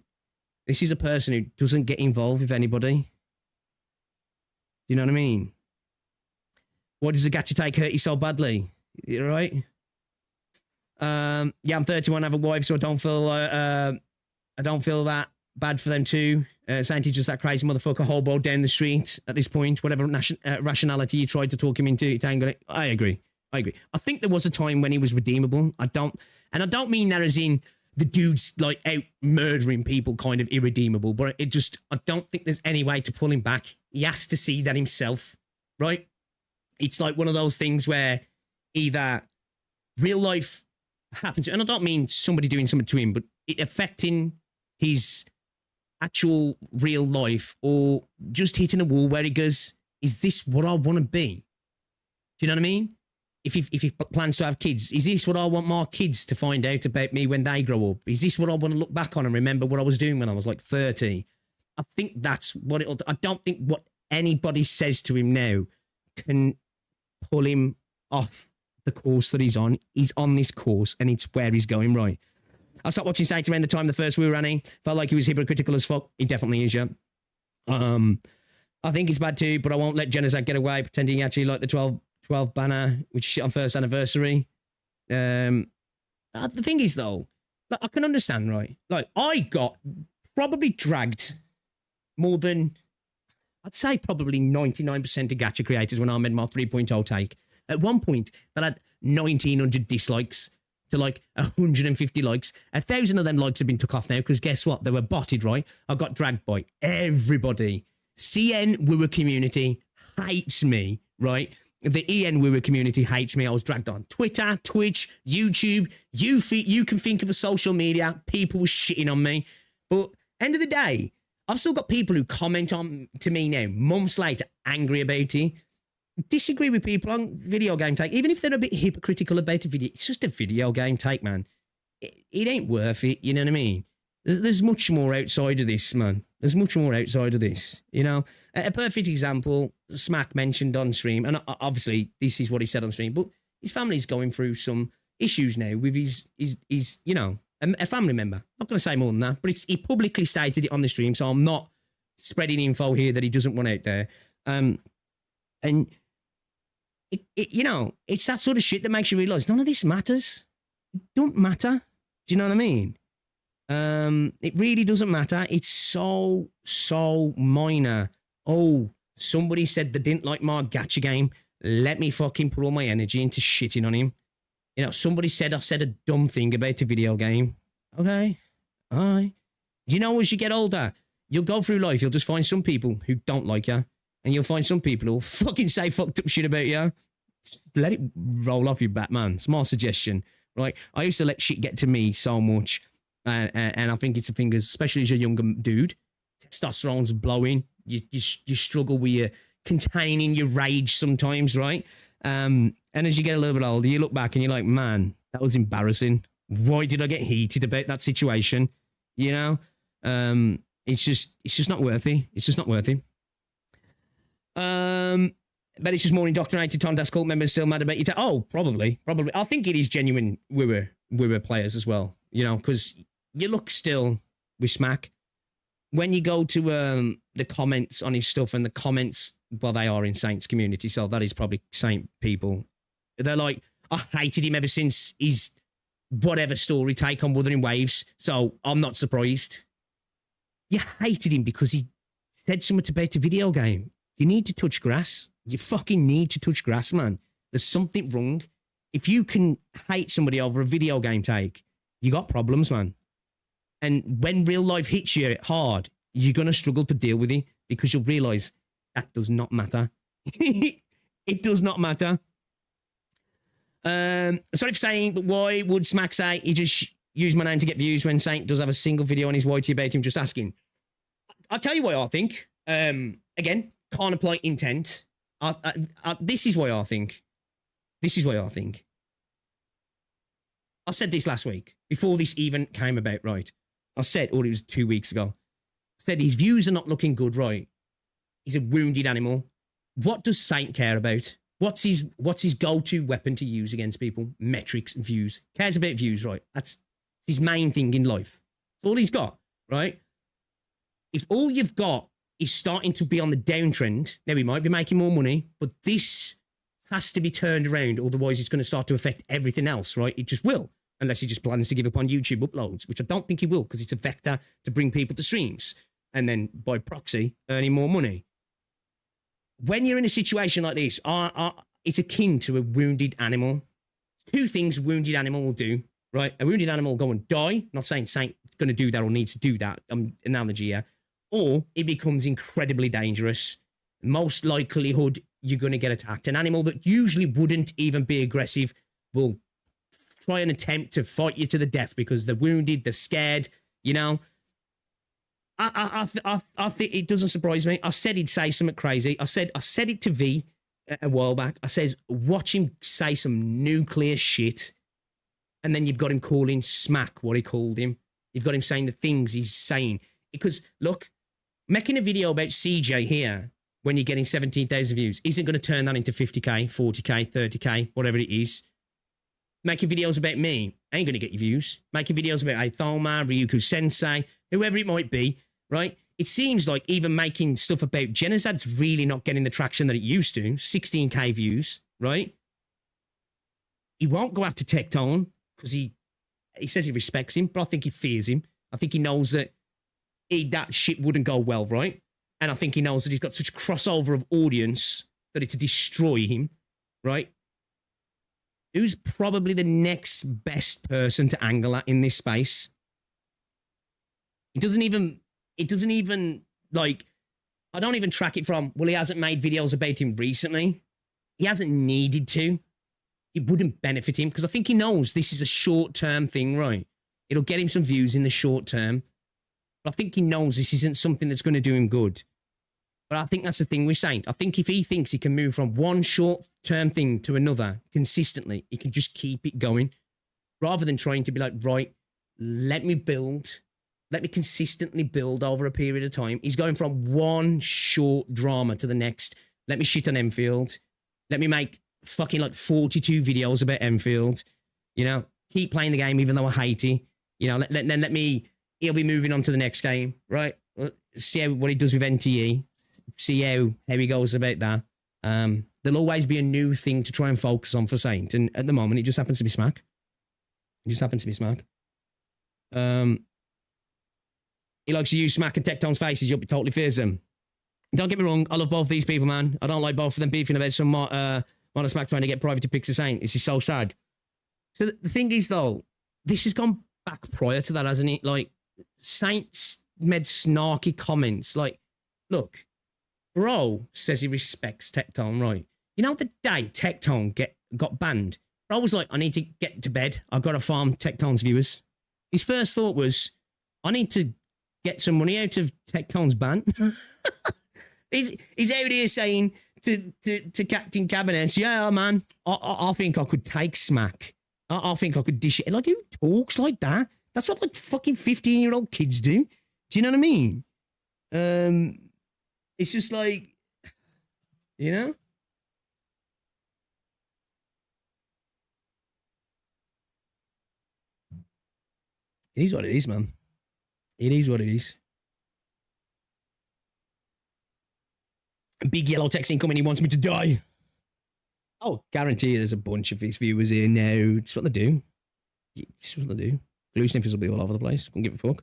this is a person who doesn't get involved with anybody. You know what I mean? What does a gacha take hurt you so badly? You right? Yeah, I'm 31, I have a wife, so I don't feel that bad for them too. Santi's just that crazy motherfucker hobo down the street at this point. Whatever rationality you tried to talk him into, it ain't gonna. I agree. I think there was a time when he was redeemable. I don't mean that as in the dude's like out murdering people, kind of irredeemable. But I don't think there's any way to pull him back. He has to see that himself, right? It's like one of those things where either real life happens, and I don't mean somebody doing something to him, but it affecting his actual real life, or just hitting a wall where he goes, is this what I want to be? Do you know what I mean? If he plans to have kids, is this what I want my kids to find out about me when they grow up? Is this what I want to look back on and remember what I was doing when I was like 30? I think that's what it'll do. I don't think what anybody says to him now can pull him off the course that he's on. He's on this course and it's where he's going, right? I stopped watching Saint around the time the first we were running. Felt like he was hypocritical as fuck. He definitely is, yeah. I think it's bad too, but I won't let Genocide get away pretending he actually liked the 12 banner, which is shit on first anniversary. The thing is though, like, I can understand, right? Like, I got probably dragged more than, I'd say probably 99% of gacha creators when I made my 3.0 take. At one point, that had 1,900 dislikes to like 150 likes. 1,000 of them likes have been took off now because guess what? They were botted, right? I got dragged by everybody. CN Wooer community hates me, right? The EN Wooer community hates me. I was dragged on Twitter, Twitch, YouTube. You can think of a social media. People were shitting on me. But end of the day, I've still got people who comment on to me now, months later, angry about it. Disagree with people on video game take, even if they're a bit hypocritical about a video. It's just a video game take, man. It ain't worth it, you know what I mean? There's much more outside of this, man. There's much more outside of this, you know? A perfect example, Smack mentioned on stream, and obviously this is what he said on stream, but his family's going through some issues now with his you know, a family member. I'm not going to say more than that, but he publicly stated it on the stream, so I'm not spreading info here that he doesn't want out there. And you know, it's that sort of shit that makes you realize none of this matters. It don't matter. Do you know what I mean? It really doesn't matter. It's so minor. Oh, somebody said they didn't like my gacha game. Let me fucking put all my energy into shitting on him. You know, somebody said I said a dumb thing about a video game. Okay. All right. You know, as you get older, you'll go through life, you'll just find some people who don't like you, and you'll find some people who'll fucking say fucked up shit about you. Let it roll off your back, man. It's my suggestion, right? I used to let shit get to me so much, and I think it's a thing, especially as a younger dude, testosterone's blowing. You struggle with your containing your rage sometimes, right? And as you get a little bit older, you look back and you're like, man, that was embarrassing. Why did I get heated about that situation? You know, it's just not worthy. It's just not worthy. But it's just more indoctrinated Tondas cult members still mad about you. Oh, probably. I think it is genuine. We were players as well, you know, because you look still with Smack. When you go to the comments on his stuff, and the comments, well, they are in Saints community, so that is probably Saint people. They're like, I hated him ever since his whatever story take on Wuthering Waves, so I'm not surprised. You hated him because he said something about a video game. You need to touch grass. You fucking need to touch grass, man. There's something wrong. If you can hate somebody over a video game take, you got problems, man. And when real life hits you hard, you're going to struggle to deal with it because you'll realize that does not matter. It does not matter. Sorry for saying, but why would Smack say he just used my name to get views when Saint does have a single video on his YT about him? Just asking. I'll tell you why I think. Again, can't apply intent. This is why I think. I said this last week, before this even came about, right? I said, or it was 2 weeks ago, I said his views are not looking good, right? He's a wounded animal. What does Saint care about? What's his go-to weapon to use against people? Metrics and views. Cares about views, right? That's his main thing in life. That's all he's got, right? If all you've got is starting to be on the downtrend, now he might be making more money, but this has to be turned around, otherwise it's going to start to affect everything else, right? It just will, unless he just plans to give up on YouTube uploads, which I don't think he will, because it's a vector to bring people to streams, and then by proxy, earning more money. When you're in a situation like this, it's akin to a wounded animal. Two things a wounded animal will do, right? A wounded animal will go and die. Not saying Saint's going to do that or needs to do that, analogy here. Or it becomes incredibly dangerous. Most likelihood, you're going to get attacked. An animal that usually wouldn't even be aggressive will try and attempt to fight you to the death because they're wounded, they're scared, you know? I think it doesn't surprise me. I said he'd say something crazy. I said it to V a while back. I said, watch him say some nuclear shit, and then you've got him calling Smack what he called him. You've got him saying the things he's saying. Because, look, making a video about CJ here when you're getting 17,000 views isn't going to turn that into 50k, 40k, 30k, whatever it is. Making videos about me ain't going to get you views. Making videos about Aithoma, Ryuku Sensei, whoever it might be, right? It seems like even making stuff about Genozad's really not getting the traction that it used to. 16k views, right? He won't go after Tectone because he says he respects him, but I think he fears him. I think he knows that that shit wouldn't go well, right? And I think he knows that he's got such a crossover of audience that it'd destroy him, right? Who's probably the next best person to angle at in this space? It doesn't even, like, I don't even track it from, well, he hasn't made videos about him recently. He hasn't needed to. It wouldn't benefit him because I think he knows this is a short-term thing, right? It'll get him some views in the short term. But I think he knows this isn't something that's going to do him good. But I think that's the thing with Saint. I think if he thinks he can move from one short-term thing to another consistently, he can just keep it going rather than trying to be like, right, let me build. Let me consistently build over a period of time. He's going from one short drama to the next. Let me shit on Enfield. Let me make fucking like 42 videos about Enfield. You know, keep playing the game even though I hate it. You know, then let me, he'll be moving on to the next game, right? See what he does with NTE. see how he goes about that. There'll always be a new thing to try and focus on for Saint, and at the moment, it just happens to be Smack. It just happens to be Smack. He likes to use Smack and Tectone's faces. You'll be totally fears them. Don't get me wrong. I love both these people, man. I don't like both of them beefing about some Mono Smack trying to get private to Pixar Saint. This is so sad. So the thing is, though, this has gone back prior to that, hasn't it? Like, Saints made snarky comments. Like, look, bro says he respects Tectone, right? You know, the day Tectone got banned, bro was like, I need to get to bed. I've got to farm Tectone's viewers. His first thought was, I need to get some money out of Tectone's ban. he's out here saying to Captain Cabinets, yeah, man, I think I could take Smack. I think I could dish it. Like, who talks like that? That's what, like, fucking 15-year-old kids do. Do you know what I mean? It's just like, you know? It is what it is, man. It is what it is. Big yellow text incoming, he wants me to die. Oh, guarantee you there's a bunch of his viewers here now. It's what they do. It's what they do. Glue sniffers will be all over the place. Couldn't give a fuck.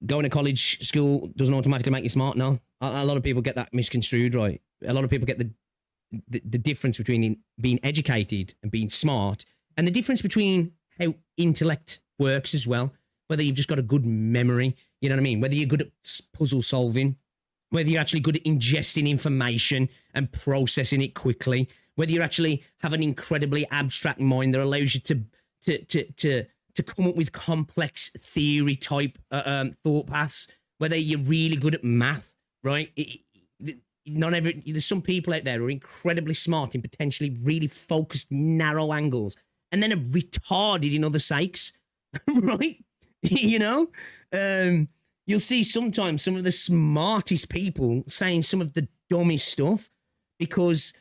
Going to college, school doesn't automatically make you smart, no. A lot of people get that misconstrued, right? A lot of people get the difference between being educated and being smart, and the difference between how intellect works as well. Whether you've just got a good memory, you know what I mean? Whether you're good at puzzle solving, whether you're actually good at ingesting information and processing it quickly, whether you actually have an incredibly abstract mind that allows you to come up with complex theory type thought paths, whether you're really good at math, right? There's some people out there who are incredibly smart in potentially really focused, narrow angles, and then are retarded in other sakes, right? You know? You'll see sometimes some of the smartest people saying some of the dumbest stuff because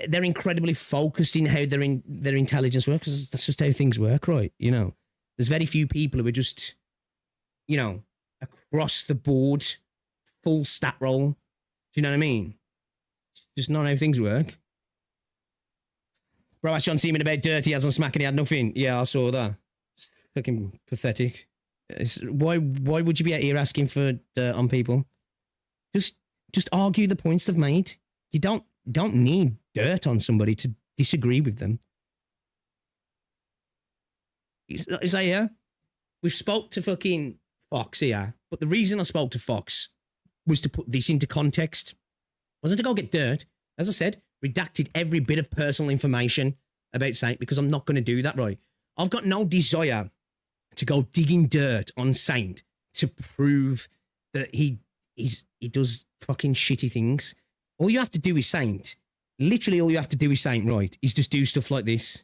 they're incredibly focused in how their intelligence works. Because that's just how things work, right? You know, there's very few people who are just, you know, across the board, full stat roll. Do you know what I mean? It's just not how things work. Bro, asked John Seaman about dirty as on Smack and he had nothing. Yeah, I saw that. It's fucking pathetic. Why would you be out here asking for dirt on people? Just argue the points they've made. You don't need dirt on somebody to disagree with them. Is that here? We've spoke to fucking Fox here, but the reason I spoke to Fox was to put this into context. Wasn't to go get dirt. As I said, redacted every bit of personal information about Saint because I'm not going to do that, right? I've got no desire to go digging dirt on Saint to prove that he does fucking shitty things. All you have to do with Saint, literally all you have to do with Saint, right, is just do stuff like this.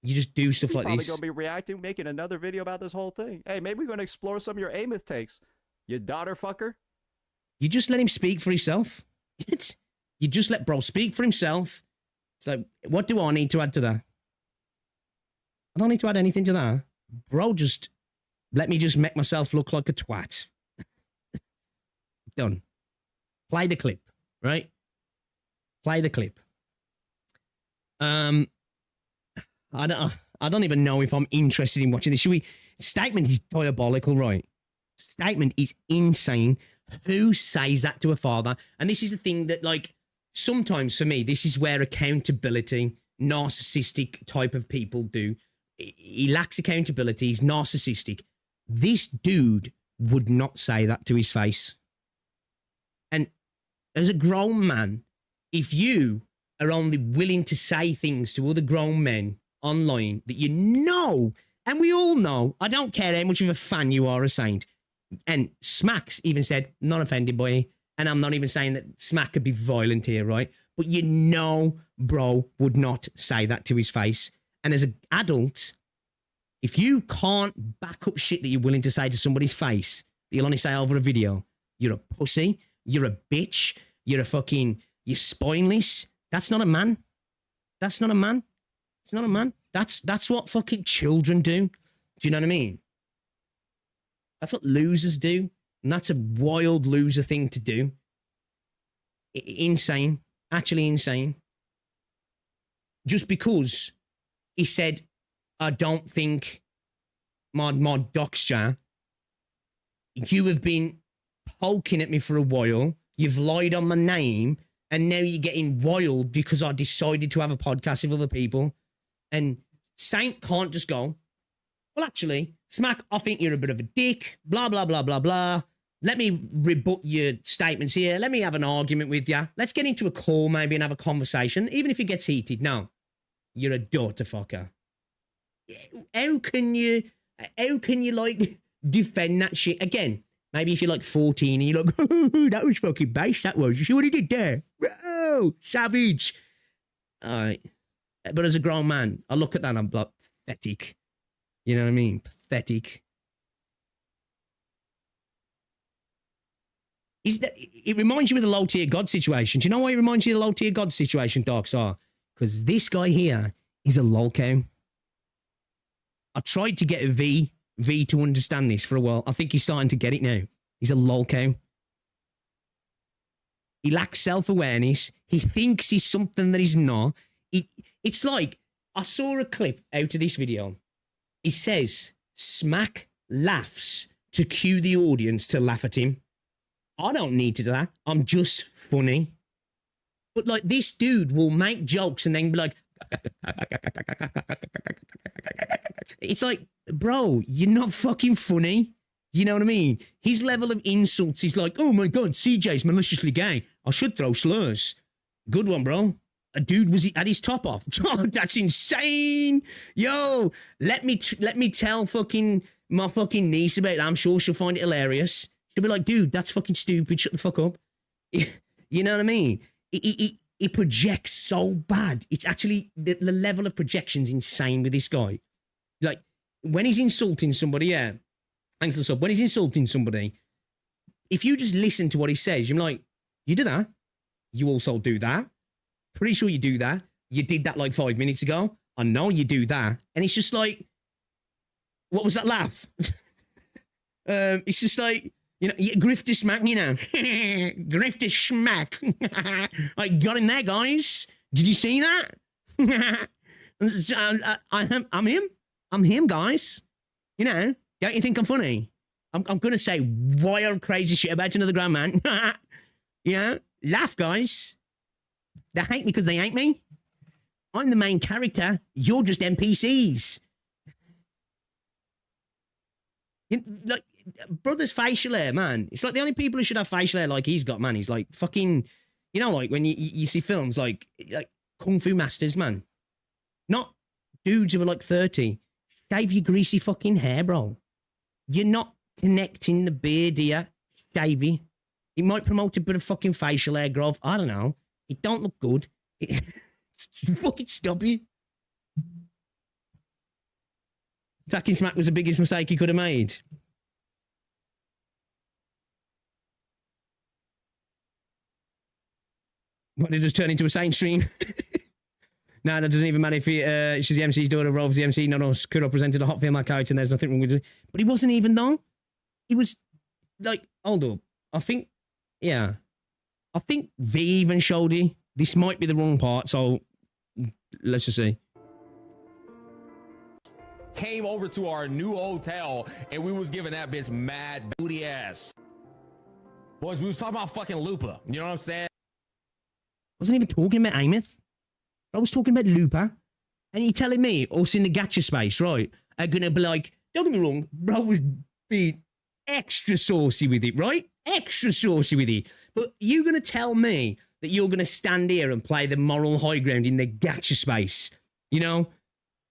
You just do stuff like this. Probably going to be reacting, making another video about this whole thing. Hey, maybe we're going to explore some of your A-myth takes. You daughter fucker. You just let him speak for himself. You just let bro speak for himself. So what do I need to add to that? I don't need to add anything to that. Bro, just let me just make myself look like a twat. Done. Play the clip, right? Play the clip. I don't even know if I'm interested in watching this. Statement is diabolical, right? Statement is insane. Who says that to a father? And this is the thing that, like, sometimes for me, this is where accountability, narcissistic type of people do. He lacks accountability. He's narcissistic. This dude would not say that to his face. And as a grown man, if you are only willing to say things to other grown men online that you know, and we all know, I don't care how much of a fan you are of Saint. And Smacks even said, not offended by it. And I'm not even saying that Smack could be violent here, right? But you know, bro would not say that to his face. And as an adult, if you can't back up shit that you're willing to say to somebody's face, that you'll only say over a video, you're a pussy, you're a bitch, you're spineless. That's not a man. That's not a man. It's not a man. That's what fucking children do. Do you know what I mean? That's what losers do. And that's a wild loser thing to do. Insane. Actually insane. Just because he said, I don't think my doxture, you have been poking at me for a while. You've lied on my name. And now you're getting wild because I decided to have a podcast with other people. And Saint can't just go, well, actually, Smack, I think you're a bit of a dick, blah, blah, blah, blah, blah. Let me rebut your statements here. Let me have an argument with you. Let's get into a call maybe and have a conversation, even if it gets heated. No, you're a daughter fucker. How can you like defend that shit? Again, maybe if you're like 14 and you're like, oh, that was fucking base, that was. You see what he did there? Oh, savage. All right. But as a grown man, I look at that and I'm like, pathetic. You know what I mean? Pathetic. It reminds you of the low tier God situation. Do you know why it reminds you of the low tier God situation, Dox? Because this guy here is a lolcow. I tried to get a V to understand this for a while. I think he's starting to get it now. He's a lolcow. He lacks self-awareness. He thinks he's something that he's not. It's like, I saw a clip out of this video. He says, Smack laughs to cue the audience to laugh at him. I don't need to do that. I'm just funny. But like, this dude will make jokes and then be like, it's like, bro, you're not fucking funny. You know what I mean? His level of insults is like, oh my God, CJ's maliciously gay. I should throw slurs. Good one, bro. A dude was at his top off. Oh, that's insane. Yo, let me tell my fucking niece about it. I'm sure she'll find it hilarious. She'll be like, dude, that's fucking stupid. Shut the fuck up. You know what I mean? He projects so bad. It's actually, the level of projection's insane with this guy. Like, when he's insulting somebody, yeah. Thanks for the sub. When he's insulting somebody, if you just listen to what he says, you're like, you do that? You also do that? Pretty sure you do that. You did that like 5 minutes ago. I know you do that. And it's just like, what was that laugh? It's just like, you know, grifter smack, you know. Grifter smack. I got him there, guys. Did you see that? I'm him. I'm him, guys. You know, don't you think I'm funny? I'm going to say wild, crazy shit about another grown man. You know, laugh, guys. They hate me because they hate me. I'm the main character. You're just NPCs. Like, brother's facial hair, man. It's like the only people who should have facial hair like he's got, man. He's like fucking, you know, like when you see films like Kung Fu Masters, man. Not dudes who are like 30. Shave your greasy fucking hair, bro. You're not connecting the beard here. Shave it. It might promote a bit of fucking facial hair growth. I don't know. It don't look good. It's fucking stubby. Attacking Smack was the biggest mistake he could have made. What, did it just turn into a Saint stream? No, that doesn't even matter if she's the MC's daughter, Rob's the MC, not us. Kuro presented a hot film like character and there's nothing wrong with it. But he wasn't even though. He was like, hold up. I think V even showed it. This might be the wrong part, so let's just see. Came over to our new hotel and we was giving that bitch mad booty ass. Boys, we was talking about fucking Lupa. You know what I'm saying? Wasn't even talking about Ameth. I was talking about Lupa. And you're telling me, us in the gacha space, right, are going to be like, don't get me wrong, bro was being extra saucy with it, right? Extra saucy with it. But you're going to tell me that you're going to stand here and play the moral high ground in the gacha space, you know?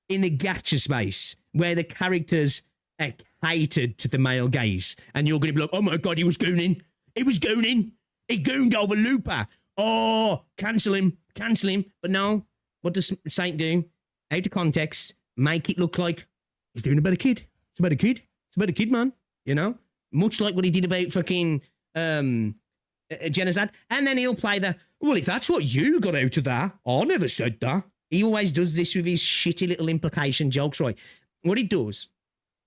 In the gacha space, where the characters are catered to the male gaze. And you're going to be like, oh my God, he was gooning. He was gooning. He gooned over Lupa. Oh, cancel him. Cancel him. But no, what does Saint do? Out of context, make it look like he's doing a better kid. It's a better kid. It's a better kid, man. You know? Much like what he did about fucking genocide. And then he'll play the, well, if that's what you got out of that, I never said that. He always does this with his shitty little implication jokes, right? What he does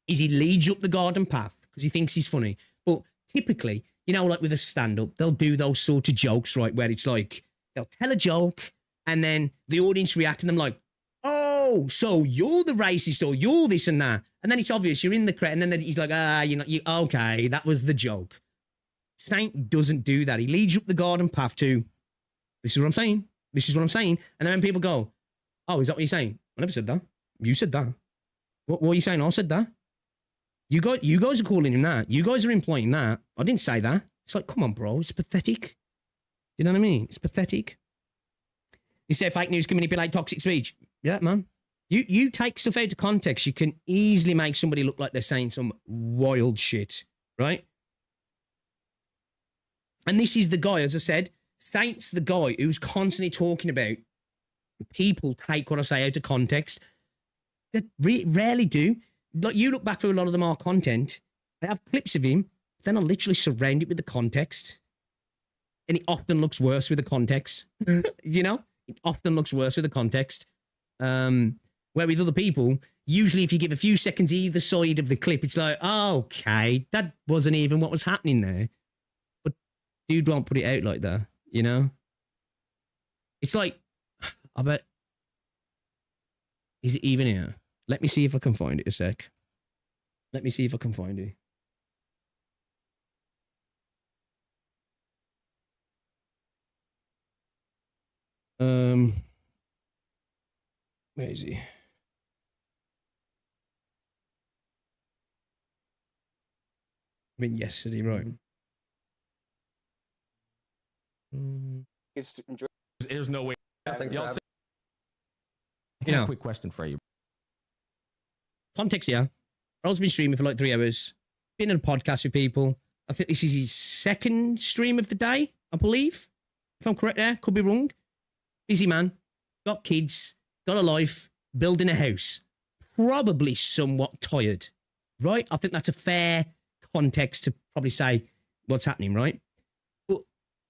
is he leads you up the garden path, because he thinks he's funny. But typically, you know, like with a stand-up, they'll do those sort of jokes, right, where it's like, they'll tell a joke, and then the audience react to them like, oh, so you're the racist, or you're this and that. And then it's obvious, you're in the crowd, and then he's like, okay, that was the joke. Saint doesn't do that. He leads you up the garden path to, this is what I'm saying. This is what I'm saying. And then when people go, oh, is that what you're saying? I never said that. You said that. What are you saying? I said that. You guys are calling him that. You guys are implying that. I didn't say that. It's like, come on, bro. It's pathetic. You know what I mean? It's pathetic. You say fake news can manipulate toxic speech. Yeah, man. You take stuff out of context, you can easily make somebody look like they're saying some wild shit, right? And this is the guy, as I said, Saint's the guy who's constantly talking about people take what I say out of context. They rarely do. Like, you look back through a lot of them, our content, I have clips of him, then I literally surround it with the context. And it often looks worse with the context. You know? It often looks worse with the context. Where with other people, usually if you give a few seconds either side of the clip, it's like, oh, okay, that wasn't even what was happening there. But dude won't put it out like that, you know? It's like, I bet, is it even here? Let me see if I can find it a sec. Let me see if I can find it. Where is he? I mean, yesterday, right? There's no way. Y'all You know, quick question for you. Context here. Bro's been streaming for like 3 hours. Been in a podcast with people. I think this is his second stream of the day, I believe. If I'm correct there, could be wrong. Busy man. Got kids. Got a life. Building a house. Probably somewhat tired. Right? I think that's a fair context to probably say what's happening, right? But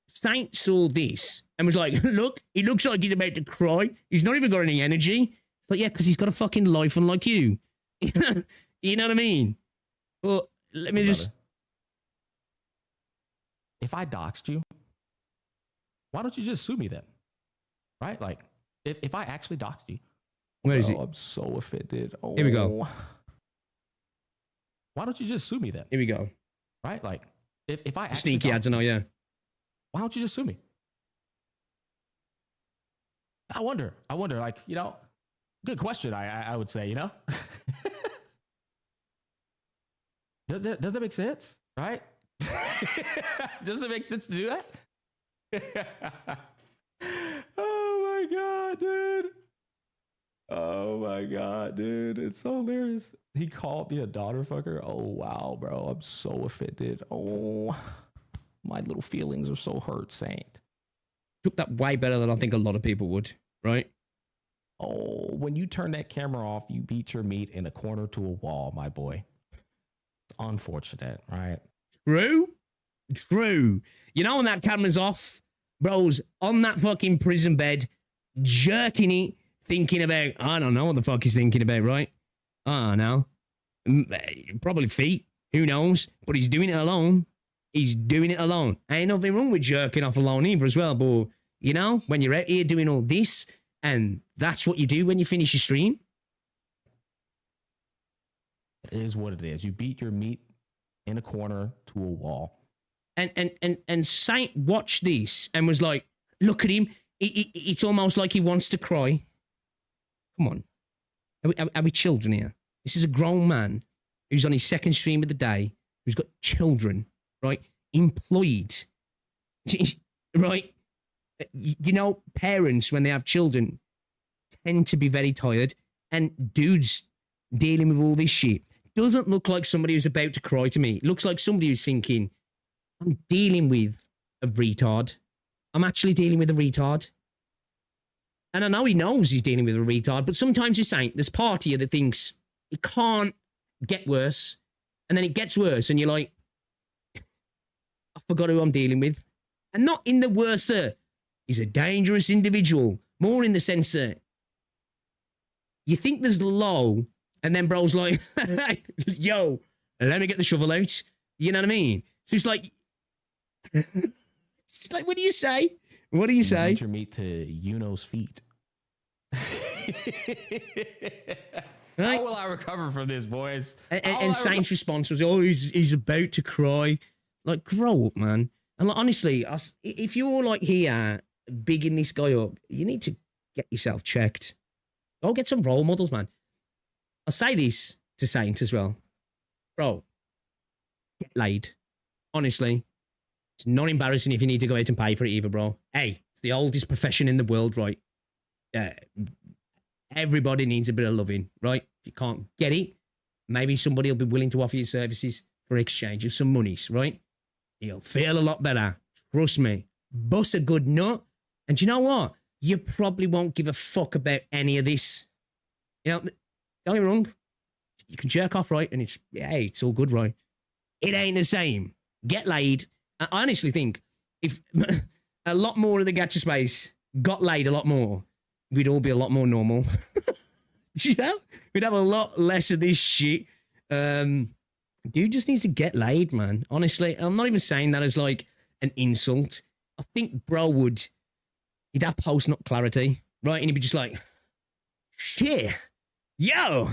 Saint saw this and was like, look, he looks like he's about to cry. He's not even got any energy. It's like, yeah, because he's got a fucking life unlike you. You know what I mean? Well, let me just... If I doxed you, why don't you just sue me then? Right? Like, if I actually doxed you. Where is it? I'm so offended. Oh. Here we go. Why don't you just sue me then? Here we go. Right? Like, if I actually Sneaky ads, I know, yeah. Why don't you just sue me? I wonder, like, you know, good question, I would say, you know? Does that make sense? Right? Does it make sense to do that? Oh my God, dude. Oh my God, dude. It's so hilarious. He called me a daughter fucker. Oh wow, bro. I'm so offended. Oh, my little feelings are so hurt, Saint. Took that way better than I think a lot of people would, right? Oh, when you turn that camera off, you beat your meat in a corner to a wall, my boy. It's unfortunate, right? True. You know when that camera's off, bro's on that fucking prison bed, jerking it, thinking about, I don't know what the fuck he's thinking about, right? I don't know. Probably feet. Who knows? But he's doing it alone. He's doing it alone. Ain't nothing wrong with jerking off alone either as well, but, you know, when you're out here doing all this, and that's what you do when you finish your stream. It is what it is. You beat your meat in a corner to a wall. And Saint watched this and was like, look at him. It's almost like he wants to cry. Come on. Are we children here? This is a grown man who's on his second stream of the day, who's got children, right? Employed. Right? You know, parents, when they have children, tend to be very tired. And dudes dealing with all this shit doesn't look like somebody who's about to cry to me. It looks like somebody who's thinking, I'm dealing with a retard. I'm actually dealing with a retard. And I know he knows he's dealing with a retard, but sometimes he's saying there's part of you that thinks it can't get worse. And then it gets worse and you're like, I forgot who I'm dealing with. And not in the worst, he's a dangerous individual. More in the sense that you think there's low, and then bro's like, yo, Let me get the shovel out. You know what I mean? So it's like, what do you say? What do you say? Venture meat to Yuno's feet. Right? How will I recover from this, boys? And Saint's response was, "Oh, he's about to cry." Like, grow up, man. And like, honestly, if you're like here bigging this guy up, you need to get yourself checked. Go get some role models, man. I'll say this to Saint as well, bro. Get laid. Honestly, it's not embarrassing if you need to go out and pay for it either, bro. Hey, it's the oldest profession in the world, right? Everybody needs a bit of loving, right? If you can't get it, maybe somebody will be willing to offer you services for exchange of some monies, right? You'll feel a lot better. Trust me. Bust a good nut. And you know what? You probably won't give a fuck about any of this. You know, don't get me wrong. You can jerk off, right? And hey, it's all good, right? It ain't the same. Get laid. I honestly think if a lot more of the gacha space got laid a lot more, we'd all be a lot more normal. You know? We'd have a lot less of this shit. Dude just needs to get laid, man. Honestly, I'm not even saying that as like an insult. I think bro he'd have post-nut clarity, right? And he'd be just like, shit, yo,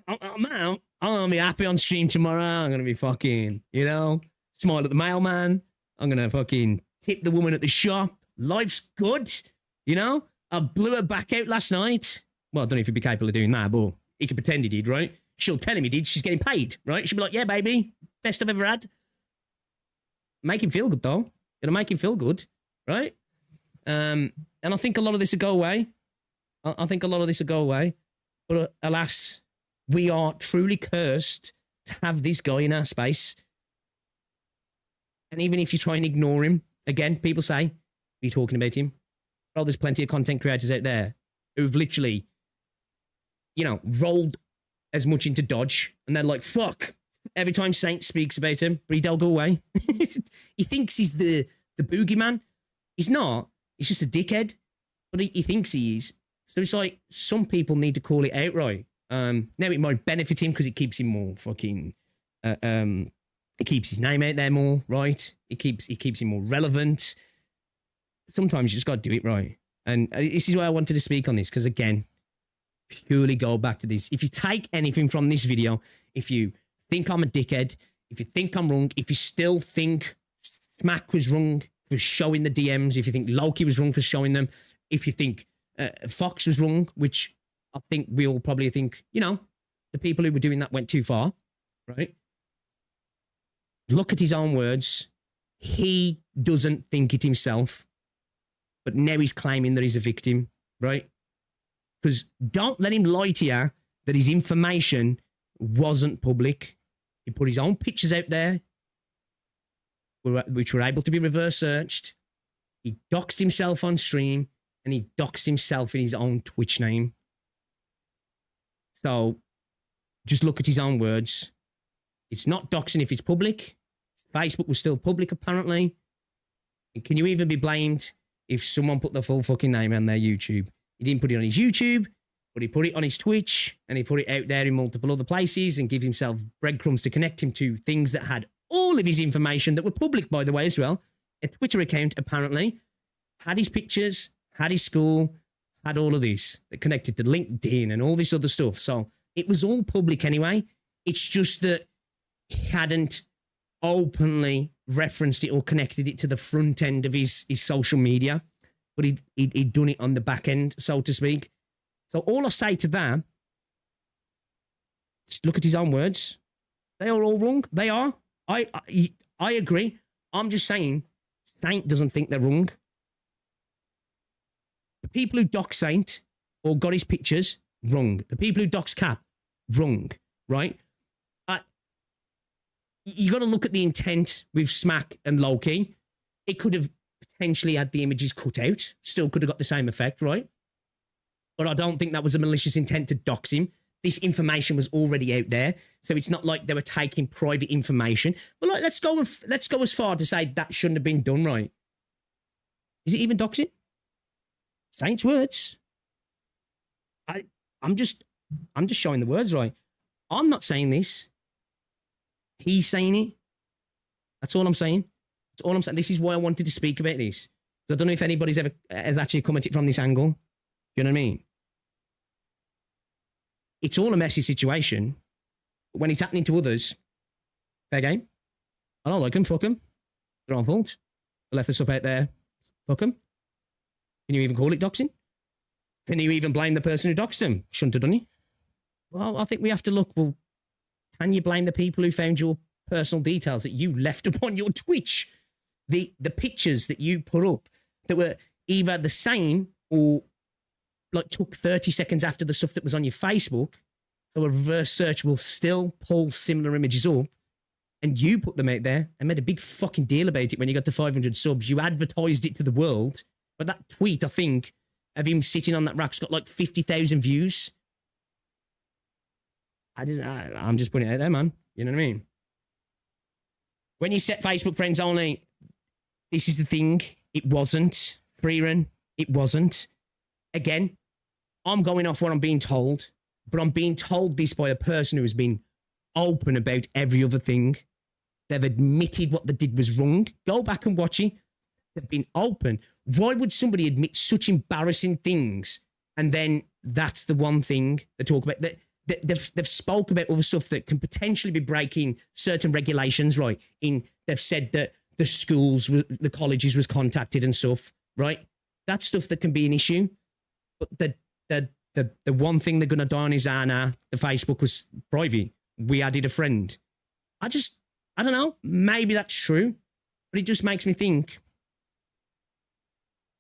I'm out. I'm going to be happy on stream tomorrow. I'm going to be fucking, you know, smile at the mailman. I'm going to fucking tip the woman at the shop. Life's good, you know? I blew her back out last night. Well, I don't know if he'd be capable of doing that, but he could pretend he did, right? She'll tell him he did. She's getting paid, right? She'll be like, yeah, baby, best I've ever had. Make him feel good, though. It'll make him feel good, right? And I think a lot of this will go away. I think a lot of this will go away. But alas, we are truly cursed to have this guy in our space. And even if you try and ignore him, again, people say, are you talking about him? Well, there's plenty of content creators out there who've literally, you know, rolled as much into dodge. And they're like, fuck, every time Saint speaks about him, Breedel, go away. He thinks he's the boogeyman. He's not. He's just a dickhead. But he thinks he is. So it's like, some people need to call it outright. Now it might benefit him because it keeps him more fucking, it keeps his name out there more, right? It keeps him more relevant. Sometimes you just got to do it right. And this is why I wanted to speak on this, because again, purely go back to this. If you take anything from this video, if you think I'm a dickhead, if you think I'm wrong, if you still think Smack was wrong for showing the DMs, if you think Loki was wrong for showing them, if you think Fox was wrong, which I think we all probably think, you know, the people who were doing that went too far, right? Look at his own words. He doesn't think it himself, but now he's claiming that he's a victim, right? Because don't let him lie to you that his information wasn't public. He put his own pictures out there, which were able to be reverse searched. He doxed himself on stream, and he doxed himself in his own Twitch name. So just look at his own words. It's not doxing if it's public. Facebook was still public, apparently. And can you even be blamed if someone put the full fucking name on their YouTube? He didn't put it on his YouTube, but he put it on his Twitch, and he put it out there in multiple other places and give himself breadcrumbs to connect him to things that had all of his information that were public, by the way, as well. A Twitter account, apparently, had his pictures, had his school, had all of this that connected to LinkedIn and all this other stuff. So it was all public anyway. It's just that he hadn't openly referenced it or connected it to the front end of his social media, but he'd done it on the back end, so to speak. So all I say to that, look at his own words. They are all wrong. They are. I agree. I'm just saying, Saint doesn't think they're wrong. The people who dox Saint or got his pictures, wrong. The people who dox Cap, wrong, right? You got to look at the intent with Smack and Loki. It could have potentially had the images cut out. Still could have got the same effect, right? But I don't think that was a malicious intent to dox him. This information was already out there, so it's not like they were taking private information. But like, let's go as far to say that shouldn't have been done, right? Is it even doxing? Saint's words. I'm just showing the words, right? I'm not saying this. He's saying it. That's all I'm saying. That's all I'm saying. This is why I wanted to speak about this. I don't know if anybody's ever has actually come at it from this angle. Do you know what I mean? It's all a messy situation. But when it's happening to others, fair game. I don't like them. Fuck them. Their own fault. They left the stuff out there. Fuck them. Can you even call it doxing? Can you even blame the person who doxed them? Shouldn't have done it. Well, I think we have to look, well, can you blame the people who found your personal details that you left upon your Twitch? The pictures that you put up that were either the same or like took 30 seconds after the stuff that was on your Facebook. So a reverse search will still pull similar images up. And you put them out there and made a big fucking deal about it when you got to 500 subs. You advertised it to the world. But that tweet, I think, of him sitting on that rack's got like 50,000 views. I'm just putting it out there, man. You know what I mean? When you set Facebook friends only, this is the thing. It wasn't. Freerun, it wasn't. Again, I'm going off what I'm being told, but I'm being told this by a person who has been open about every other thing. They've admitted what they did was wrong. Go back and watch it. They've been open. Why would somebody admit such embarrassing things and then that's the one thing they talk about? They've spoke about other stuff that can potentially be breaking certain regulations, right? They've said that the schools, the colleges was contacted and stuff, right? That's stuff that can be an issue. But the one thing they're going to die on is, the Facebook was private. We added a friend. I don't know. Maybe that's true. But it just makes me think.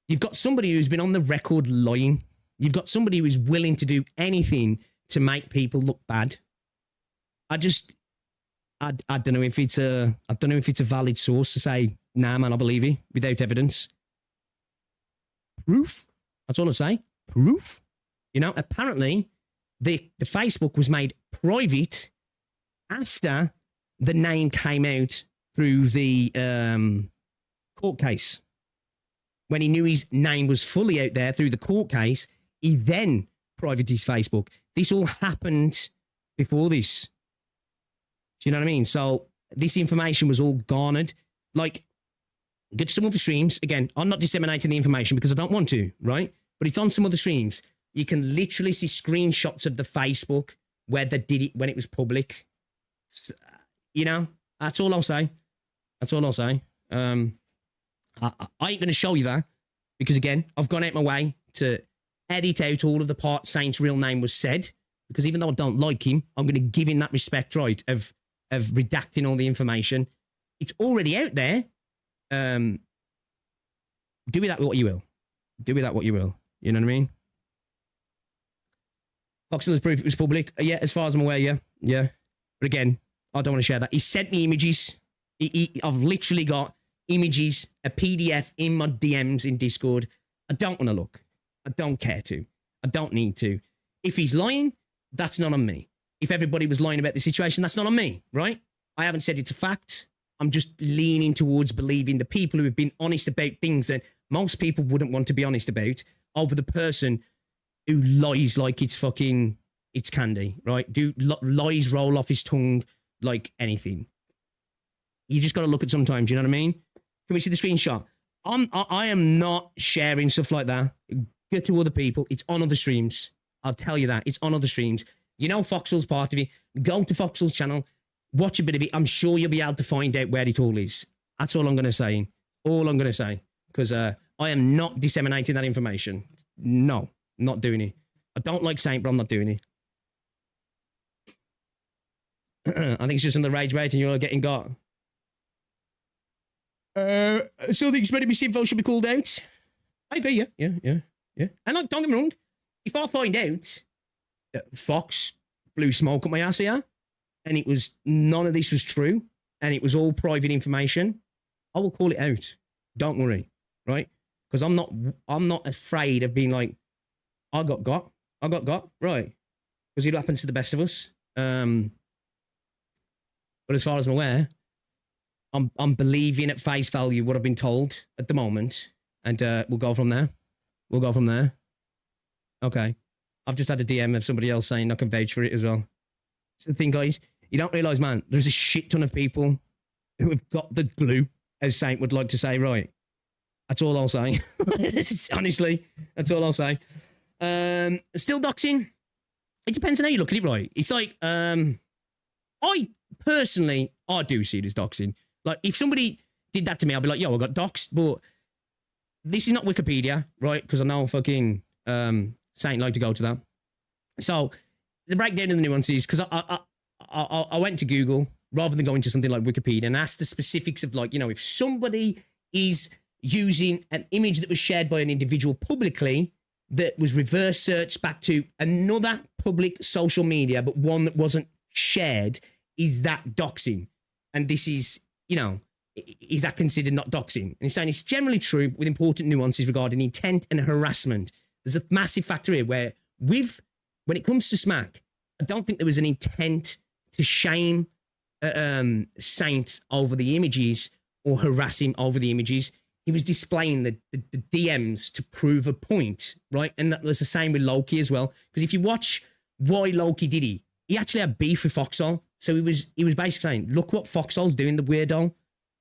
You've got somebody who's been on the record lying. You've got somebody who's willing to do anything to make people look bad. I don't know if it's a valid source to say, nah, man, I believe you without evidence. Proof. That's all I say. Proof. You know, apparently the Facebook was made private after the name came out through the court case. When he knew his name was fully out there through the court case, he then privated his Facebook. This all happened before this. Do you know what I mean? So this information was all garnered. Like, get some other streams. Again, I'm not disseminating the information because I don't want to, right? But it's on some other streams. You can literally see screenshots of the Facebook where they did it when it was public. So, you know, that's all I'll say. That's all I'll say. I ain't going to show you that because, again, I've gone out my way to edit out all of the parts Saint's real name was said because even though I don't like him, I'm going to give him that respect, right, of redacting all the information. It's already out there. Do with that what you will. Do with that what you will. You know what I mean? Foxhole has proof it was public. Yeah, as far as I'm aware, yeah. Yeah. But again, I don't want to share that. He sent me images. I've literally got images, a PDF in my DMs in Discord. I don't want to look. I don't care to. I don't need to. If he's lying, that's not on me. If everybody was lying about the situation, that's not on me, right? I haven't said it's a fact. I'm just leaning towards believing the people who have been honest about things that most people wouldn't want to be honest about over the person who lies like it's candy, right? Lies roll off his tongue like anything. You just got to look at sometimes, you know what I mean? Can we see the screenshot? I am not sharing stuff like that. Get to other people. It's on other streams. I'll tell you that. It's on other streams. You know Foxhole's part of it. Go to Foxhole's channel. Watch a bit of it. I'm sure you'll be able to find out where it all is. That's all I'm going to say. All I'm going to say. Because I am not disseminating that information. No, not doing it. I don't like Saint, but I'm not doing it. I think it's just on the rage bait and you're all getting got. So the experimental info should be called out. I agree, yeah. And like, don't get me wrong, if I find out that Fox blew smoke up my ass here, and it was none of this was true, and it was all private information, I will call it out. Don't worry, right? Because I'm not afraid of being like, I got got, right? Because it happens to the best of us. But as far as I'm aware, I'm believing at face value what I've been told at the moment, and we'll go from there. Okay. I've just had a DM of somebody else saying I can vouch for it as well. It's the thing, guys. You don't realize, man, there's a shit ton of people who have got the glue, as Saint would like to say, right? That's all I'll say. Honestly, that's all I'll say. Still doxing. It depends on how you look at it, right? It's like, I do see it as doxing. Like, if somebody did that to me, I'd be like, yo, I got doxed, but this is not Wikipedia, right? Because I know fucking Saint like to go to that. So the breakdown of the nuances, because I went to Google rather than going to something like Wikipedia and asked the specifics of, like, you know, if somebody is using an image that was shared by an individual publicly that was reverse searched back to another public social media, but one that wasn't shared, is that doxing? And this is, you know, is that considered not doxing? And he's saying it's generally true with important nuances regarding intent and harassment. There's a massive factor here where when it comes to Smack, I don't think there was an intent to shame Saint over the images or harass him over the images. He was displaying the DMs to prove a point, right? And that was the same with Loki as well. Because if you watch why Loki did he actually had beef with Foxhole. So he was basically saying, look what Foxhole's doing, the weirdo.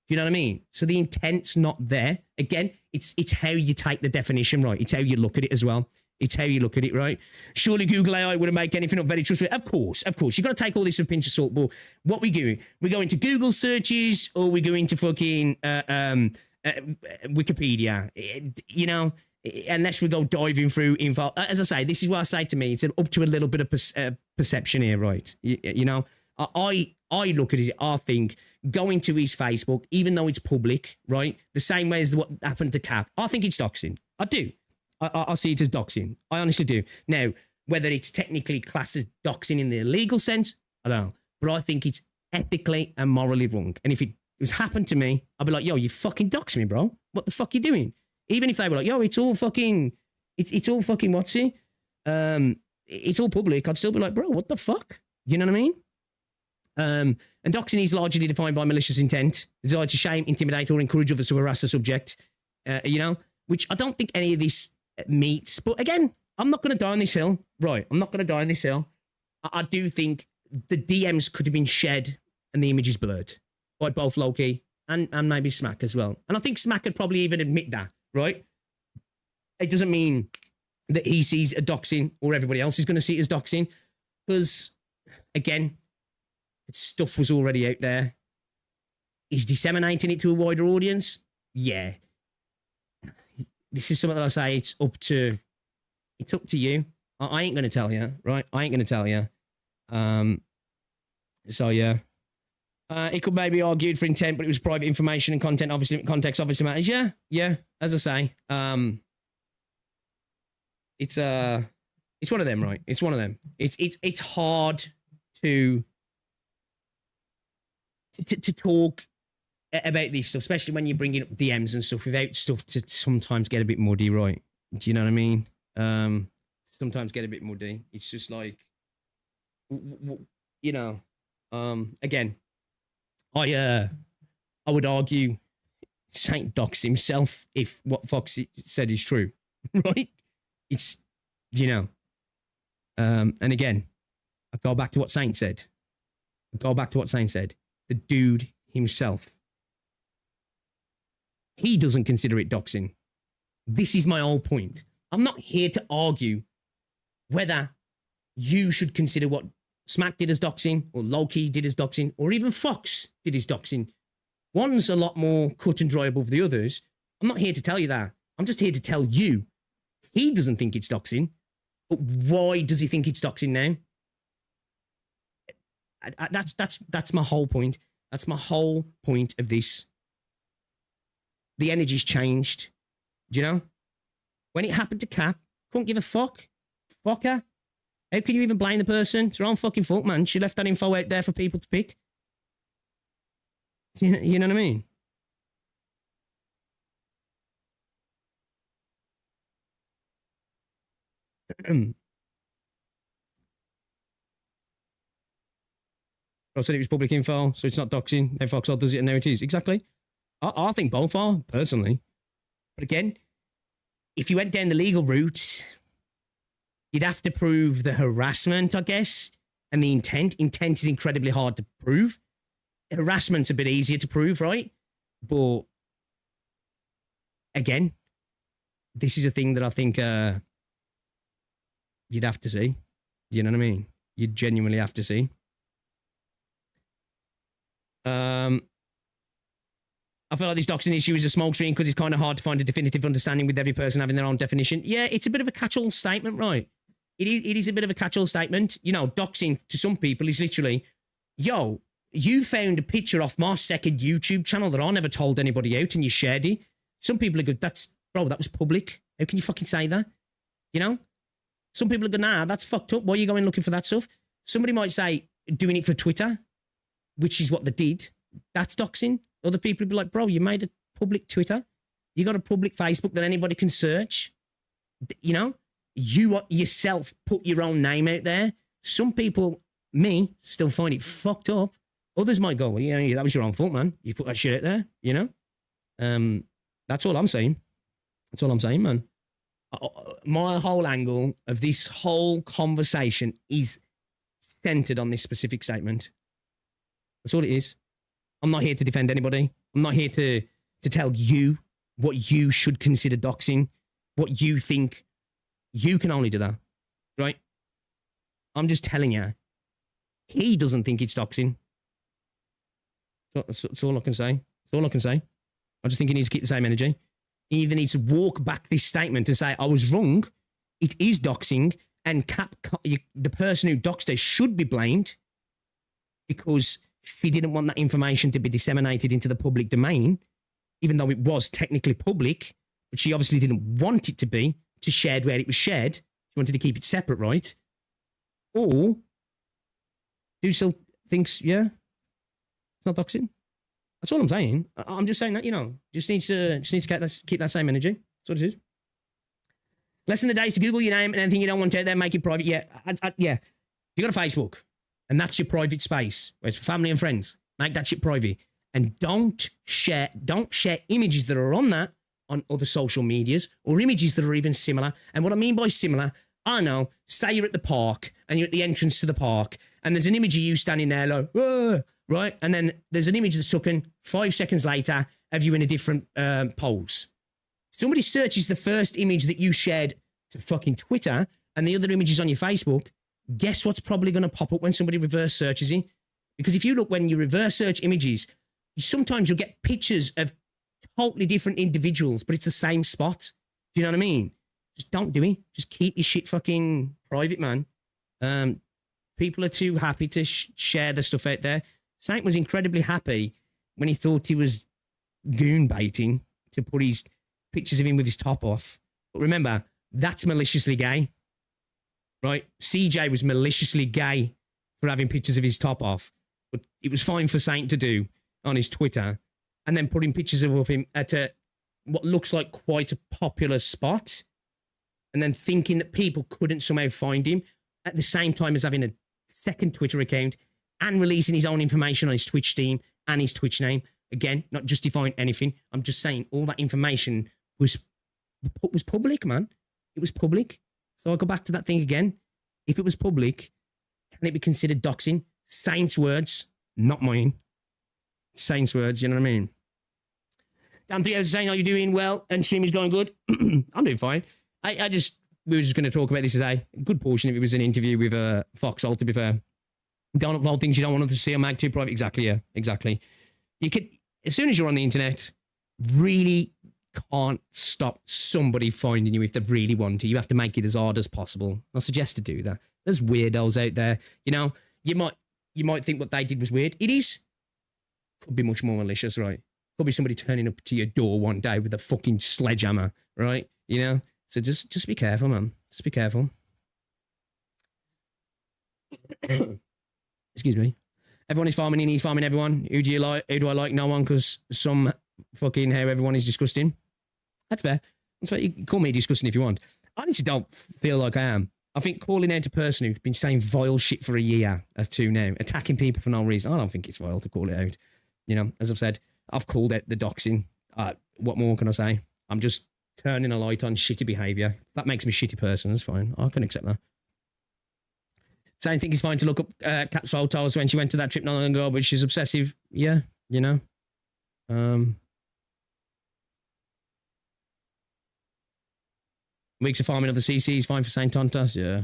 You know what I mean? So the intent's not there. Again, it's how you take the definition, right? It's how you look at it as well. It's how you look at it, right? Surely Google AI wouldn't make anything up very trustworthy. Of course. You've got to take all this with a pinch of salt, but what we doing? We're going to Google searches, or we're going to fucking Wikipedia, you know, unless we go diving through info. As I say, this is what I say to me. It's up to a little bit of perception here, right? You know, I look at it, I think going to his Facebook, even though it's public, right? The same way as what happened to Cap, I think it's doxing. I do. I see it as doxing. I honestly do. Now, whether it's technically classed as doxing in the legal sense, I don't know. But I think it's ethically and morally wrong. And if it was happened to me, I'd be like, yo, you fucking doxed me, bro. What the fuck you doing? Even if they were like, yo, it's all fucking what's it? It's all public. I'd still be like, bro, what the fuck? You know what I mean? And doxing is largely defined by malicious intent, desire to shame, intimidate, or encourage others to harass the subject. You know, which I don't think any of this meets. But again, I'm not going to die on this hill. Right, I'm not going to die on this hill. I do think the DMs could have been shed and the image is blurred by both Loki and maybe Smack as well. And I think Smack could probably even admit that, right? It doesn't mean that he sees a doxing or everybody else is going to see it as doxing, because, again, stuff was already out there. He's disseminating it to a wider audience. Yeah. This is something that I say it's up to you. I ain't going to tell you, right? I ain't going to tell you. So, yeah. It could maybe be argued for intent, but it was private information and content, obviously, context obviously matters. Yeah. As I say, it's one of them, right? It's one of them. It's hard to talk about these stuff, especially when you're bringing up DMs and stuff without stuff to sometimes get a bit muddy, right? Do you know what I mean? Sometimes get a bit muddy. It's just like, you know, again, I would argue Saint doxed himself if what Fox said is true, right? It's, you know, and again, I go back to what Saint said. The dude himself, he doesn't consider it doxing. This is my whole point. I'm not here to argue whether you should consider what Smack did as doxing, or Loki did as doxing, or even Fox did as doxing. One's a lot more cut and dry above the others. I'm not here to tell you that. I'm just here to tell you he doesn't think it's doxing. But why does he think it's doxing now? That's my whole point. That's my whole point of this. The energy's changed. Do you know? When it happened to Cap, couldn't give a fuck. Fuck her. How can you even blame the person? It's her own fucking fault, man. She left that info out there for people to pick. You know what I mean? I said it was public info, so it's not doxing. Now Foxhole does it, and now it is. Exactly. I think both are, personally. But again, if you went down the legal route, you'd have to prove the harassment, I guess. and the intent. Intent is incredibly hard to prove. Harassment's a bit easier to prove, right? But again, this is a thing that I think you'd have to see. You know what I mean? You'd genuinely have to see. I feel like this doxing issue is a small stream because it's kind of hard to find a definitive understanding with every person having their own definition. Yeah, it's a bit of a catch-all statement, right? It is a bit of a catch-all statement. You know, doxing to some people is literally, yo, you found a picture off my second YouTube channel that I never told anybody out and you shared it. Some people are good, bro, that was public. How can you fucking say that? You know? Some people are good, nah, that's fucked up. Why are you going looking for that stuff? Somebody might say, doing it for Twitter, which is what they did. That's doxing. Other people would be like, bro, you made a public Twitter. You got a public Facebook that anybody can search. You know, you yourself put your own name out there. Some people, me, still find it fucked up. Others might go, well, yeah, that was your own fault, man. You put that shit out there, you know? That's all I'm saying. That's all I'm saying, man. My whole angle of this whole conversation is centered on this specific statement. That's all it is. I'm not here to defend anybody. I'm not here to tell you what you should consider doxing, what you think. You can only do that, right? I'm just telling you, he doesn't think it's doxing. That's all I can say. That's all I can say. I just think he needs to keep the same energy. He either needs to walk back this statement and say, I was wrong. It is doxing, and the person who doxed her should be blamed because she didn't want that information to be disseminated into the public domain, even though it was technically public, but she obviously didn't want it to be shared where it was shared. She wanted to keep it separate, right? Or who still thinks, yeah, it's not doxing? That's all I'm saying. I'm just saying that, you know, just needs to keep that same energy. That's what it is. Less than the days to Google your name and anything you don't want out there, make it private. Yeah, yeah. You got a Facebook, and that's your private space, where it's for family and friends. Make that shit private, and don't share images that are on that on other social medias or images that are even similar. And what I mean by similar, I know. Say you're at the park and you're at the entrance to the park, and there's an image of you standing there like, whoa, right? And then there's an image that's taken 5 seconds later of you in a different pose. Somebody searches the first image that you shared to fucking Twitter and the other image is on your Facebook. Guess what's probably going to pop up when somebody reverse searches it? Because if you look, when you reverse search images, sometimes you'll get pictures of totally different individuals, but it's the same spot. Do you know what I mean? Just don't do it. Just keep your shit fucking private, man. People are too happy to share the stuff out there. Saint was incredibly happy when he thought he was goon baiting to put his pictures of him with his top off. But remember, that's maliciously gay, right? CJ was maliciously gay for having pictures of his top off, but it was fine for Saint to do on his Twitter, and then putting pictures of him at what looks like quite a popular spot, and then thinking that people couldn't somehow find him at the same time as having a second Twitter account and releasing his own information on his Twitch stream and his Twitch name. Again, not justifying anything. I'm just saying all that information was public, man. It was public. So I'll go back to that thing again. If it was public, can it be considered doxing? Saint's words, not mine. Saint's words, you know what I mean? Dan 3 hours saying, are you doing well? And stream is going good? I'm doing fine. We were just going to talk about this as a good portion of it was an interview with Foxhole, to be fair. Don't upload things you don't want them to see on Mag 2 private. Exactly, yeah, exactly. You could, as soon as you're on the internet, really can't stop somebody finding you if they really want to. You have to make it as hard as possible. I suggest to do that. There's weirdos out there. You know, you might think what they did was weird. It is. Could be much more malicious, right? Could be somebody turning up to your door one day with a fucking sledgehammer, right? You know? So just be careful, man. Just be careful. Excuse me. Everyone is farming, he needs farming everyone. Who do you like? Who do I like? No one, because some fucking how everyone is disgusting. That's fair. That's fair. You can call me disgusting if you want. I honestly don't feel like I am. I think calling out a person who's been saying vile shit for a year or two now, attacking people for no reason, I don't think it's vile to call it out. You know, as I've said, I've called out the doxing. What more can I say? I'm just turning a light on shitty behaviour. That makes me a shitty person. That's fine. I can accept that. So I think it's fine to look up Kat's photos when she went to that trip not long ago, but she's obsessive. Yeah, you know. Weeks of farming of the CC is fine for Saintontas. Yeah.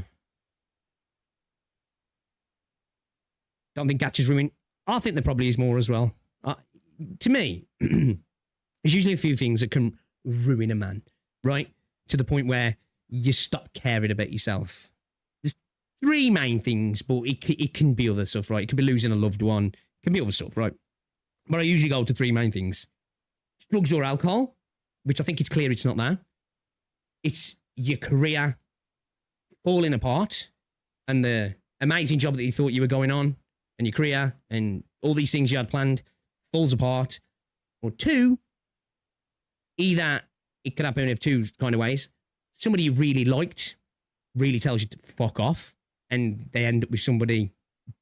Don't think Gacha's ruined. I think there probably is more as well. To me, there's usually a few things that can ruin a man, right? To the point where you stop caring about yourself. There's three main things, but it can be other stuff, right? It can be losing a loved one. It can be other stuff, right? But I usually go to three main things. Drugs or alcohol, which I think it's clear it's not that. It's your career falling apart and the amazing job that you thought you were going on and your career and all these things you had planned falls apart. Or two, either it can happen in two kind of ways. Somebody you really liked really tells you to fuck off and they end up with somebody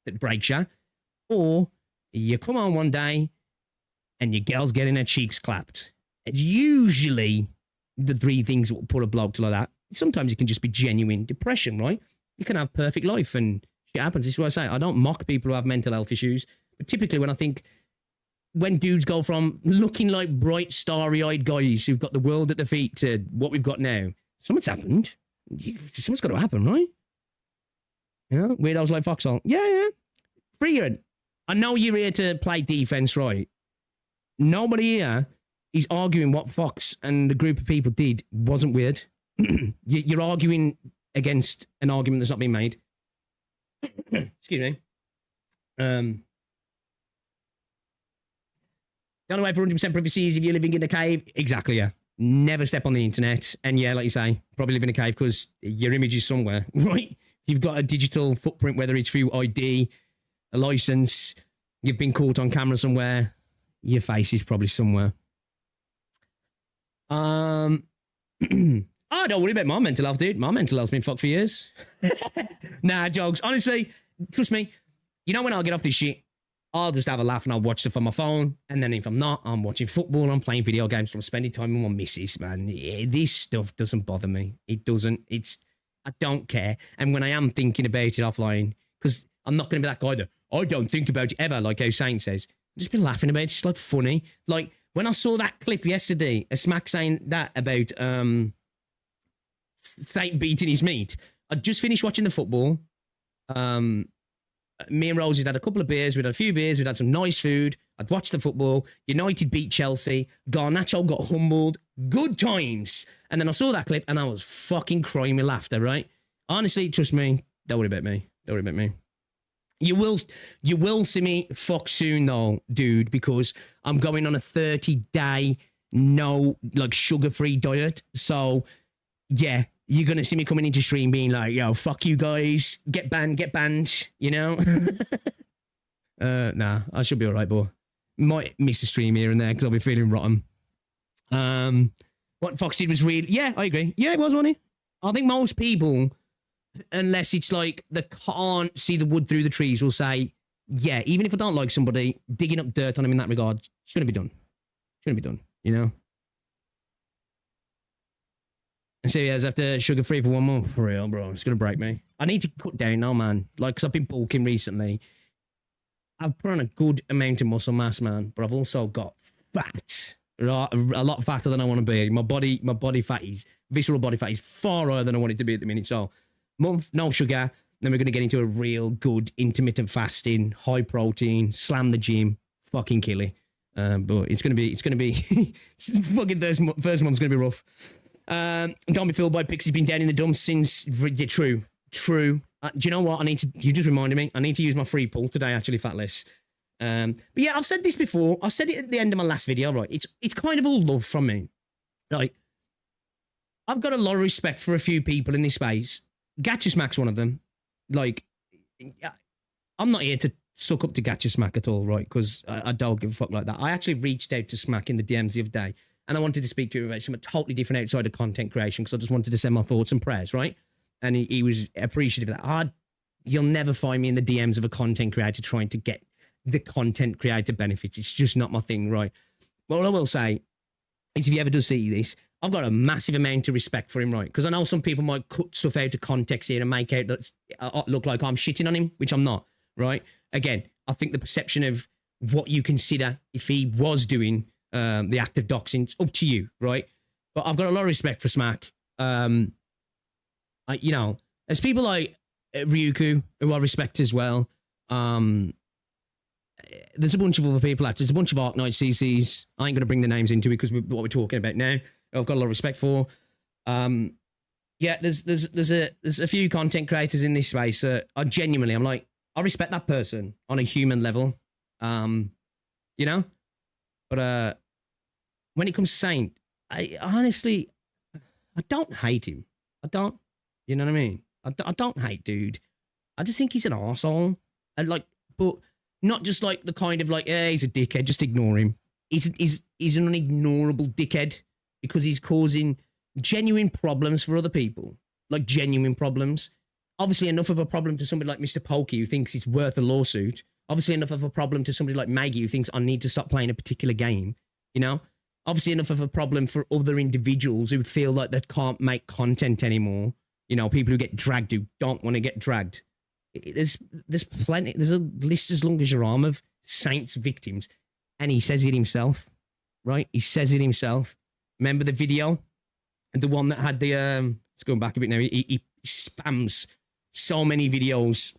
that breaks you. Or you come on one day and your girl's getting her cheeks clapped. It's usually the three things that will put a bloke to like that. Sometimes it can just be genuine depression, right? You can have perfect life and shit happens. This is what I say. I don't mock people who have mental health issues. But typically when dudes go from looking like bright, starry-eyed guys who've got the world at their feet to what we've got now, something's happened. Something's got to happen, right? Yeah, weirdos like Foxhole. Yeah. Free. I know you're here to play defense, right? Nobody here is arguing what Fox and the group of people did wasn't weird. You're arguing against an argument that's not being made. Excuse me. The only way for 100% privacy is if you're living in a cave. Exactly, yeah. Never step on the internet. And yeah, like you say, probably live in a cave because your image is somewhere, right? You've got a digital footprint, whether it's through ID, a license, you've been caught on camera somewhere, your face is probably somewhere. I don't worry about my mental health, dude. My mental health's been fucked for years. Nah, jokes. Honestly, trust me, you know when I'll get off this shit, I'll just have a laugh and I'll watch stuff on my phone. And then if I'm not, I'm watching football, I'm playing video games, I'm spending time with my missus, man. Yeah, this stuff doesn't bother me. It doesn't. I don't care. And when I am thinking about it offline, because I'm not going to be that guy that, I don't think about it ever, like how Saint says. I've just been laughing about it. It's like funny. Like when I saw that clip yesterday, a smack saying that about Saint beating his meat, I'd just finished watching the football. Me and Rose had had a couple of beers. We'd had a few beers. We'd had some nice food. I'd watched the football. United beat Chelsea. Garnacho got humbled. Good times. And then I saw that clip and I was fucking crying with laughter, right? Honestly, trust me. Don't worry about me. Don't worry about me. You will see me fuck soon though, dude, because I'm going on a 30-day sugar-free diet. So, yeah. You're going to see me coming into stream being like, yo, fuck you guys. Get banned, you know? Nah, I should be all right, boy. Might miss a stream here and there because I'll be feeling rotten. What Fox did was really... Yeah, I agree. Yeah, it was, wasn't it? I think most people, unless it's like they can't see the wood through the trees, will say, yeah, even if I don't like somebody, digging up dirt on them in that regard shouldn't be done. Shouldn't be done, you know? And so, yeah, after sugar-free for 1 month. For real, bro. It's going to break me. I need to cut down now, man. Like, because I've been bulking recently. I've put on a good amount of muscle mass, man. But I've also got fat. Right? A lot fatter than I want to be. My body fat is, visceral body fat is far higher than I want it to be at the minute. So, month, no sugar. Then we're going to get into a real good intermittent fasting, high protein, slam the gym, fucking kill it. But it's going to be, fucking first month's going to be rough. Don't be fooled by Pixie's been down in the dumps since. Yeah, true. Do you know what? You just reminded me. I need to use my free pull today, actually, Fatless. But yeah, I've said this before. I said it at the end of my last video, right? It's kind of all love from me. Like, I've got a lot of respect for a few people in this space. Gacha Smack's one of them. Like, I'm not here to suck up to Gacha Smack at all, right? Because I don't give a fuck like that. I actually reached out to Smack in the DMs the other day. And I wanted to speak to him about something totally different outside of content creation because I just wanted to send my thoughts and prayers, right? And he was appreciative of that. You'll never find me in the DMs of a content creator trying to get the content creator benefits. It's just not my thing, right? What I will say is if you ever do see this, I've got a massive amount of respect for him, right? Because I know some people might cut stuff out of context here and make out that look like I'm shitting on him, which I'm not, right? Again, I think the perception of what you consider if he was doing the act of doxing, it's up to you, right? But I've got a lot of respect for Smack. You know, there's people like Ryuku, who I respect as well. There's a bunch of other people out. There's a bunch of Arc Knight CCs. I ain't going to bring the names into it because what we're talking about now, I've got a lot of respect for. Yeah, there's a few content creators in this space that I genuinely, I'm like, I respect that person on a human level. You know? But when it comes to Saint, I honestly, I don't hate him. I don't. You know what I mean? I don't hate dude. I just think he's an arsehole. And like, but not just like the kind of like, yeah, he's a dickhead, just ignore him. He's an unignorable dickhead because he's causing genuine problems for other people. Like genuine problems. Obviously enough of a problem to somebody like Mr. Pokey who thinks it's worth a lawsuit. Obviously enough of a problem to somebody like Maggie who thinks I need to stop playing a particular game. You know? Obviously enough of a problem for other individuals who feel like they can't make content anymore. You know, people who get dragged who don't want to get dragged. There's plenty. There's a list as long as your arm of Saints victims. And he says it himself, right? He says it himself. Remember the video? The one that had the, let's go back a bit now. He spams so many videos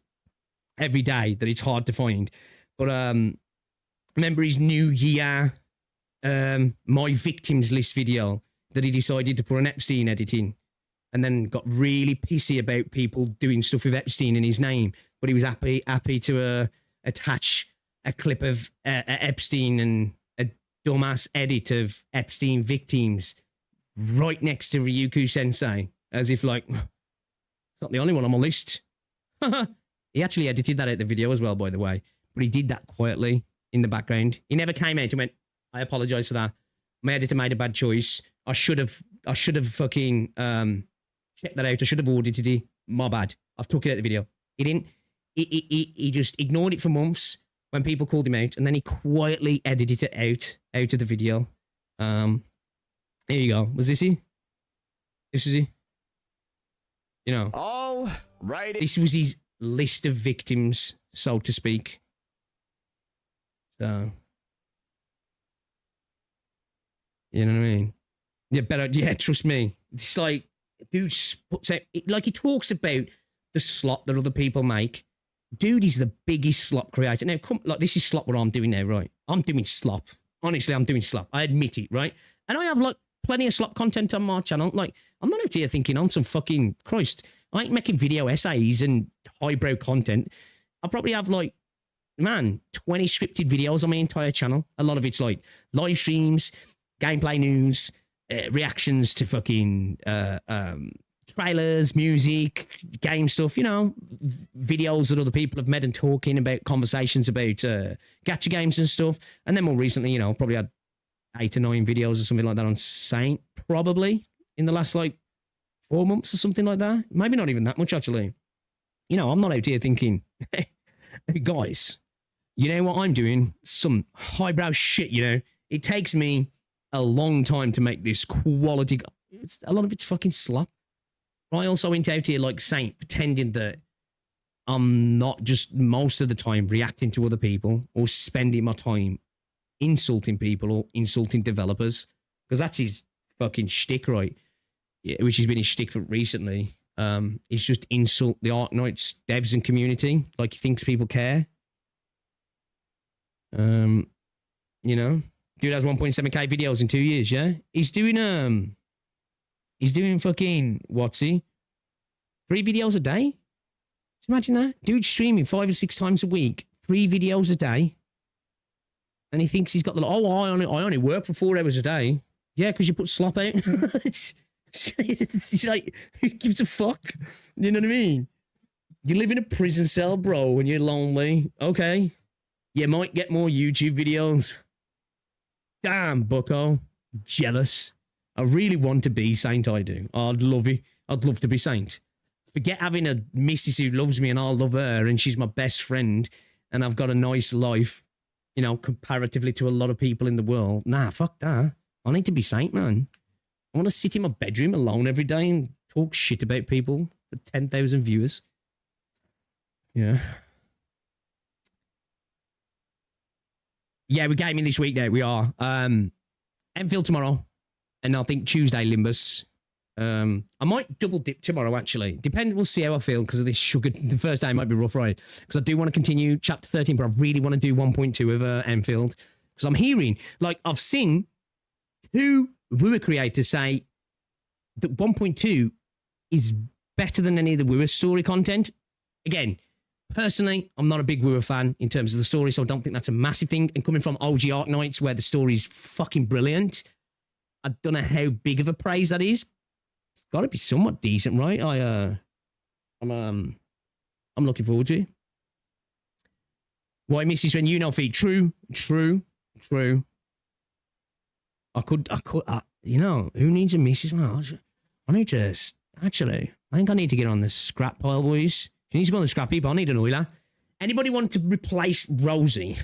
every day that it's hard to find. But remember his New Year, My Victims List video that he decided to put an Epstein edit in. And then got really pissy about people doing stuff with Epstein in his name. But he was happy to attach a clip of Epstein and a dumbass edit of Epstein victims right next to Ryuku Sensei. As if like, it's not the only one on my list. He actually edited that out of the video as well, by the way. But he did that quietly in the background. He never came out and went, I apologize for that. My editor made a bad choice. I should have fucking checked that out. I should have audited it. My bad. I've took it out of the video. He didn't. He just ignored it for months when people called him out, and then he quietly edited it out of the video. Here you go. Was this he? This is he. You know. All right. This was his list of victims, so to speak. So, you know what I mean? Yeah, better. Yeah, trust me. It's like, dude puts out, like he talks about the slop that other people make. Dude is the biggest slop creator. Now, come, like this is slop what I'm doing now, right? I'm doing slop. Honestly, I'm doing slop. I admit it, right? And I have like plenty of slop content on my channel. Like, I'm not out here thinking on some fucking Christ. I ain't making video essays and highbrow content. I probably have like, man, 20 scripted videos on my entire channel. A lot of it's like live streams, gameplay news, reactions to fucking trailers, music, game stuff, you know, videos that other people have made and talking about, conversations about gacha games and stuff. And then more recently, you know, probably had 8 or 9 videos or something like that on Saint, probably in the last like 4 months or something like that. Maybe not even that much, actually. You know, I'm not out here thinking, hey, guys, you know what I'm doing? Some highbrow shit, you know. It takes me a long time to make this quality. A lot of it's fucking slop. I also went out here like Saint, pretending that I'm not just most of the time reacting to other people or spending my time insulting people or insulting developers, because that's his fucking shtick, right? Yeah, which has been his shtick for recently. It's just insult the Arc Knights devs and community, like he thinks people care. You know, dude has 1.7k videos in 2 years. Yeah, he's doing fucking what's he? 3 videos a day. Just imagine that, dude streaming 5 or 6 times a week, 3 videos a day, and he thinks he's got the I only work for 4 hours a day. Yeah, because you put slop out. it's like, who gives a fuck? You know what I mean? You live in a prison cell, bro, when you're lonely. Okay. You might get more YouTube videos. Damn, bucko. Jealous. I really want to be Saint, I do. I'd love it. I'd love to be Saint. Forget having a missus who loves me and I'll love her and she's my best friend and I've got a nice life, you know, comparatively to a lot of people in the world. Nah, fuck that. I need to be Saint, man. I want to sit in my bedroom alone every day and talk shit about people for 10,000 viewers. Yeah. Yeah, we're gaming this week now. We are. Enfield tomorrow. And I think Tuesday, Limbus. I might double dip tomorrow, actually. Depends. We'll see how I feel because of this sugar. The first day might be rough, right? Because I do want to continue chapter 13, but I really want to do 1.2 of Enfield. Because I'm hearing, like, I've seen 2 Wua creators say that 1.2 is better than any of the Wua story content. Again, personally, I'm not a big Wua fan in terms of the story, so I don't think that's a massive thing. And coming from OG Arc Knights, where the story is fucking brilliant, I don't know how big of a praise that is. It's got to be somewhat decent, right? I'm looking forward to it. Why misses when you know feed? True. You know, who needs a missus? Well, I need to, actually, I think I need to get on the scrap pile, boys. She needs to go on the scrap heap. I need an oiler. Anybody want to replace Rosie?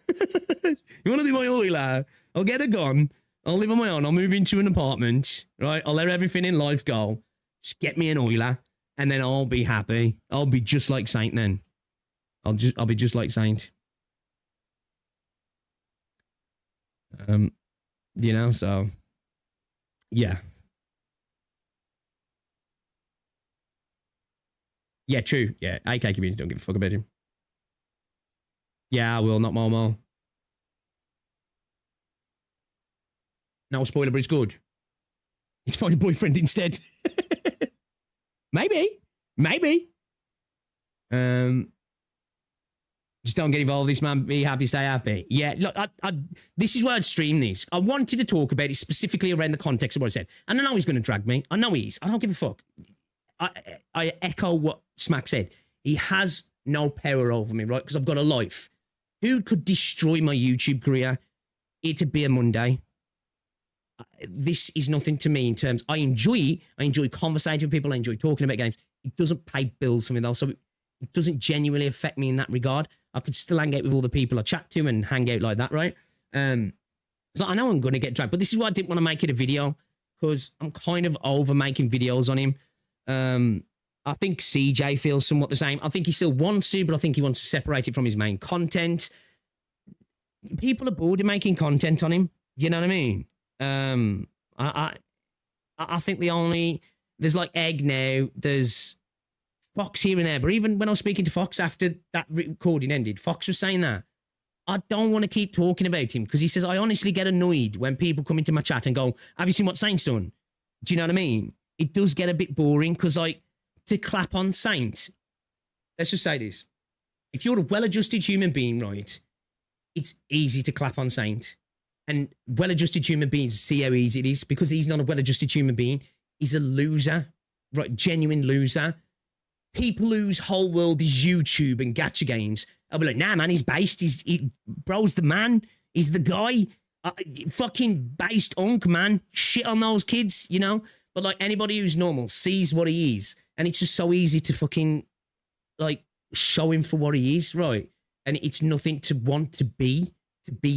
You want to be my oiler? I'll get a gun. I'll live on my own. I'll move into an apartment, right? I'll let everything in life go. Just get me an oiler, and then I'll be happy. I'll be just like Saint then. I'll be just like Saint. You know, so yeah. Yeah, true. Yeah, AK community don't give a fuck about him. Yeah, I will, not Momo. No spoiler, but it's good. He'd find a boyfriend instead. Maybe. Just don't get involved with this, man. Be happy, stay happy. Yeah, look, this is why I'd stream this. I wanted to talk about it specifically around the context of what I said. And I know he's going to drag me. I know he is. I don't give a fuck. I echo what Smack said. He has no power over me, right? Because I've got a life. Who could destroy my YouTube career? It'd be a Monday. This is nothing to me in terms, I enjoy conversating with people, I enjoy talking about games. It doesn't pay bills for me though, so it doesn't genuinely affect me in that regard. I could still hang out with all the people I chat to and hang out like that, right? So I know I'm going to get dragged, but this is why I didn't want to make it a video, because I'm kind of over making videos on him. I think CJ feels somewhat the same. I think he still wants to, but I think he wants to separate it from his main content. People are bored of making content on him. You know what I mean? I think there's like Egg now, there's Fox here and there, but even when I was speaking to Fox after that recording ended, Fox was saying that I don't want to keep talking about him because he says, I honestly get annoyed when people come into my chat and go, have you seen what Saint's done? Do you know what I mean? It does get a bit boring because, like, to clap on Saint, let's just say this. If you're a well-adjusted human being, right, it's easy to clap on Saint. And well-adjusted human beings see how easy it is because he's not a well-adjusted human being. He's a loser, right? Genuine loser. People whose whole world is YouTube and gacha games. I'll be like, nah, man, he's based. Bro's the man. He's the guy. Fucking based unk, man. Shit on those kids, you know? But like anybody who's normal sees what he is. And it's just so easy to fucking like show him for what he is, right? And it's nothing to want to be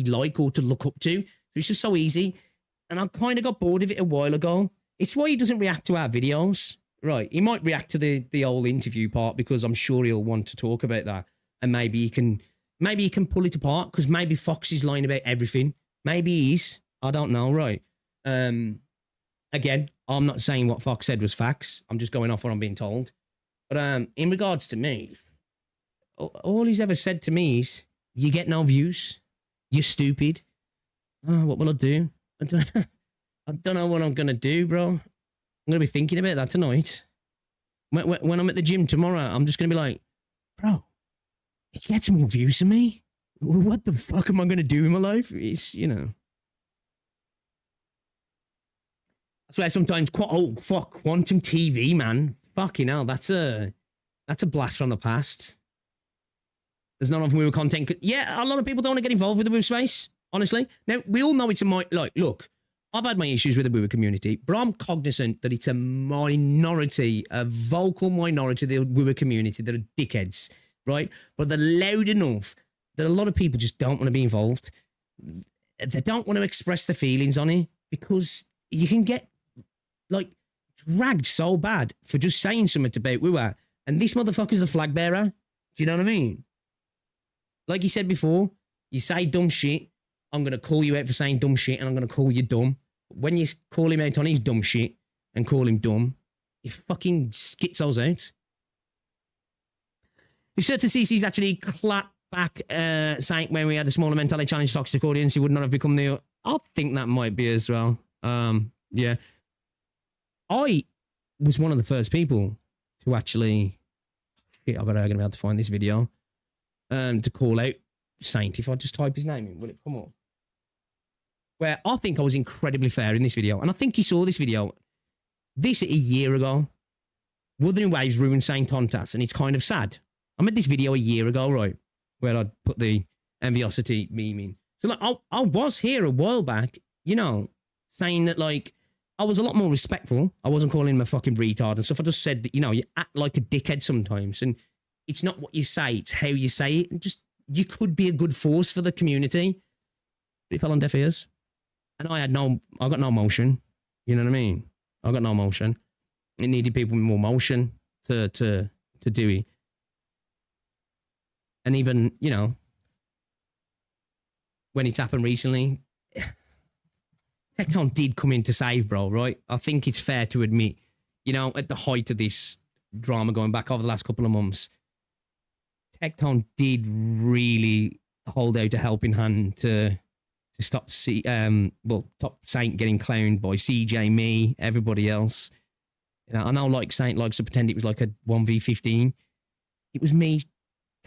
like or to look up to. So it's just so easy. And I kind of got bored of it a while ago. It's why he doesn't react to our videos, right? He might react to the whole interview part because I'm sure he'll want to talk about that. And maybe he can pull it apart because maybe Fox is lying about everything. Maybe he is. I don't know, right? Again, I'm not saying what Fox said was facts. I'm just going off what I'm being told. But in regards to me, all he's ever said to me is, you get no views. You're stupid. Oh, what will I do? I don't know what I'm going to do, bro. I'm going to be thinking about that tonight. When I'm at the gym tomorrow, I'm just going to be like, bro, it gets more views than me. What the fuck am I going to do in my life? It's, you know. That's why sometimes, Quantum TV, man. Fucking hell, that's a blast from the past. There's none of them Woo content. Yeah, a lot of people don't want to get involved with the Woo space, honestly. Now, we all know it's look, I've had my issues with the Woo community, but I'm cognizant that it's a minority, a vocal minority of the Woo community that are dickheads, right? But they're loud enough that a lot of people just don't want to be involved. They don't want to express their feelings on it because you can get like dragged so bad for just saying something about Wua. And this motherfucker's a flag bearer. Do you know what I mean? Like he said before, you say dumb shit, I'm going to call you out for saying dumb shit and I'm going to call you dumb. When you call him out on his dumb shit and call him dumb, he fucking skitsos out. If certain CC's actually clapped back saying when we had a smaller mentality challenge toxic audience, he would not have become the... I think that might be as well. Yeah. I was one of the first people to actually... Shit, I bet I'm going to be able to find this video. To call out Saint. If I just type his name in, will it come up? Where I think I was incredibly fair in this video. And I think he saw this video. This a year ago. Wuthering Waves ruined Saintontas, and it's kind of sad. I made this video a year ago, right? Where I put the enviosity meme in. So like, I was here a while back, you know, saying that like, I was a lot more respectful. I wasn't calling him a fucking retard and stuff. I just said that, you know, you act like a dickhead sometimes. And it's not what you say, it's how you say it. And just, you could be a good force for the community. But it fell on deaf ears. And I got no motion. You know what I mean? I got no motion. It needed people with more motion to do it. And even, you know, when it's happened recently, Tecton did come in to save, bro, right? I think it's fair to admit, you know, at the height of this drama going back over the last couple of months, Tecton did really hold out a helping hand to stop stop Saint getting clowned by CJ, me, everybody else. You know, I know like Saint likes to pretend it was like a 1v15. It was me,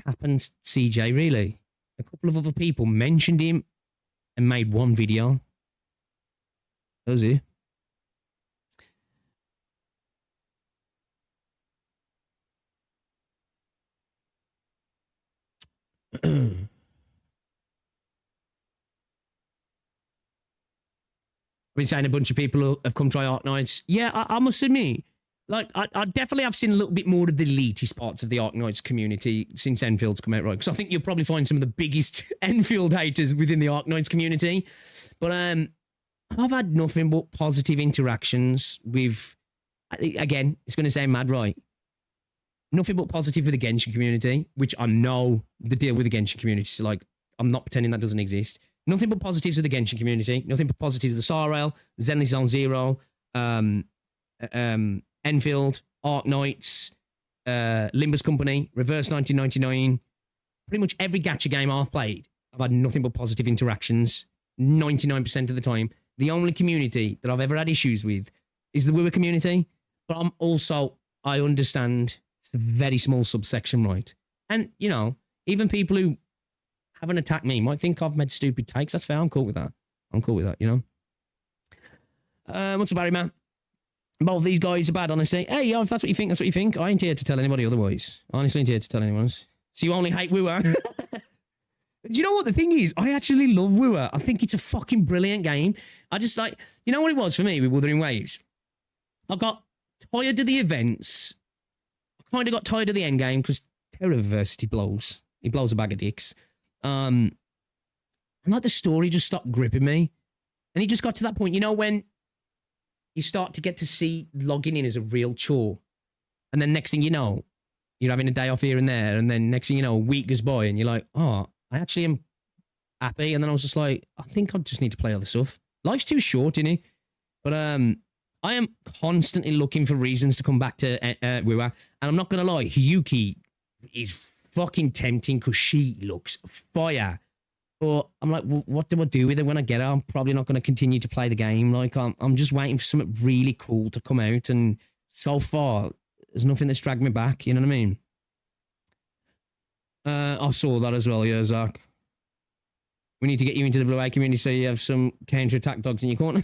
Cap and CJ, really. A couple of other people mentioned him and made one video. That was it. I've been saying a bunch of people have come try Ark Knights. Yeah, I must admit, like, I definitely have seen a little bit more of the elitist parts of the Ark Knights community since Enfield's come out, right? Because I think you'll probably find some of the biggest Enfield haters within the Ark Knights community. But I've had nothing but positive interactions with, again, it's going to sound mad, right? Nothing but positive with the Genshin community, which I know the deal with the Genshin community. So, like, I'm not pretending that doesn't exist. Nothing but positives with the Genshin community. Nothing but positives with the Sarail, Zenly Zone Zero, Enfield, Ark Knights, Limbus Company, Reverse 1999. Pretty much every gacha game I've played, I've had nothing but positive interactions 99% of the time. The only community that I've ever had issues with is the Wua community. But I understand it's a very small subsection, right? And, you know, even people who haven't attacked me might think I've made stupid takes. That's fair. I'm cool with that. You know? What's up, Barry, man? Both these guys are bad, honestly. Hey, yo, if that's what you think, that's what you think. I ain't here to tell anybody otherwise. I honestly ain't here to tell anyone else. So you only hate Wua? Do you know what the thing is? I actually love Wua. I think it's a fucking brilliant game. I just like, you know what it was for me with Wuthering Waves? I got tired of the events. I kind of got tired of the end game because Terrorversity blows. He blows a bag of dicks. And like the story just stopped gripping me. And it just got to that point, you know, when you start to get to see logging in as a real chore. And then next thing you know, you're having a day off here and there. And then next thing you know, a week goes by and you're like, oh, I actually am happy. And then I was just like, I think I just need to play other stuff. Life's too short, innit? But I am constantly looking for reasons to come back to Wua. And I'm not going to lie, Hyuki is fucking tempting because she looks fire. But I'm like, well, what do I do with it when I get her? I'm probably not going to continue to play the game. Like, I'm just waiting for something really cool to come out. And so far, there's nothing that's dragged me back. You know what I mean? I saw that as well, yeah, Zach. We need to get you into the Blue Eye community so you have some counter-attack dogs in your corner.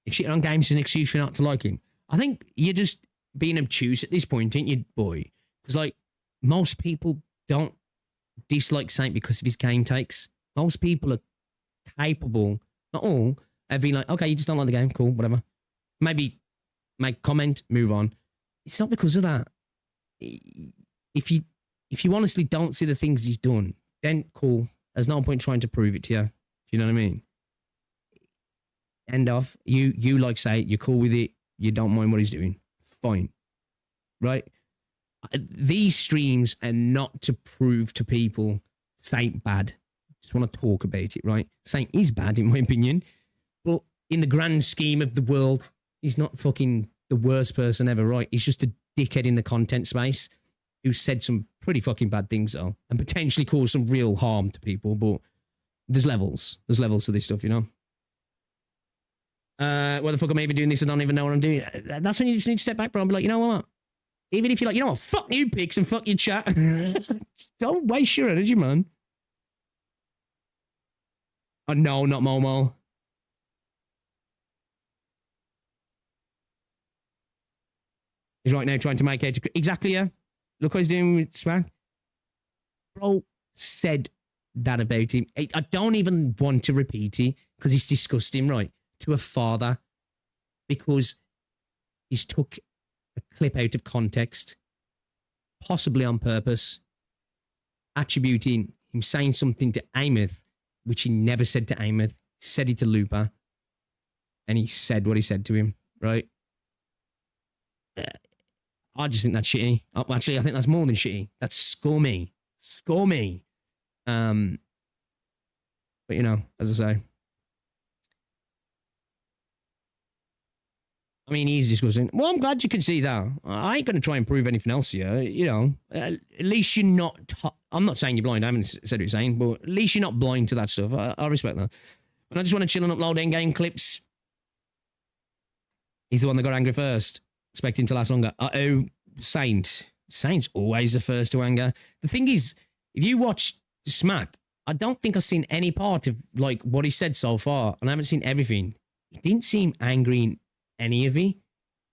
If shit on games is an excuse for not to like him, I think you're just being obtuse at this point, ain't you, boy? Because, like, most people don't dislike Saint because of his game takes. Most people are capable, not all, of being like, okay, you just don't like the game, cool, whatever. Maybe make comment, move on. It's not because of that. If you honestly don't see the things he's done, then cool. There's no point trying to prove it to you. Do you know what I mean? End of. You like Saint, you're cool with it, you don't mind what he's doing. Fine. Right? These streams are not to prove to people Saint bad. Just want to talk about it, right? Saint is bad, in my opinion. But in the grand scheme of the world, he's not fucking the worst person ever, right? He's just a dickhead in the content space who said some pretty fucking bad things, though, and potentially caused some real harm to people. But there's levels. There's levels to this stuff, you know? Why the fuck am I even doing this? I don't even know what I'm doing. That's when you just need to step back, bro, and be like, you know what? Even if you're like, you know what, fuck you, pics, and fuck your chat. Don't waste your energy, man. Oh, no, not Momo. He's right now trying to make out. Exactly, yeah. Look what he's doing with Smack. Bro said that about him. I don't even want to repeat it because it's disgusting, right? To a father, because he's took a clip out of context, possibly on purpose, attributing him saying something to Ameth, which he never said to Ameth, said it to Looper, and he said what he said to him, right? I just think that's shitty. Actually, I think that's more than shitty. That's scummy. Scummy. But, you know, as I say, I mean, he's discussing. Well, I'm glad you can see that. I ain't going to try and prove anything else here. You know, at least you're not. I'm not saying you're blind. I haven't said what you're saying, but at least you're not blind to that stuff. I respect that. But I just want to chill and upload in-game clips. He's the one that got angry first. Expecting to last longer. Uh-oh, Saint. Saint's always the first to anger. The thing is, if you watch Smack, I don't think I've seen any part of like what he said so far, and I haven't seen everything. He didn't seem angry in any of it.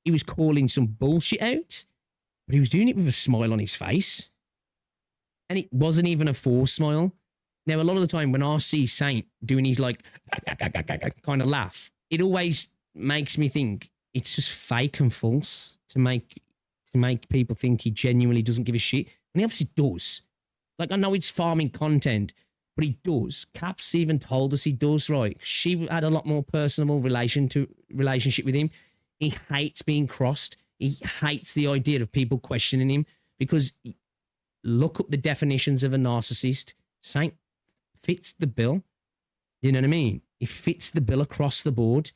He was calling some bullshit out, but he was doing it with a smile on his face. And it wasn't even a forced smile. Now, a lot of the time when I see Saint doing his like kind of laugh, it always makes me think it's just fake and false to make people think he genuinely doesn't give a shit. And he obviously does. Like, I know it's farming content, but he does. Caps even told us he does, right? She had a lot more personable relationship with him. He hates being crossed. He hates the idea of people questioning him because look up the definitions of a narcissist. Saint fits the bill. You know what I mean? He fits the bill across the board.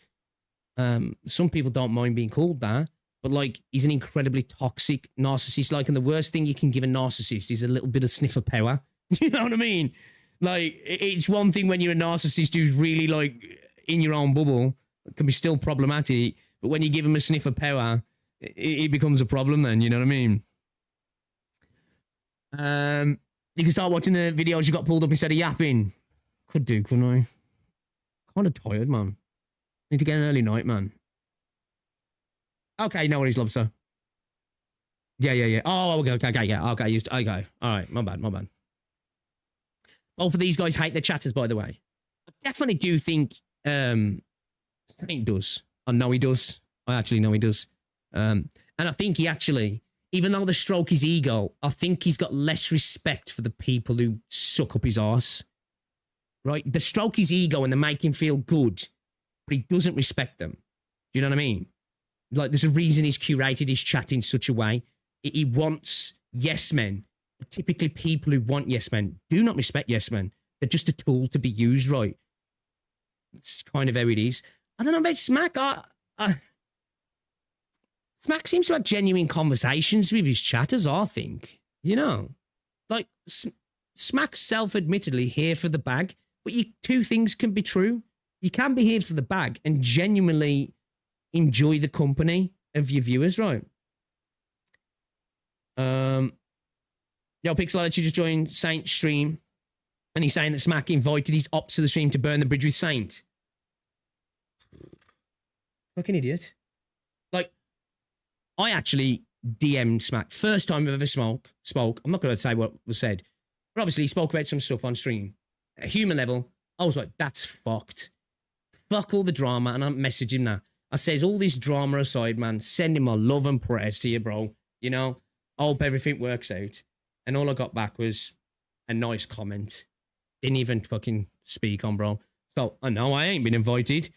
Some people don't mind being called that, but like he's an incredibly toxic narcissist. Like, and the worst thing you can give a narcissist is a little bit of sniff of power. You know what I mean? Like, it's one thing when you're a narcissist who's really like in your own bubble, it can be still problematic. But when you give him a sniff of power, it becomes a problem. Then you know what I mean? You can start watching the videos you got pulled up instead of yapping. Could do, couldn't I? Kind of tired, man. Need to get an early night, man. Okay, no worries, Lobster. Yeah. Oh, okay, yeah. Okay, okay. All right, my bad. Both of these guys hate their chatters, by the way. I definitely do think Saint does. I know he does. I actually know he does. And I think he actually, even though they stroke his ego, I think he's got less respect for the people who suck up his arse. Right? They stroke his ego and they make him feel good, but he doesn't respect them. Do you know what I mean? Like, there's a reason he's curated his chat in such a way. He wants yes men. Typically, people who want yes men do not respect yes men. They're just a tool to be used, right? It's kind of how it is. I don't know about Smack. Smack seems to have genuine conversations with his chatters, I think. You know? Like, Smack's self-admittedly here for the bag, but two things can be true. You can be here for the bag and genuinely enjoy the company of your viewers, right? Yo, Pixel, you just joined Saint's stream, and he's saying that Smack invited his ops to the stream to burn the bridge with Saint. Fucking idiot. Like, I actually DM'd Smack. First time I've ever spoke. I'm not going to say what was said. But obviously, he spoke about some stuff on stream. At a human level, I was like, that's fucked. Fuck all the drama. And I messaged him that. I says, all this drama aside, man, sending my love and prayers to you, bro. You know, I hope everything works out. And all I got back was a nice comment. Didn't even fucking speak on, bro. So I know I ain't been invited.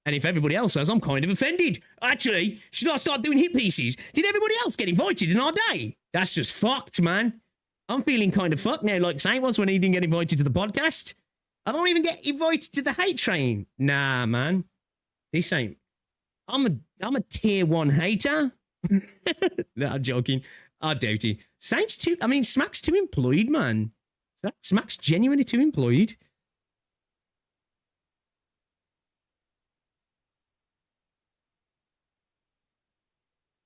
And if everybody else has, I'm kind of offended. Actually, should I start doing hit pieces? Did everybody else get invited in our day? That's just fucked, man. I'm feeling kind of fucked now, like Saint was when he didn't get invited to the podcast. I don't even get invited to the hate train. Nah, man. This ain't. I'm a tier 1 hater. No, I'm joking. I doubt it. Saint's too. I mean, Smack's too employed, man. Smack's genuinely too employed.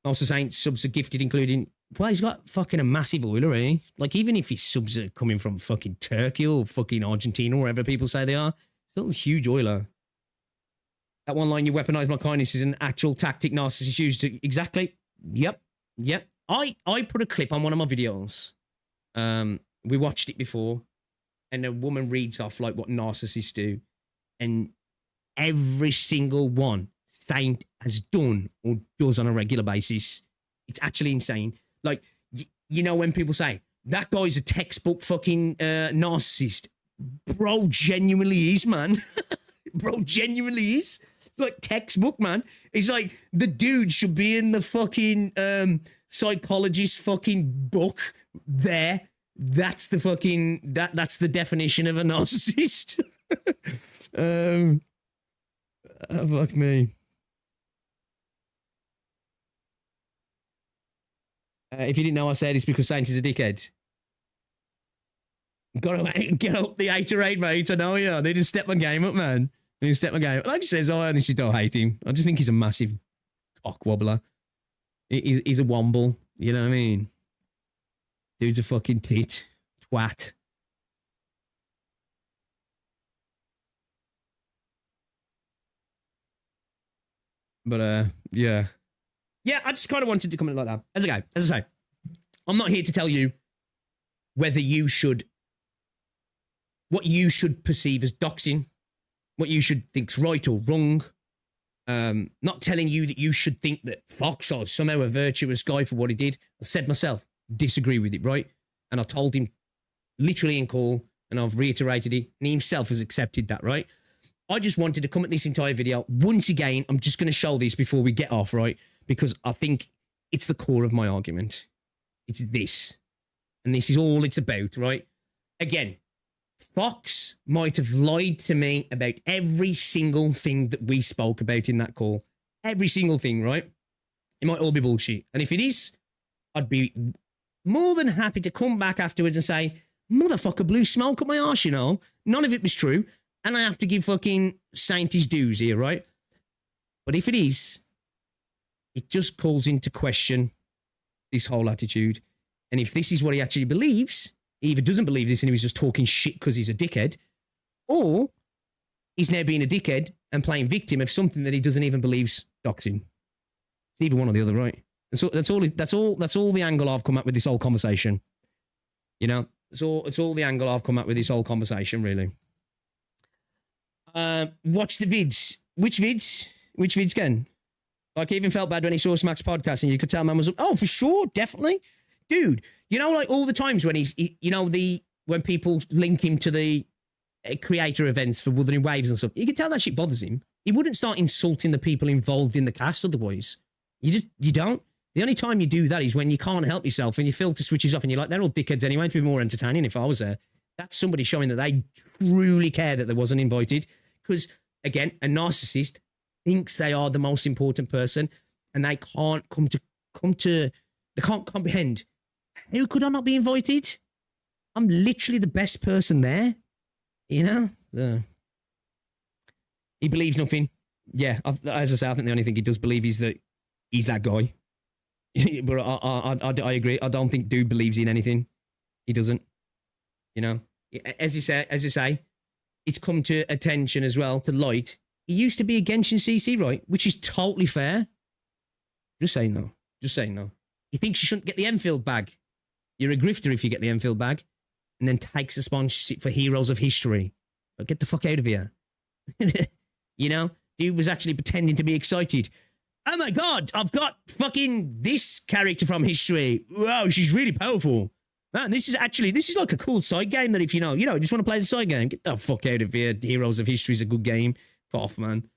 Also, Saint subs are gifted, including. Well, he's got fucking a massive oiler, eh? Like, even if his subs are coming from fucking Turkey or fucking Argentina or wherever people say they are, still a huge oiler. That one line, you weaponize my kindness, is an actual tactic narcissists use to. Exactly. Yep. I put a clip on one of my videos. We watched it before, and a woman reads off like what narcissists do, and every single one Saint has done or does on a regular basis. It's actually insane. Like, you know, when people say that guy's a textbook fucking narcissist, bro, genuinely is, man. Bro, genuinely is. Like, textbook, man. It's like the dude should be in the fucking psychologist fucking book there. That's the fucking that's the definition of a narcissist. Fuck me. If you didn't know, I said it's because Saint is a dickhead. Gotta get up the 8 or 8, mate. I know, yeah. They just step my game up, man. They just step my game up. Like he says, I honestly don't hate him. I just think he's a massive cock wobbler. He's a womble. You know what I mean? Dude's a fucking tit. Twat. But, yeah. Yeah, I just kind of wanted to comment like that. As I say, I'm not here to tell you whether you should, what you should perceive as doxing, what you should think's right or wrong. Not telling you that you should think that Foxhole is somehow a virtuous guy for what he did. I said myself, disagree with it, right? And I told him literally in call, and I've reiterated it, and he himself has accepted that, right? I just wanted to come at this entire video. Once again, I'm just going to show this before we get off, right? Because I think it's the core of my argument. It's this. And this is all it's about, right? Again, Fox might have lied to me about every single thing that we spoke about in that call. Every single thing, right? It might all be bullshit. And if it is, I'd be more than happy to come back afterwards and say, motherfucker blew smoke up my arse, you know? None of it was true. And I have to give fucking Saint his dues here, right? But if it is, it just calls into question this whole attitude. And if this is what he actually believes, he either doesn't believe this and he was just talking shit because he's a dickhead, or he's now being a dickhead and playing victim of something that he doesn't even believe's doxing. It's either one or the other, right? And so that's all the angle I've come at with this whole conversation. You know, it's all the angle I've come at with this whole conversation, really. Watch the vids. Which vids? Which vids, Ken? Like, he even felt bad when he saw Smack's podcast and you could tell man was, oh, for sure, definitely. Dude, you know, like all the times when when people link him to the creator events for Wuthering Waves and stuff, you can tell that shit bothers him. He wouldn't start insulting the people involved in the cast otherwise. You don't. The only time you do that is when you can't help yourself and your filter switches off and you're like, they're all dickheads anyway, to be more entertaining if I was there. That's somebody showing that they truly care that they wasn't invited. Because, again, a narcissist thinks they are the most important person and they can't they can't comprehend. How could I not be invited? I'm literally the best person there. You know? He believes nothing. Yeah, as I say, I think the only thing he does believe is that he's that guy. But I agree. I don't think dude believes in anything. He doesn't. You know? As you say, it's come to attention as well, to light. He used to be a Genshin CC, right? Which is totally fair. Just saying no. Just saying no. He thinks you shouldn't get the Enfield bag. You're a grifter if you get the Enfield bag. and then takes a sponsorship for Heroes of History. But get the fuck out of here. You know? Dude was actually pretending to be excited. Oh my god, I've got fucking this character from history. Wow, she's really powerful. Man, this is like a cool side game that if you just want to play the side game, get the fuck out of here. Heroes of History is a good game. Fuck off, man.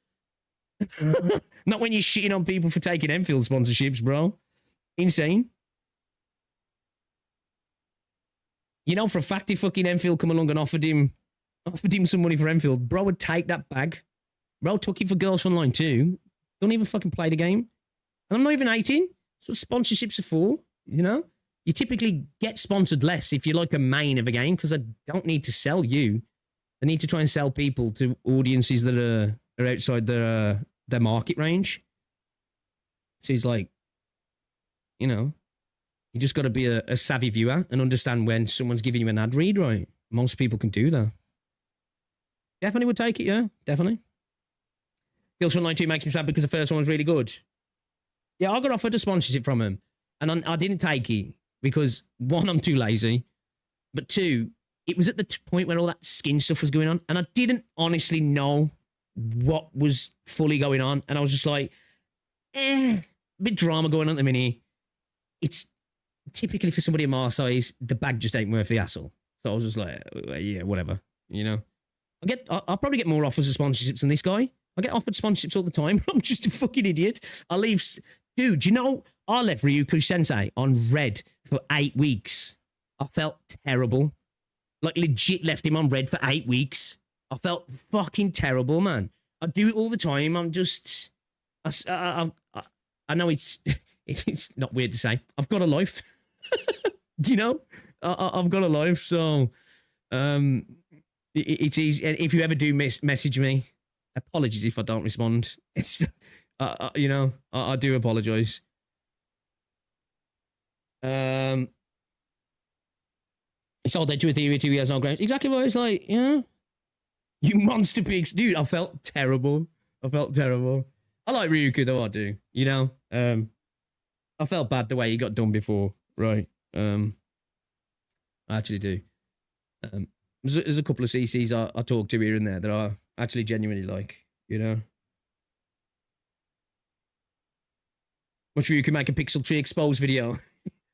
Not when you're shitting on people for taking Enfield sponsorships, bro. Insane. You know, for a fact, if fucking Enfield come along and offered him some money for Enfield, bro would take that bag. Bro took it for Girls Online too. Don't even fucking play the game. And I'm not even 18. That's what sponsorships are for, you know? You typically get sponsored less if you're like a main of a game because I don't need to sell you. I need to try and sell people to audiences that are outside their market range. So he's like, you know, you just got to be a savvy viewer and understand when someone's giving you an ad read, right? Most people can do that. Definitely would take it, yeah, definitely. Kills Online 2 makes me sad because the first one was really good. Yeah, I got offered a sponsorship from him, and I didn't take it because, one, I'm too lazy, but two, it was at the point where all that skin stuff was going on, and I didn't honestly know what was fully going on, and I was just like, a bit drama going on at the minute. It's typically for somebody of my size, the bag just ain't worth the hassle. So I was just like, yeah, whatever, you know. I'll probably get more offers of sponsorships than this guy. I get offered sponsorships all the time. I'm just a fucking idiot. Dude, you know, I left Ryuku Sensei on red for 8 weeks. I felt terrible. Like, legit left him on red for 8 weeks. I felt fucking terrible, man. I do it all the time. I'm just... I know it's not weird to say. I've got a life. Do you know? I've got a life, so... It's easy. And if you ever do message me, apologies if I don't respond. It's, you know, I do apologize. It's all dead to a theory 2 years on ground. Exactly what it's like, you know? You monster pigs. Dude, I felt terrible. I like Ryuku, though, I do. You know? I felt bad the way he got done before. Right. I actually do. There's a couple of CCs I talk to here and there that I actually genuinely like, you know. I'm sure you can make a Pixel Tree Exposed video.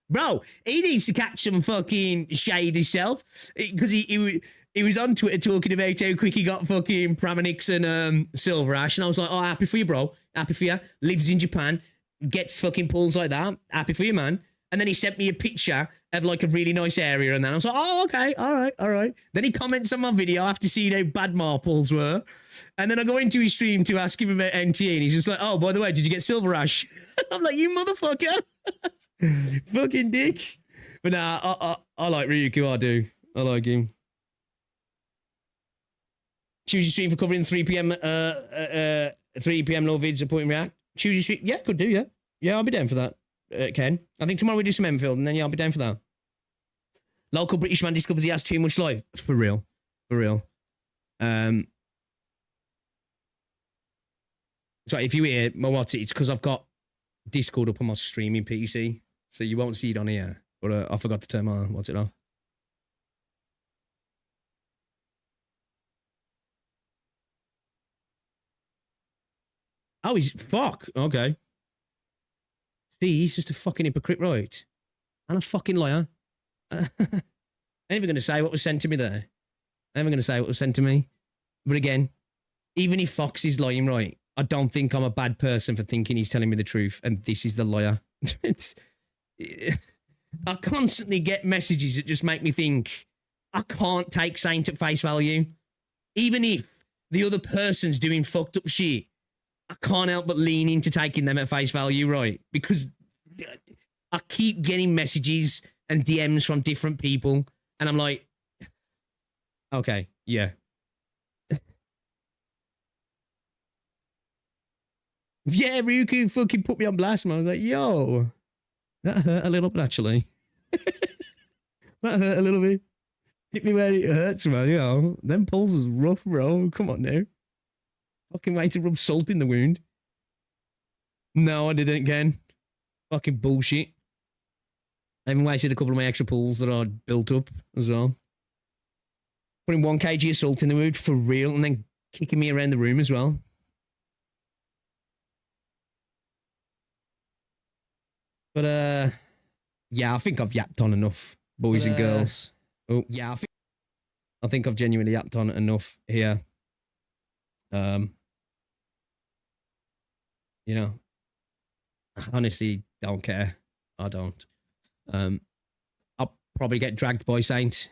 Bro, he needs to catch some fucking shade himself because he was on Twitter talking about how quick he got fucking Pramanix and Silver Ash, and I was like, oh, happy for you, bro. Happy for you. Lives in Japan, gets fucking pulls like that. Happy for you, man. And then he sent me a picture of like a really nice area, and then I was like, oh, okay, all right. Then he comments on my video after seeing how bad my pulls were. And then I go into his stream to ask him about MT, and he's just like, oh, by the way, did you get Silver Ash? I'm like, you motherfucker. Fucking dick. But nah, I like Ryuku, I do. I like him. Choose your stream for covering 3 p.m. 3 p.m. low vids supporting React. Choose your stream. Yeah, could do, yeah. Yeah, I'll be down for that. Ken. I think tomorrow we do some Enfield, and then yeah, I'll be down for that. Local British man discovers he has too much life. For real. Sorry, if you hear my what's it's because I've got Discord up on my streaming PC, so you won't see it on here. But I forgot to turn my what's it off. Oh, he's fuck. Okay. See, he's just a fucking hypocrite, right? And a fucking liar. I ain't even going to say what was sent to me there. I ain't even going to say what was sent to me. But again, even if Fox is lying, right, I don't think I'm a bad person for thinking he's telling me the truth, and this is the liar. I constantly get messages that just make me think I can't take Saint at face value. Even if the other person's doing fucked up shit, I can't help but lean into taking them at face value, right? Because I keep getting messages and DMs from different people, and I'm like, okay, yeah. Yeah, Ryuku fucking put me on blast, man. I was like, yo, that hurt a little bit, actually. That hurt a little bit. Hit me where it hurts, man, you know. Them pulls is rough, bro. Come on now. Fucking way to rub salt in the wound. No, I didn't, Ken. Fucking bullshit. I even wasted a couple of my extra pulls that I'd built up as well. putting 1 kg of salt in the wound for real, and then kicking me around the room as well. But yeah, I think I've yapped on enough, boys and girls. Oh yeah, I think I've genuinely yapped on enough here. You know, I honestly don't care. I don't. I'll probably get dragged by Saint.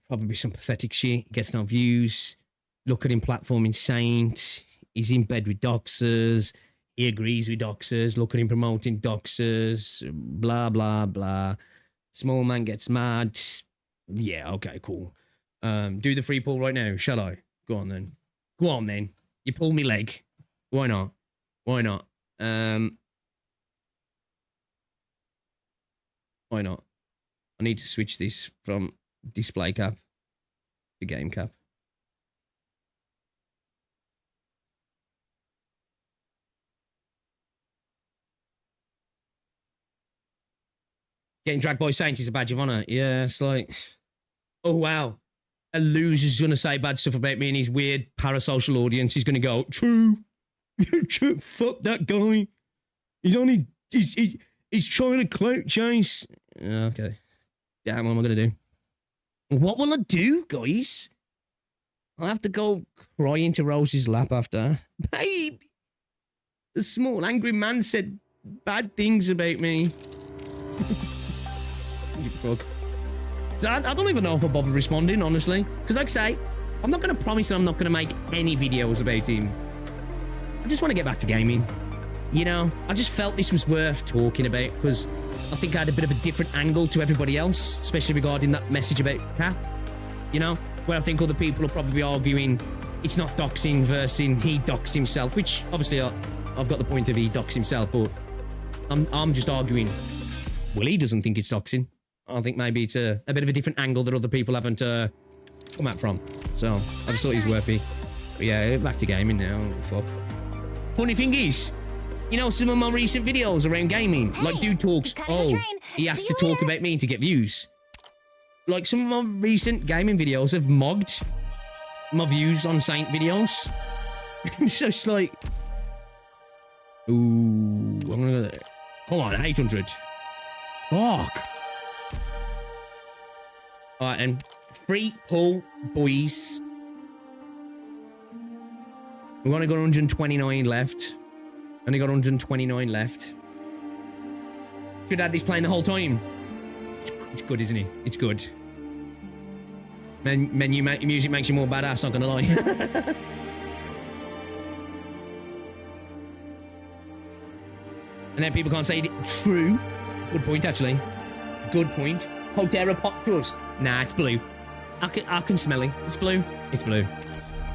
Probably be some pathetic shit. He gets no views. Look at him platforming Saint. He's in bed with doxers. He agrees with doxers. Look at him promoting doxers. Blah, blah, blah. Small man gets mad. Yeah, okay, cool. Do the free pull right now, shall I? Go on then. Go on then. You pull me leg. Why not? Why not? Why not? I need to switch this from display cap to game cap. Getting dragged by Saint is a badge of honor. Yeah, it's like, oh wow. A loser's gonna say bad stuff about me in his weird parasocial audience. He's gonna go, true. True. Fuck that guy. He's trying to clout chase. Okay. Damn, what am I gonna do? What will I do, guys? I'll have to go cry into Rose's lap after. Babe! The small angry man said bad things about me. You fuck. I don't even know if I'll bother responding, honestly. Because like I say, I'm not going to promise that I'm not going to make any videos about him. I just want to get back to gaming. You know, I just felt this was worth talking about because I think I had a bit of a different angle to everybody else, especially regarding that message about Cap. You know, where I think other people will probably be arguing it's not doxing versus he doxed himself, which obviously I've got the point of he doxed himself, but I'm just arguing, well, he doesn't think it's doxing. I think maybe it's a bit of a different angle that other people haven't come at from. So I just thought he was worthy. But yeah, back to gaming now. Fuck. Funny thing is, you know, some of my recent videos around gaming, like dude talks, oh, he has to talk about me to get views. Like some of my recent gaming videos have mogged my views on Saint videos. So it's like, ooh, I'm gonna go, come on, 800. Fuck. Alright, and free pull, boys. We've only got 129 left. Only got 129 left. Should have had this playing the whole time. It's good, isn't it? It's good. Music makes you more badass, not gonna lie. And then people can't say it. True. Good point, actually. Good point. Hodera pot crust. Nah, it's blue. I can smell it. It's blue. It's blue.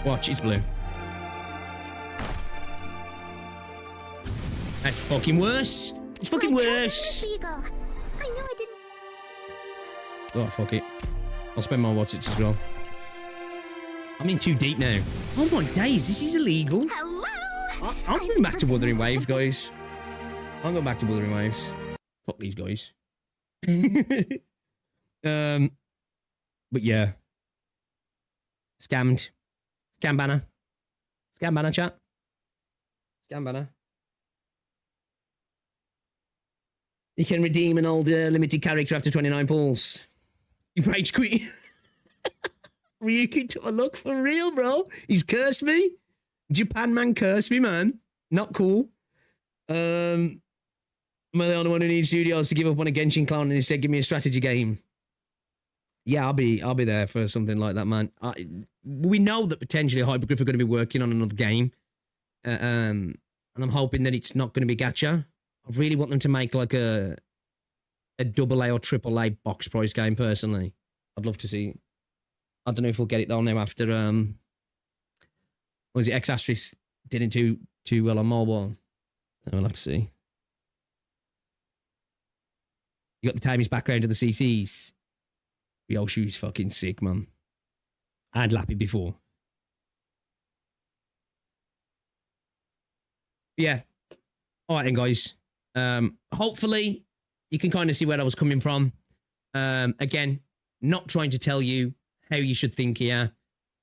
Watch, it's blue. That's fucking worse. It's fucking worse. I know I didn't. Oh, fuck it. I'll spend my what's-its as well. I'm in too deep now. Oh my days, this is illegal. Hello. I'm going back to Wuthering Waves, guys. I'm going back to Wuthering Waves. Fuck these guys. But yeah. Scammed. Scam banner. Scam banner, chat. Scam banner. You can redeem an old limited character after 29 pulls. You rage quit. Ryuki took a look for real, bro. He's cursed me. Japan man cursed me, man. Not cool. Am I the only one who needs studios to give up on a Genshin clone and he said, give me a strategy game? Yeah, I'll be there for something like that, man. We know that potentially Hypergriff are going to be working on another game. And I'm hoping that it's not going to be Gacha. I really want them to make like a AA or AAA box price game, personally. I'd love to see. I don't know if we'll get it though now after what was it, X Asterisk didn't do too well on mobile. We'll have to see. You got the Timmy's background to the CCs. Yoshu's fucking sick, man. I had Lappy before. Yeah. All right then, guys. Hopefully you can kind of see where I was coming from. Again, not trying to tell you how you should think here.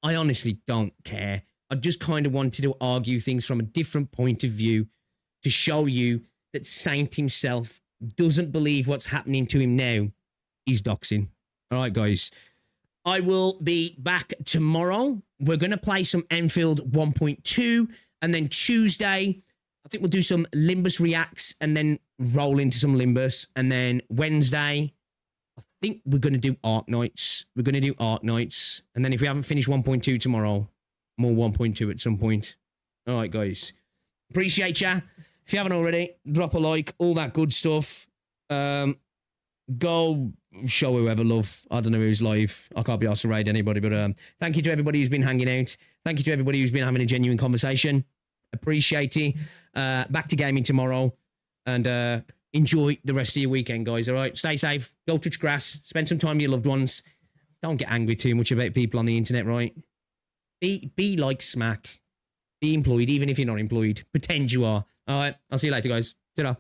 I honestly don't care. I just kind of wanted to argue things from a different point of view to show you that Saint himself doesn't believe what's happening to him now. He's doxing. All right, guys. I will be back tomorrow. We're going to play some Enfield 1.2. And then Tuesday, I think we'll do some Limbus Reacts and then roll into some Limbus. And then Wednesday, I think we're going to do Arc Nights. We're going to do Arc Nights. And then if we haven't finished 1.2 tomorrow, more 1.2 at some point. All right, guys. Appreciate ya. If you haven't already, drop a like, all that good stuff. Go show whoever love. I don't know who's live. I can't be asked to raid anybody, but thank you to everybody who's been hanging out. Thank you to everybody who's been having a genuine conversation. Appreciate it. Back to gaming tomorrow. And enjoy the rest of your weekend, guys, all right? Stay safe. Go touch grass. Spend some time with your loved ones. Don't get angry too much about people on the internet, right? Be like Smack. Be employed, even if you're not employed. Pretend you are. All right, I'll see you later, guys. Ta-ra.